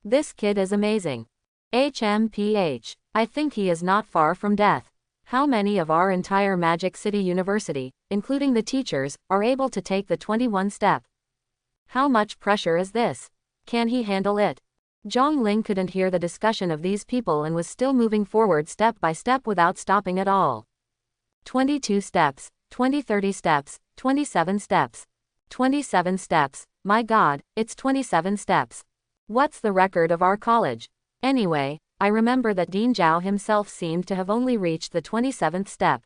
Speaker 1: This kid is amazing. HMPH. I think he is not far from death. How many of our entire Magic City University, including the teachers, are able to take the 21 step? How much pressure is this? Can he handle it? Zhongling couldn't hear the discussion of these people and was still moving forward step by step without stopping at all. 22 steps, 30 steps, 27 steps. 27 steps, my god, it's 27 steps. What's the record of our college? Anyway, I remember that Dean Zhao himself seemed to have only reached the 27th step.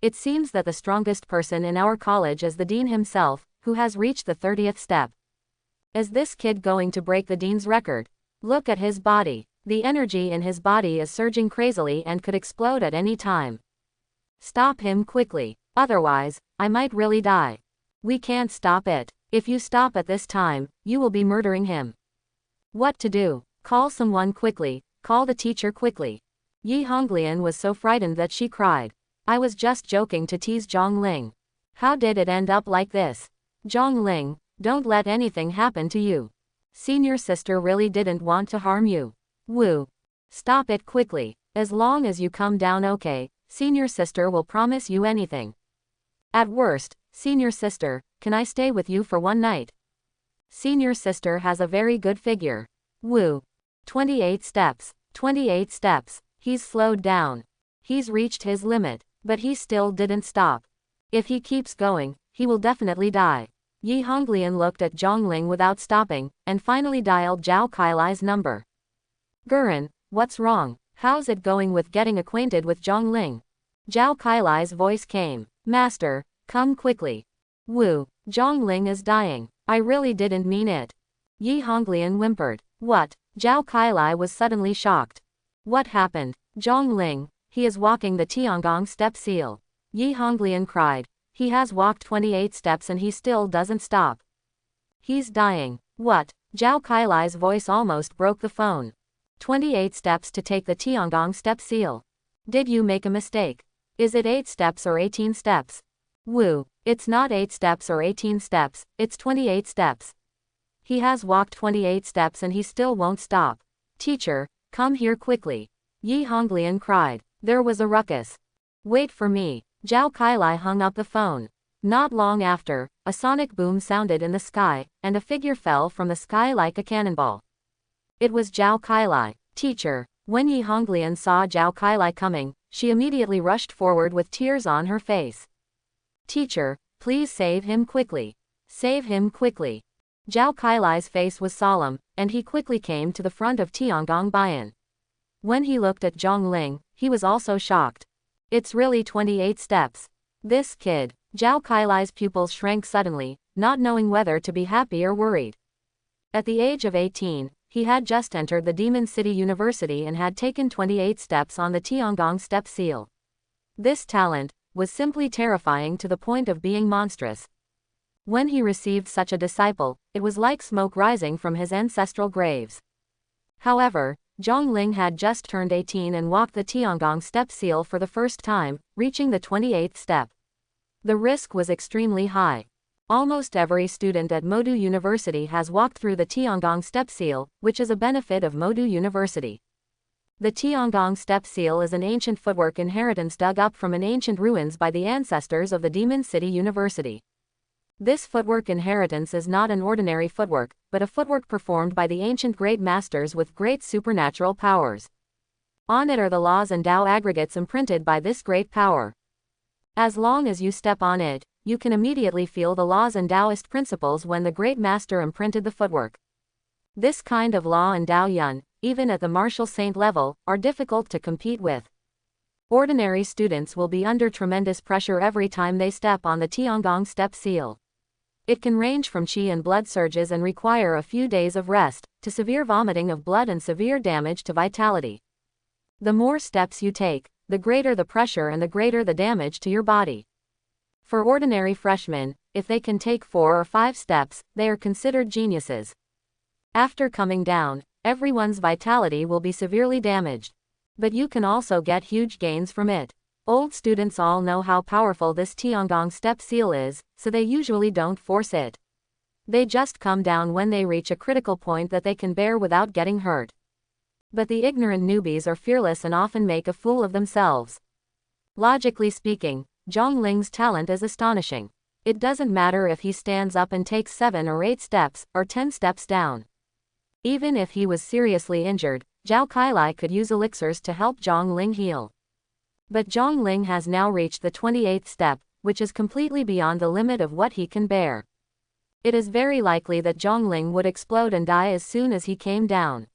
Speaker 1: It seems that the strongest person in our college is the dean himself, who has reached the 30th step. Is this kid going to break the dean's record? Look at his body. The energy in his body is surging crazily and could explode at any time. Stop him quickly. Otherwise, I might really die. We can't stop it. If you stop at this time, you will be murdering him. What to do? Call someone quickly. Call the teacher quickly. Yi Honglian was so frightened that she cried. I was just joking to tease Zhongling. How did it end up like this? Zhongling, don't let anything happen to you. Senior sister really didn't want to harm you. Woo. Stop it quickly. As long as you come down okay, senior sister will promise you anything. At worst, senior sister, can I stay with you for one night? Senior sister has a very good figure. Woo. 28 steps. 28 steps. He's slowed down. He's reached his limit, but he still didn't stop. If he keeps going, he will definitely die. Yi Honglian looked at Zhongling without stopping, and finally dialed Zhao Kailai's number. Guren, what's wrong? How's it going with getting acquainted with Zhongling? Zhao Kailai's voice came. Master, come quickly. Woo, Zhongling is dying. I really didn't mean it. Yi Honglian whimpered. What? Zhao Kailai was suddenly shocked. What happened? Zhongling, he is walking the Tiangong step seal. Yi Honglian cried. He has walked 28 steps and he still doesn't stop. He's dying. What? Zhao Kailai's voice almost broke the phone. 28 steps to take the Tiangong step seal. Did you make a mistake? Is it 8 steps or 18 steps? Woo, it's not 8 steps or 18 steps, it's 28 steps. He has walked 28 steps and he still won't stop. Teacher, come here quickly. Yi Honglian cried. There was a ruckus. Wait for me. Zhao Kailai hung up the phone. Not long after, a sonic boom sounded in the sky, and a figure fell from the sky like a cannonball. It was Zhao Kailai. Teacher. When Yi Honglian saw Zhao Kailai coming, she immediately rushed forward with tears on her face. Teacher, please save him quickly. Save him quickly. Zhao Kailai's face was solemn, and he quickly came to the front of Tiangong Bian. When he looked at Zhongling, he was also shocked. It's really 28 steps. This kid. Zhao Kailai's pupils shrank suddenly, not knowing whether to be happy or worried. At the age of 18, he had just entered the Demon City University and had taken 28 steps on the Tiangong step seal. This talent was simply terrifying to the point of being monstrous. When he received such a disciple, it was like smoke rising from his ancestral graves. However, Zhongling had just turned 18 and walked the Tiangong step seal for the first time, reaching the 28th step. The risk was extremely high. Almost every student at Modu University has walked through the Tiangong step seal, which is a benefit of Modu University. The Tiangong step seal is an ancient footwork inheritance dug up from an ancient ruins by the ancestors of the Demon City University. This footwork inheritance is not an ordinary footwork, but a footwork performed by the ancient great masters with great supernatural powers. On it are the laws and Tao aggregates imprinted by this great power. As long as you step on it, you can immediately feel the laws and Taoist principles when the great master imprinted the footwork. This kind of law and Tao Yun, even at the martial saint level, are difficult to compete with. Ordinary students will be under tremendous pressure every time they step on the Tiangong step seal. It can range from qi and blood surges and require a few days of rest, to severe vomiting of blood and severe damage to vitality. The more steps you take, the greater the pressure and the greater the damage to your body. For ordinary freshmen, if they can take 4 or 5 steps, they are considered geniuses. After coming down, everyone's vitality will be severely damaged. But you can also get huge gains from it. Old students all know how powerful this Tiangong step seal is, so they usually don't force it. They just come down when they reach a critical point that they can bear without getting hurt. But the ignorant newbies are fearless and often make a fool of themselves. Logically speaking, Zhongling's talent is astonishing. It doesn't matter if he stands up and takes 7 or 8 steps, or 10 steps down. Even if he was seriously injured, Zhao Kailai could use elixirs to help Zhongling heal. But Zhongling has now reached the 28th step, which is completely beyond the limit of what he can bear. It is very likely that Zhongling would explode and die as soon as he came down.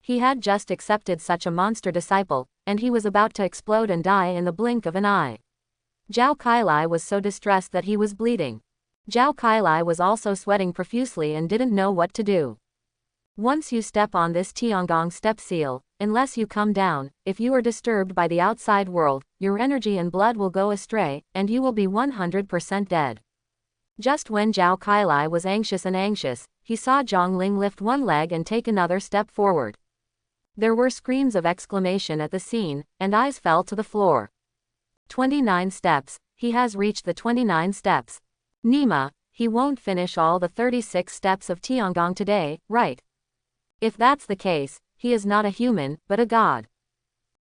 Speaker 1: He had just accepted such a monster disciple, and he was about to explode and die in the blink of an eye. Zhao Kailai was so distressed that he was bleeding. Zhao Kailai was also sweating profusely and didn't know what to do. Once you step on this Tiangong step seal, unless you come down, if you are disturbed by the outside world, your energy and blood will go astray, and you will be 100% dead. Just when Zhao Kailai was anxious, he saw Zhongling lift one leg and take another step forward. There were screams of exclamation at the scene, and eyes fell to the floor. 29 steps, he has reached the 29 steps. Nima, he won't finish all the 36 steps of Tiangong today, right? If that's the case, he is not a human, but a god.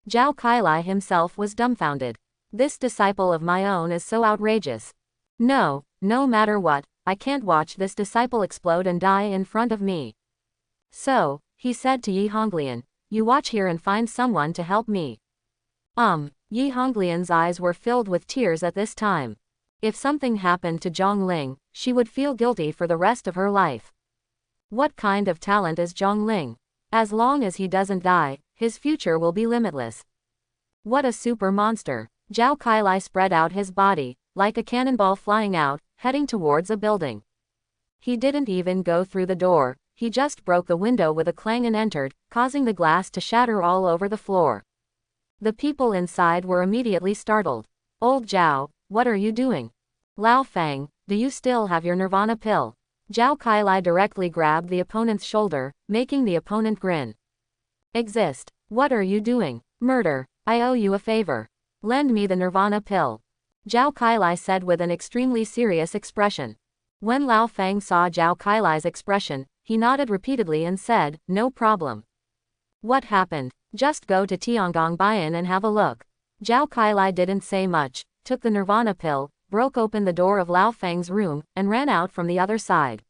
Speaker 1: Zhao Kailai himself was dumbfounded. This disciple of my own is so outrageous. No matter what, I can't watch this disciple explode and die in front of me. So, he said to Yi Honglian, you watch here and find someone to help me. Yi Honglian's eyes were filled with tears at this time. If something happened to Zhongling, she would feel guilty for the rest of her life. What kind of talent is Zhongling? As long as he doesn't die, his future will be limitless. What a super monster. Zhao Kailai spread out his body, like a cannonball flying out, heading towards a building. He didn't even go through the door, he just broke the window with a clang and entered, causing the glass to shatter all over the floor. The people inside were immediately startled. Old Zhao, what are you doing? Lao Fang, do you still have your nirvana pill? Zhao Kailai directly grabbed the opponent's shoulder, making the opponent grin. Exist. What are you doing? Murder. I owe you a favor. Lend me the nirvana pill. Zhao Kailai said with an extremely serious expression. When Lao Fang saw Zhao Kailai's expression, he nodded repeatedly and said, no problem. What happened? Just go to Tiangong Bayan and have a look. Zhao Kailai didn't say much, took the nirvana pill, broke open the door of Lao Fang's room, and ran out from the other side.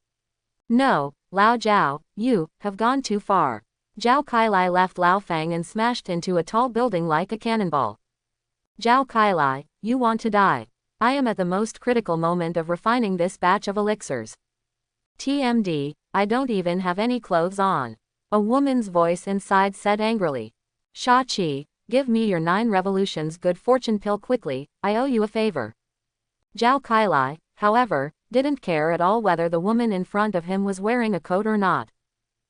Speaker 1: No, Lao Zhao, you have gone too far. Zhao Kailai left Lao Fang and smashed into a tall building like a cannonball. Zhao Kailai, you want to die. I am at the most critical moment of refining this batch of elixirs. TMD, I don't even have any clothes on. A woman's voice inside said angrily. Sha Qi, give me your 9 revolutions good fortune pill quickly, I owe you a favor. Zhao Kailai, however, didn't care at all whether the woman in front of him was wearing a coat or not.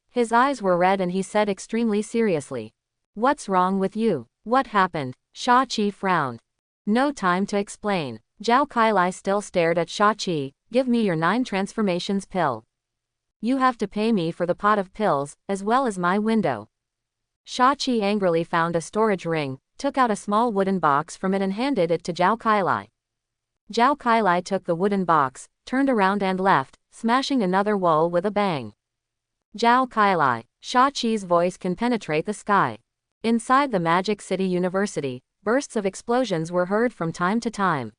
Speaker 1: His eyes were red and he said extremely seriously. What's wrong with you? What happened? Sha Qi frowned. No time to explain. Zhao Kailai still stared at Sha Qi, give me your 9 transformations pill. You have to pay me for the pot of pills, as well as my window. Sha Qi angrily found a storage ring, took out a small wooden box from it and handed it to Zhao Kailai. Zhao Kailai took the wooden box, turned around and left, smashing another wall with a bang. Zhao Kailai, Sha Qi's voice can penetrate the sky. Inside the Magic City University, bursts of explosions were heard from time to time.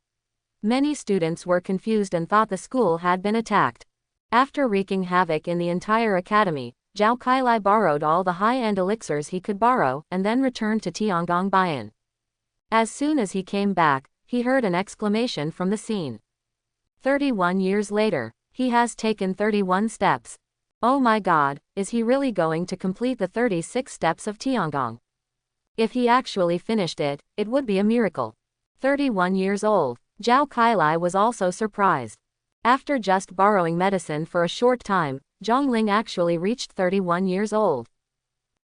Speaker 1: Many students were confused and thought the school had been attacked. After wreaking havoc in the entire academy, Zhao Kailai borrowed all the high-end elixirs he could borrow and then returned to Tiangong Bayan. As soon as he came back, he heard an exclamation from the scene. 31 years later, he has taken 31 steps. Oh my god, is he really going to complete the 36 steps of Tiangong? If he actually finished it, it would be a miracle. 31 years old. Zhao Kailai was also surprised. After just borrowing medicine for a short time, Zhongling actually reached 31 years old.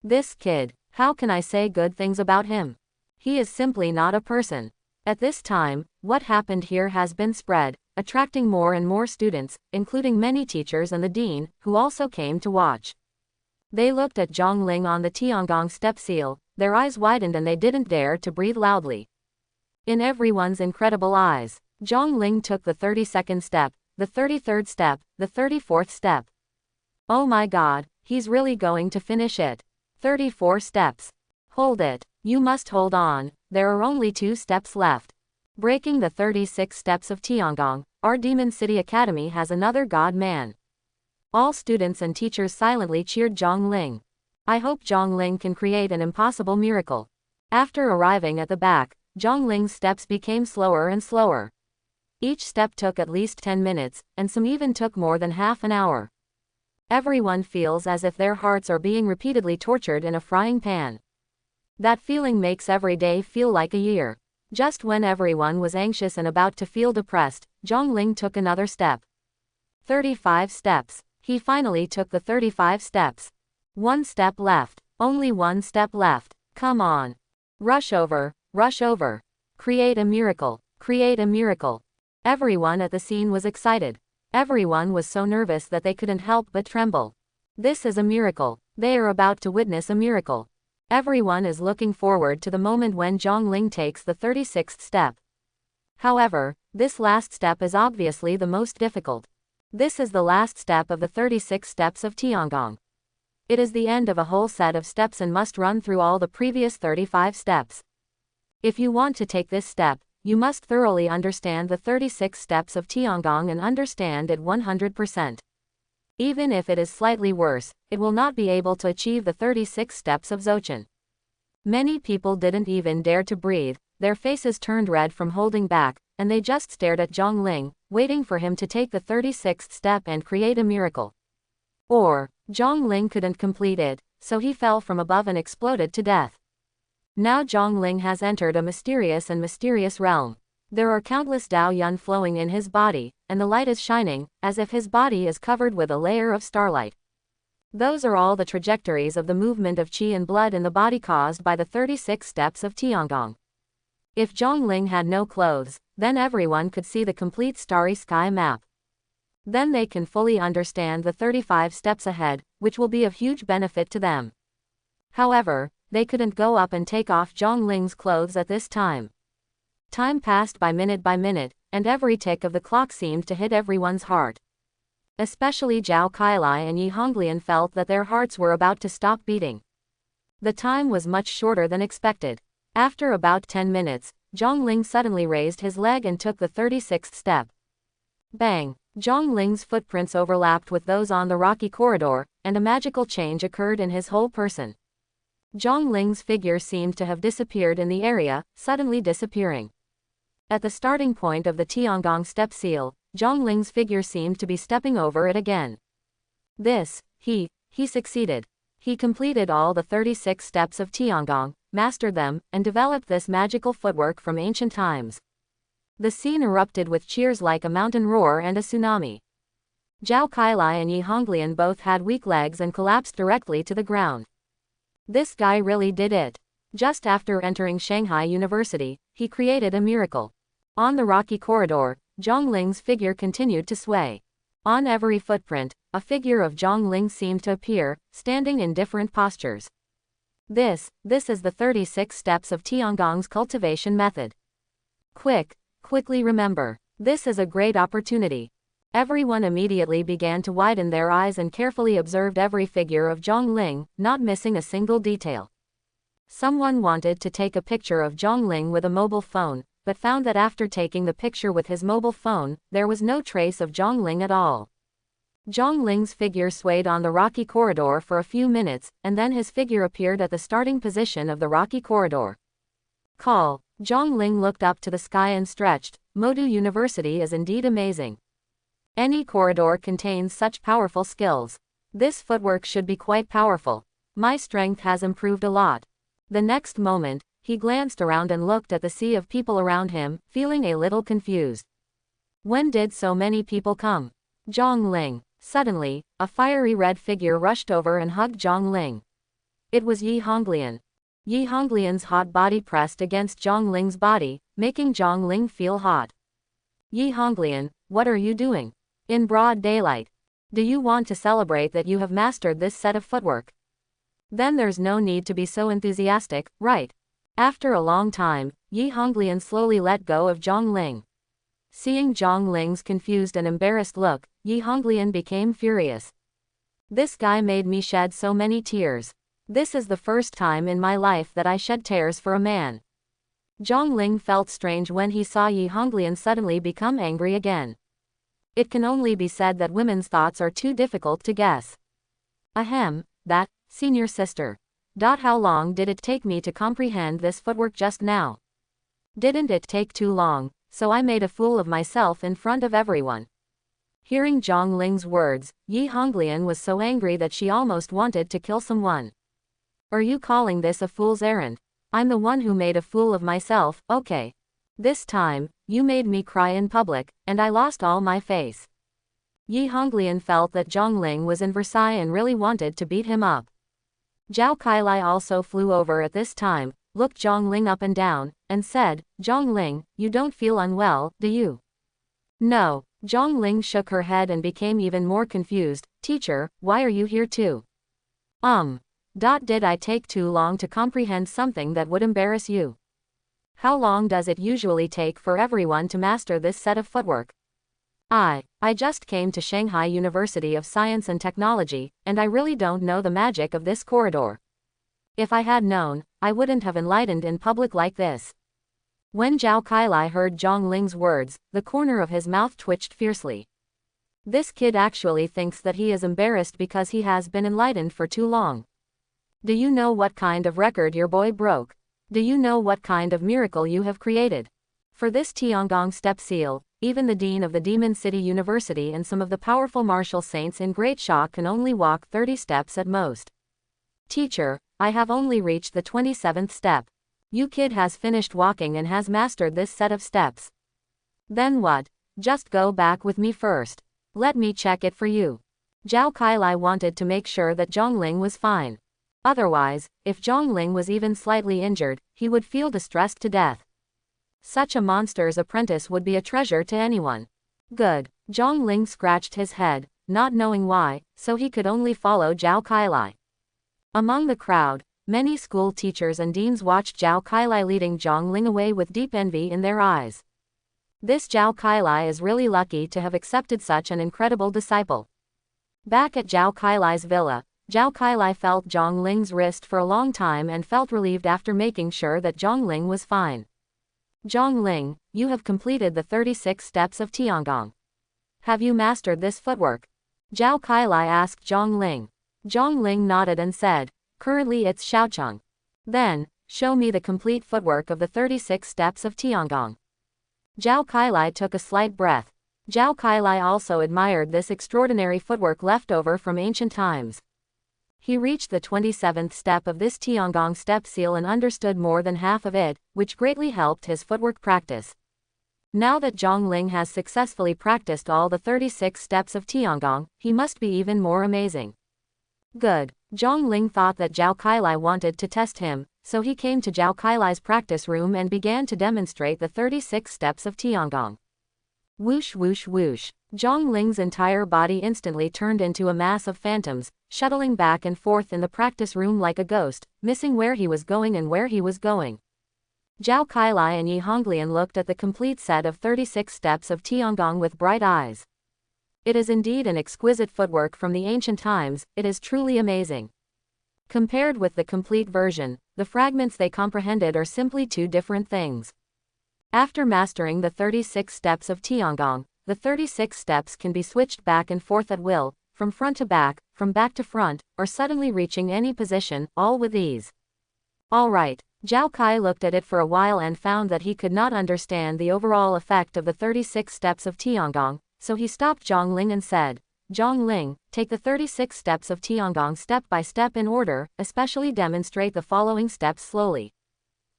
Speaker 1: This kid, how can I say good things about him? He is simply not a person. At this time, what happened here has been spread, attracting more and more students, including many teachers and the dean, who also came to watch. They looked at Zhongling on the Tiangong step seal, their eyes widened and they didn't dare to breathe loudly. In everyone's incredible eyes, Zhongling took the 32nd step, the 33rd step, the 34th step. Oh my god, he's really going to finish it. 34 steps. Hold it, you must hold on, there are only 2 steps left. Breaking the 36 steps of Tiangong, our Demon City Academy has another god man. All students and teachers silently cheered Zhongling. I hope Zhongling can create an impossible miracle. After arriving at the back, Zhongling's steps became slower and slower. Each step took at least 10 minutes, and some even took more than half an hour. Everyone feels as if their hearts are being repeatedly tortured in a frying pan. That feeling makes every day feel like a year. Just when everyone was anxious and about to feel depressed, Zhongling took another step. 35 steps. He finally took the 35 steps. 1 step left. Only 1 step left. Come on. Rush over, rush over. Create a miracle, create a miracle. Everyone at the scene was excited. Everyone was so nervous that they couldn't help but tremble. This is a miracle. They are about to witness a miracle. Everyone is looking forward to the moment when Zhongling takes the 36th step. However, this last step is obviously the most difficult. This is the last step of the 36 steps of Tiangong. It is the end of a whole set of steps and must run through all the previous 35 steps. If you want to take this step, you must thoroughly understand the 36 steps of Tiangong and understand it 100%. Even if it is slightly worse, it will not be able to achieve the 36 steps of Zochan. Many people didn't even dare to breathe, their faces turned red from holding back, and they just stared at Zhongling, waiting for him to take the 36th step and create a miracle. Or, Zhongling couldn't complete it, so he fell from above and exploded to death. Now Zhongling has entered a mysterious realm. There are countless Dao Yun flowing in his body, and the light is shining, as if his body is covered with a layer of starlight. Those are all the trajectories of the movement of qi and blood in the body caused by the 36 steps of Tiangong. If Zhongling had no clothes, then everyone could see the complete starry sky map. Then they can fully understand the 35 steps ahead, which will be of huge benefit to them. However, they couldn't go up and take off Zhongling's clothes at this time. Time passed by minute, and every tick of the clock seemed to hit everyone's heart. Especially Zhao Kailai and Yi Honglian felt that their hearts were about to stop beating. The time was much shorter than expected. After about 10 minutes, Zhongling suddenly raised his leg and took the 36th step. Bang! Zhongling's footprints overlapped with those on the rocky corridor, and a magical change occurred in his whole person. Zhongling's figure seemed to have disappeared in the area, suddenly disappearing. At the starting point of the Tiangong step seal, Zhongling's figure seemed to be stepping over it again. He succeeded. He completed all the 36 steps of Tiangong, mastered them, and developed this magical footwork from ancient times. The scene erupted with cheers like a mountain roar and a tsunami. Zhao Kailai and Yi Honglian both had weak legs and collapsed directly to the ground. This guy really did it. Just after entering Shanghai University, he created a miracle. On the rocky corridor, Zhongling's figure continued to sway. On every footprint, a figure of Zhongling seemed to appear, standing in different postures. This is the 36 steps of Tiangong's cultivation method. Quickly remember. This is a great opportunity. Everyone immediately began to widen their eyes and carefully observed every figure of Zhongling, not missing a single detail. Someone wanted to take a picture of Zhongling with a mobile phone, but found that after taking the picture with his mobile phone, there was no trace of Zhongling at all. Zhongling's figure swayed on the rocky corridor for a few minutes, and then his figure appeared at the starting position of the rocky corridor. Call. Zhongling looked up to the sky and stretched. Modu University is indeed amazing. Any corridor contains such powerful skills. This footwork should be quite powerful. My strength has improved a lot. The next moment, he glanced around and looked at the sea of people around him, feeling a little confused. When did so many people come? Zhang Ling. Suddenly, a fiery red figure rushed over and hugged Zhang Ling. It was Yi Honglian. Yi Honglian's hot body pressed against Zhang Ling's body, making Zhang Ling feel hot. Yi Honglian, what are you doing? In broad daylight. Do you want to celebrate that you have mastered this set of footwork? Then there's no need to be so enthusiastic, right? After a long time, Yi Honglian slowly let go of Zhang Ling. Seeing Zhang Ling's confused and embarrassed look, Yi Honglian became furious. This guy made me shed so many tears. This is the first time in my life that I shed tears for a man. Zhang Ling felt strange when he saw Yi Honglian suddenly become angry again. It can only be said that women's thoughts are too difficult to guess. Ahem, that, senior sister. How long did it take me to comprehend this footwork just now? Didn't it take too long, so I made a fool of myself in front of everyone. Hearing Zhang Ling's words, Yi Honglian was so angry that she almost wanted to kill someone. Are you calling this a fool's errand? I'm the one who made a fool of myself, okay. This time, you made me cry in public, and I lost all my face. Yi Honglian felt that Zhang Ling was in Versailles and really wanted to beat him up. Zhao Kailai also flew over at this time, looked Zhang Ling up and down, and said, Zhang Ling, you don't feel unwell, do you? No. Zhang Ling shook her head and became even more confused. Teacher, why are you here too? Did I take too long to comprehend something that would embarrass you? How long does it usually take for everyone to master this set of footwork? I just came to Shanghai University of Science and Technology, and I really don't know the magic of this corridor. If I had known, I wouldn't have enlightened in public like this. When Zhao Kailai heard Zhang Ling's words, the corner of his mouth twitched fiercely. This kid actually thinks that he is embarrassed because he has been enlightened for too long. Do you know what kind of record your boy broke? Do you know what kind of miracle you have created? For this Tiangong step seal, even the dean of the Demon City University and some of the powerful martial saints in Great Sha can only walk 30 steps at most. Teacher, I have only reached the 27th step. You kid has finished walking and has mastered this set of steps. Then what? Just go back with me first. Let me check it for you. Zhao Kailai wanted to make sure that Zhang Ling was fine. Otherwise, if Zhang Ling was even slightly injured, he would feel distressed to death. Such a monster's apprentice would be a treasure to anyone. Good. Zhang Ling scratched his head, not knowing why, so he could only follow Zhao Kailai. Among the crowd, many school teachers and deans watched Zhao Kailai leading Zhang Ling away with deep envy in their eyes. This Zhao Kailai is really lucky to have accepted such an incredible disciple. Back at Zhao Kailai's villa, Zhao Kailai felt Zhang Ling's wrist for a long time and felt relieved after making sure that Zhang Ling was fine. Zhang Ling, you have completed the 36 steps of Tiangong. Have you mastered this footwork? Zhao Kailai asked Zhang Ling. Zhang Ling nodded and said, currently it's Xiaocheng. Then, show me the complete footwork of the 36 steps of Tiangong. Zhao Kailai took a slight breath. Zhao Kailai also admired this extraordinary footwork left over from ancient times. He reached the 27th step of this Tiangong step seal and understood more than half of it, which greatly helped his footwork practice. Now that Zhang Ling has successfully practiced all the 36 steps of Tiangong, he must be even more amazing. Good. Zhang Ling thought that Zhao Kailai wanted to test him, so he came to Zhao Kailai's practice room and began to demonstrate the 36 steps of Tiangong. Whoosh whoosh whoosh. Zhang Ling's entire body instantly turned into a mass of phantoms, shuttling back and forth in the practice room like a ghost, missing where he was going and where he was going. Zhao Kailai and Yi Honglian looked at the complete set of 36 steps of Tiangong with bright eyes. It is indeed an exquisite footwork from the ancient times, it is truly amazing. Compared with the complete version, the fragments they comprehended are simply two different things. After mastering the 36 steps of Tiangong, the 36 steps can be switched back and forth at will, from front to back, from back to front, or suddenly reaching any position, all with ease. Alright, Zhao Kai looked at it for a while and found that he could not understand the overall effect of the 36 steps of Tiangong, so he stopped Zhang Ling and said, Zhongling, take the 36 steps of Tiangong step by step in order, especially demonstrate the following steps slowly.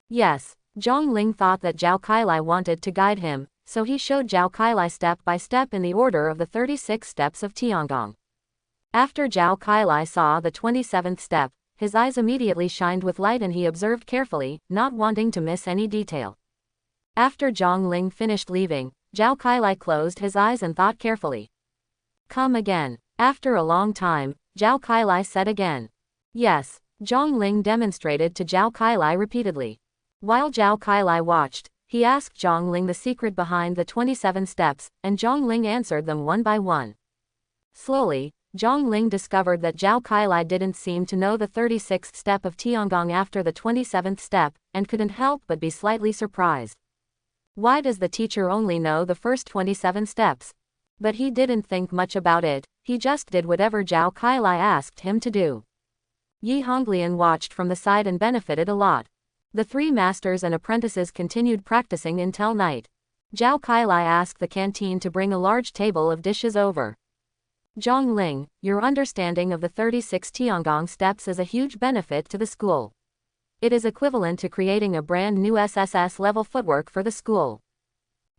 Speaker 1: Yes, Zhongling thought that Zhao Kailai wanted to guide him, so he showed Zhao Kailai step by step in the order of the 36 steps of Tiangong. After Zhao Kailai saw the 27th step, his eyes immediately shined with light and he observed carefully, not wanting to miss any detail. After Zhongling finished leaving, Zhao Kailai closed his eyes and thought carefully. Come again. After a long time, Zhao Kailai said again. Yes, Zhongling demonstrated to Zhao Kailai repeatedly. While Zhao Kailai watched, he asked Zhongling the secret behind the 27 steps, and Zhongling answered them one by one. Slowly, Zhongling discovered that Zhao Kailai didn't seem to know the 36th step of Tiangong after the 27th step, and couldn't help but be slightly surprised. Why does the teacher only know the first 27 steps? But he didn't think much about it, he just did whatever Zhao Kailai asked him to do. Yi Honglian watched from the side and benefited a lot. The three masters and apprentices continued practicing until night. Zhao Kailai asked the canteen to bring a large table of dishes over. Zhongling, your understanding of the 36 Tiangong steps is a huge benefit to the school. It is equivalent to creating a brand new SSS level footwork for the school.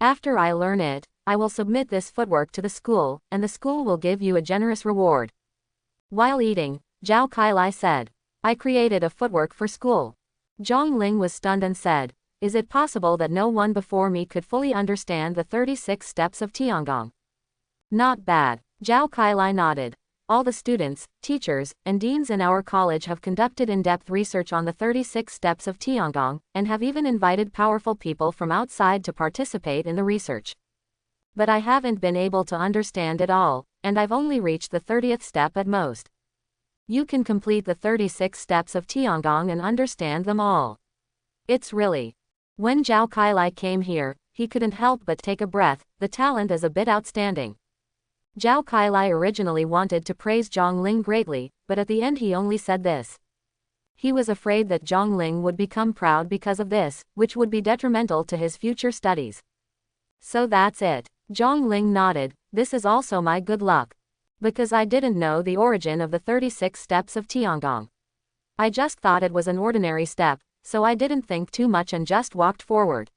Speaker 1: After I learn it, I will submit this footwork to the school, and the school will give you a generous reward. While eating, Zhao Kailai said, I created a footwork for school. Zhongling was stunned and said, is it possible that no one before me could fully understand the 36 steps of Tiangong? Not bad. Zhao Kailai nodded. All the students, teachers, and deans in our college have conducted in-depth research on the 36 steps of Tiangong, and have even invited powerful people from outside to participate in the research. But I haven't been able to understand it all, and I've only reached the 30th step at most. You can complete the 36 steps of Tiangong and understand them all. It's really. When Zhao Kailai came here, he couldn't help but take a breath, the talent is a bit outstanding. Zhao Kailai originally wanted to praise Zhongling greatly, but at the end he only said this. He was afraid that Zhongling would become proud because of this, which would be detrimental to his future studies. So that's it. Zhongling nodded, this is also my good luck. Because I didn't know the origin of the 36 steps of Tiangong. I just thought it was an ordinary step, so I didn't think too much and just walked forward.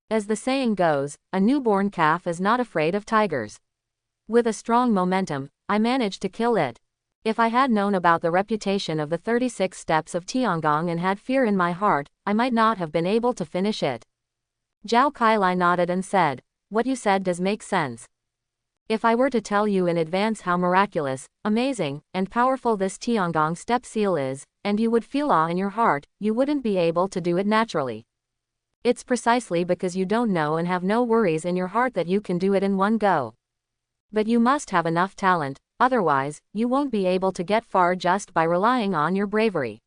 Speaker 1: As the saying goes, a newborn calf is not afraid of tigers. With a strong momentum, I managed to kill it. If I had known about the reputation of the 36 steps of Tiangong and had fear in my heart, I might not have been able to finish it. Zhao Kailai nodded and said, what you said does make sense. If I were to tell you in advance how miraculous, amazing, and powerful this Tiangong step seal is, and you would feel awe in your heart, you wouldn't be able to do it naturally. It's precisely because you don't know and have no worries in your heart that you can do it in one go. But you must have enough talent, otherwise, you won't be able to get far just by relying on your bravery.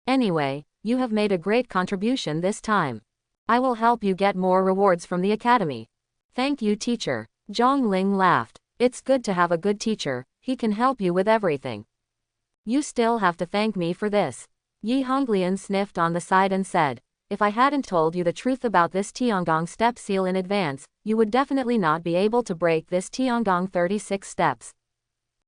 Speaker 1: Anyway, you have made a great contribution this time. I will help you get more rewards from the academy. Thank you, teacher. Zhongling laughed. It's good to have a good teacher, he can help you with everything. You still have to thank me for this. Yi Honglian sniffed on the side and said, if I hadn't told you the truth about this Tiangong step seal in advance, you would definitely not be able to break this Tiangong 36 steps.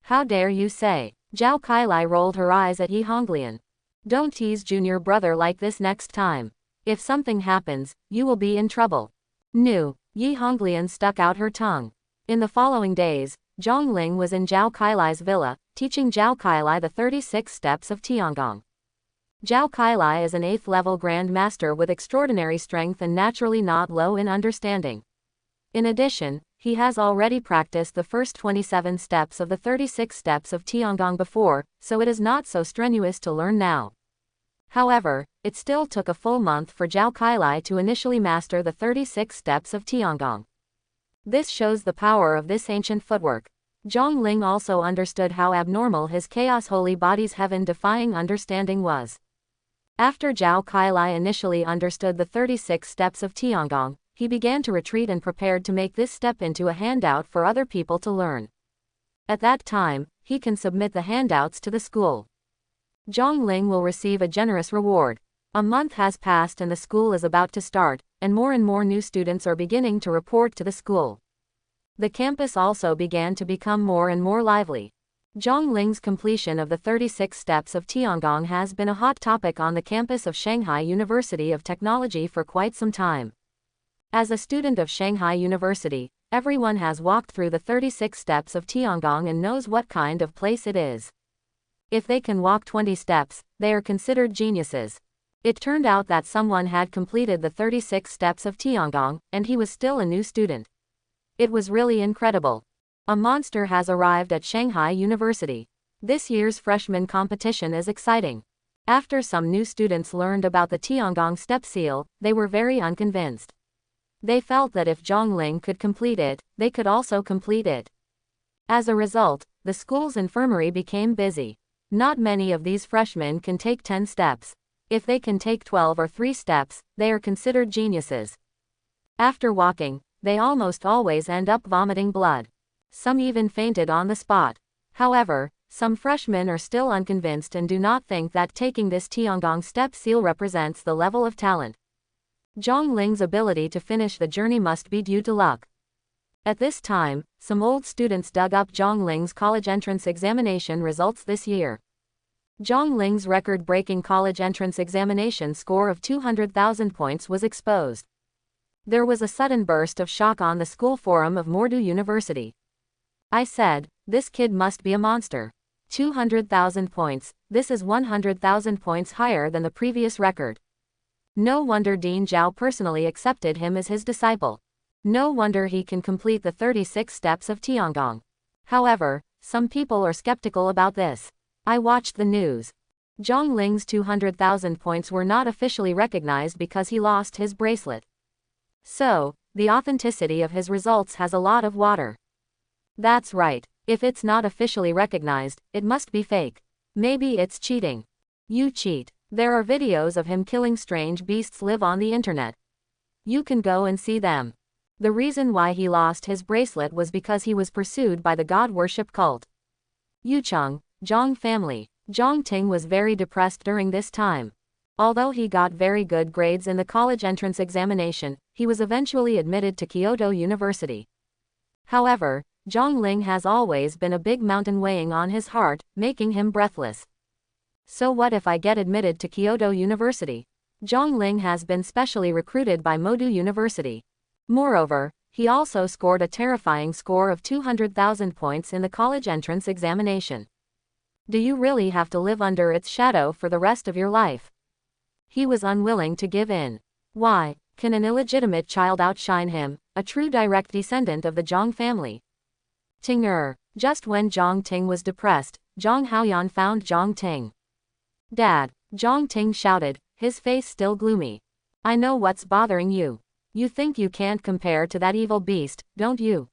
Speaker 1: How dare you say? Zhao Kailai rolled her eyes at Yi Honglian. Don't tease junior brother like this next time. If something happens, you will be in trouble. No. Yi Honglian stuck out her tongue. In the following days, Zhongling was in Zhao Kailai's villa, teaching Zhao Kailai the 36 steps of Tiangong. Zhao Kailai is an 8th level Grand Master with extraordinary strength and naturally not low in understanding. In addition, he has already practiced the first 27 steps of the 36 steps of Tiangong before, so it is not so strenuous to learn now. However, it still took a full month for Zhao Kailai to initially master the 36 steps of Tiangong. This shows the power of this ancient footwork. Zhongling also understood how abnormal his chaos holy body's heaven-defying understanding was. After Zhao Kailai initially understood the 36 steps of Tiangong, he began to retreat and prepared to make this step into a handout for other people to learn. At that time, he can submit the handouts to the school. Zhongling will receive a generous reward. A month has passed and the school is about to start, and more new students are beginning to report to the school. The campus also began to become more and more lively. Zhang Ling's completion of the 36 steps of Tiangong has been a hot topic on the campus of Shanghai University of Technology for quite some time. As a student of Shanghai University, everyone has walked through the 36 steps of Tiangong and knows what kind of place it is. If they can walk 20 steps, they are considered geniuses. It turned out that someone had completed the 36 steps of Tiangong, and he was still a new student. It was really incredible. A monster has arrived at Shanghai University. This year's freshman competition is exciting. After some new students learned about the Tiangong step seal, they were very unconvinced. They felt that if Zhang Ling could complete it, they could also complete it. As a result, the school's infirmary became busy. Not many of these freshmen can take 10 steps. If they can take 12 or 3 steps, they are considered geniuses. After walking, they almost always end up vomiting blood. Some even fainted on the spot. However, some freshmen are still unconvinced and do not think that taking this Tiangong step seal represents the level of talent. Zhang Ling's ability to finish the journey must be due to luck. At this time, some old students dug up Zhang Ling's college entrance examination results this year. Zhang Ling's record-breaking college entrance examination score of 200,000 points was exposed. There was a sudden burst of shock on the school forum of Mordu University. I said, this kid must be a monster. 200,000 points, this is 100,000 points higher than the previous record. No wonder Dean Zhao personally accepted him as his disciple. No wonder he can complete the 36 steps of Tiangong. However, some people are skeptical about this. I watched the news. Zhang Ling's 200,000 points were not officially recognized because he lost his bracelet. So, the authenticity of his results has a lot of water. That's right, if it's not officially recognized, it must be fake. Maybe it's cheating. You cheat. There are videos of him killing strange beasts live on the internet. You can go and see them. The reason why he lost his bracelet was because he was pursued by the god worship cult. Yucheng, Zhang family. Zhang Ting was very depressed during this time. Although he got very good grades in the college entrance examination, he was eventually admitted to Kyoto University. However, Zhang Ling has always been a big mountain weighing on his heart, making him breathless. So what if I get admitted to Kyoto University? Zhang Ling has been specially recruited by Mordu University. Moreover, he also scored a terrifying score of 200,000 points in the college entrance examination. Do you really have to live under its shadow for the rest of your life? He was unwilling to give in. Why, can an illegitimate child outshine him, a true direct descendant of the Zhang family? Just when Zhang Ting was depressed, Zhang Haoyan found Zhang Ting. Dad, Zhang Ting shouted, his face still gloomy. I know what's bothering you. You think you can't compare to that evil beast, don't you?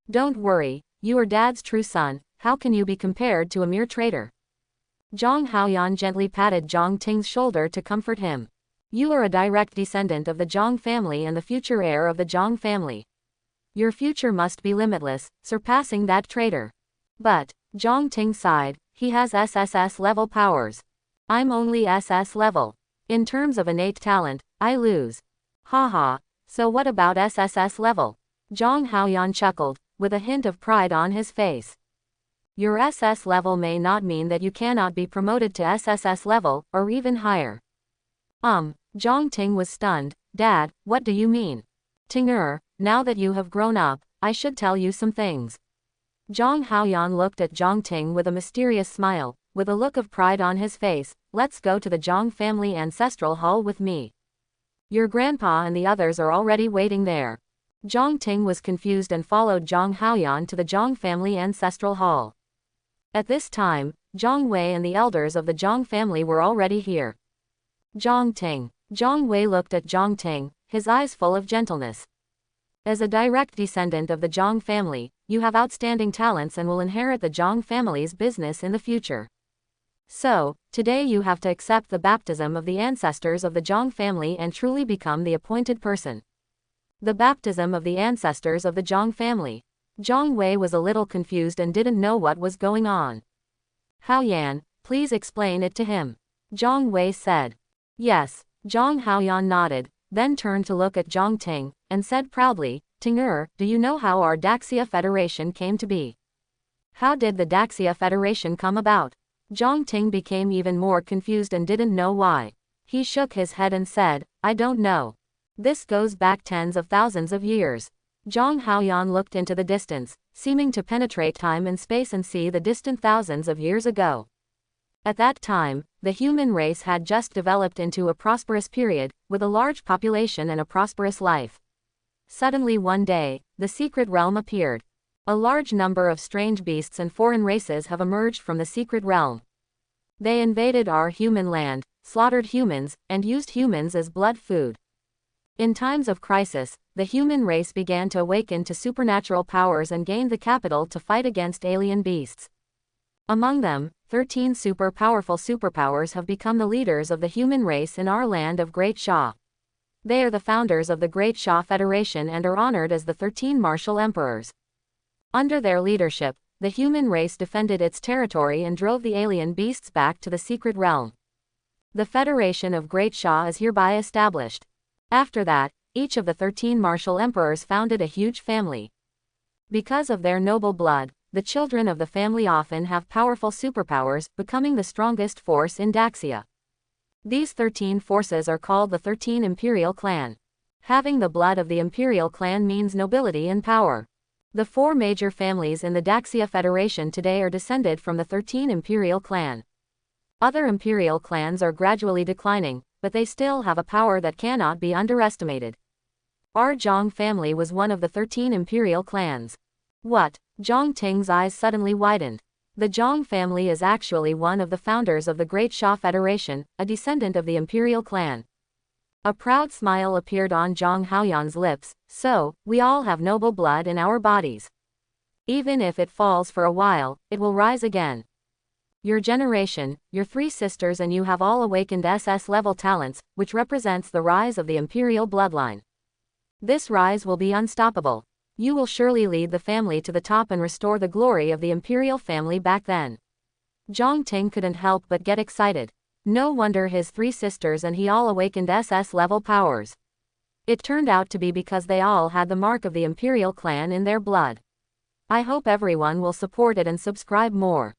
Speaker 1: Don't worry, you are Dad's true son, how can you be compared to a mere traitor? Zhang Haoyan gently patted Zhang Ting's shoulder to comfort him. You are a direct descendant of the Zhang family and the future heir of the Zhang family. Your future must be limitless, surpassing that traitor. But, Zhang Ting sighed, he has SSS level powers. I'm only SS level. In terms of innate talent, I lose. Haha, so what about SSS level? Zhang Haoyan chuckled, with a hint of pride on his face. Your SS level may not mean that you cannot be promoted to SSS level, or even higher. Zhang Ting was stunned. Dad, what do you mean? Tinger, now that you have grown up, I should tell you some things. Zhang Haoyan looked at Zhang Ting with a mysterious smile, with a look of pride on his face. Let's go to the Zhang family ancestral hall with me. Your grandpa and the others are already waiting there. Zhang Ting was confused and followed Zhang Haoyan to the Zhang family ancestral hall. At this time, Zhang Wei and the elders of the Zhang family were already here. Zhang Ting. Zhang Wei looked at Zhang Ting, his eyes full of gentleness. As a direct descendant of the Zhang family, you have outstanding talents and will inherit the Zhang family's business in the future. So, today you have to accept the baptism of the ancestors of the Zhang family and truly become the appointed person. The baptism of the ancestors of the Zhang family. Zhang Wei was a little confused and didn't know what was going on. Haoyan, please explain it to him. Zhang Wei said. Yes, Zhang Haoyan nodded, then turned to look at Zhang Ting, and said proudly, Ting, do you know how our Daxia Federation came to be? How did the Daxia Federation come about? Zhang Ting became even more confused and didn't know why. He shook his head and said, I don't know. This goes back tens of thousands of years. Zhang Haoyan looked into the distance, seeming to penetrate time and space and see the distant thousands of years ago. At that time, the human race had just developed into a prosperous period, with a large population and a prosperous life. Suddenly one day, the secret realm appeared. A large number of strange beasts and foreign races have emerged from the secret realm. They invaded our human land, slaughtered humans, and used humans as blood food. In times of crisis, the human race began to awaken to supernatural powers and gained the capital to fight against alien beasts. Among them, 13 super powerful superpowers have become the leaders of the human race in our land of Great Sha. They are the founders of the Great Sha Federation and are honored as the 13 martial emperors. Under their leadership, the human race defended its territory and drove the alien beasts back to the secret realm. The Federation of Great Sha is hereby established. After that, each of the 13 martial emperors founded a huge family. Because of their noble blood, the children of the family often have powerful superpowers, becoming the strongest force in Daxia. These 13 forces are called the 13 Imperial Clan. Having the blood of the Imperial Clan means nobility and power. The 4 major families in the Daxia Federation today are descended from the 13 Imperial Clan. Other Imperial clans are gradually declining, but they still have a power that cannot be underestimated. Our Zhang family was one of the 13 Imperial clans. What? Zhang Ting's eyes suddenly widened. The Zhang family is actually one of the founders of the Great Sha Federation, a descendant of the Imperial clan. A proud smile appeared on Zhang Haoyan's lips. So, we all have noble blood in our bodies. Even if it falls for a while, it will rise again. Your generation, your 3 sisters and you have all awakened SS-level talents, which represents the rise of the Imperial bloodline. This rise will be unstoppable. You will surely lead the family to the top and restore the glory of the Imperial family back then. Zhang Ting couldn't help but get excited. No wonder his 3 sisters and he all awakened SS-level powers. It turned out to be because they all had the mark of the Imperial clan in their blood. I hope everyone will support it and subscribe more.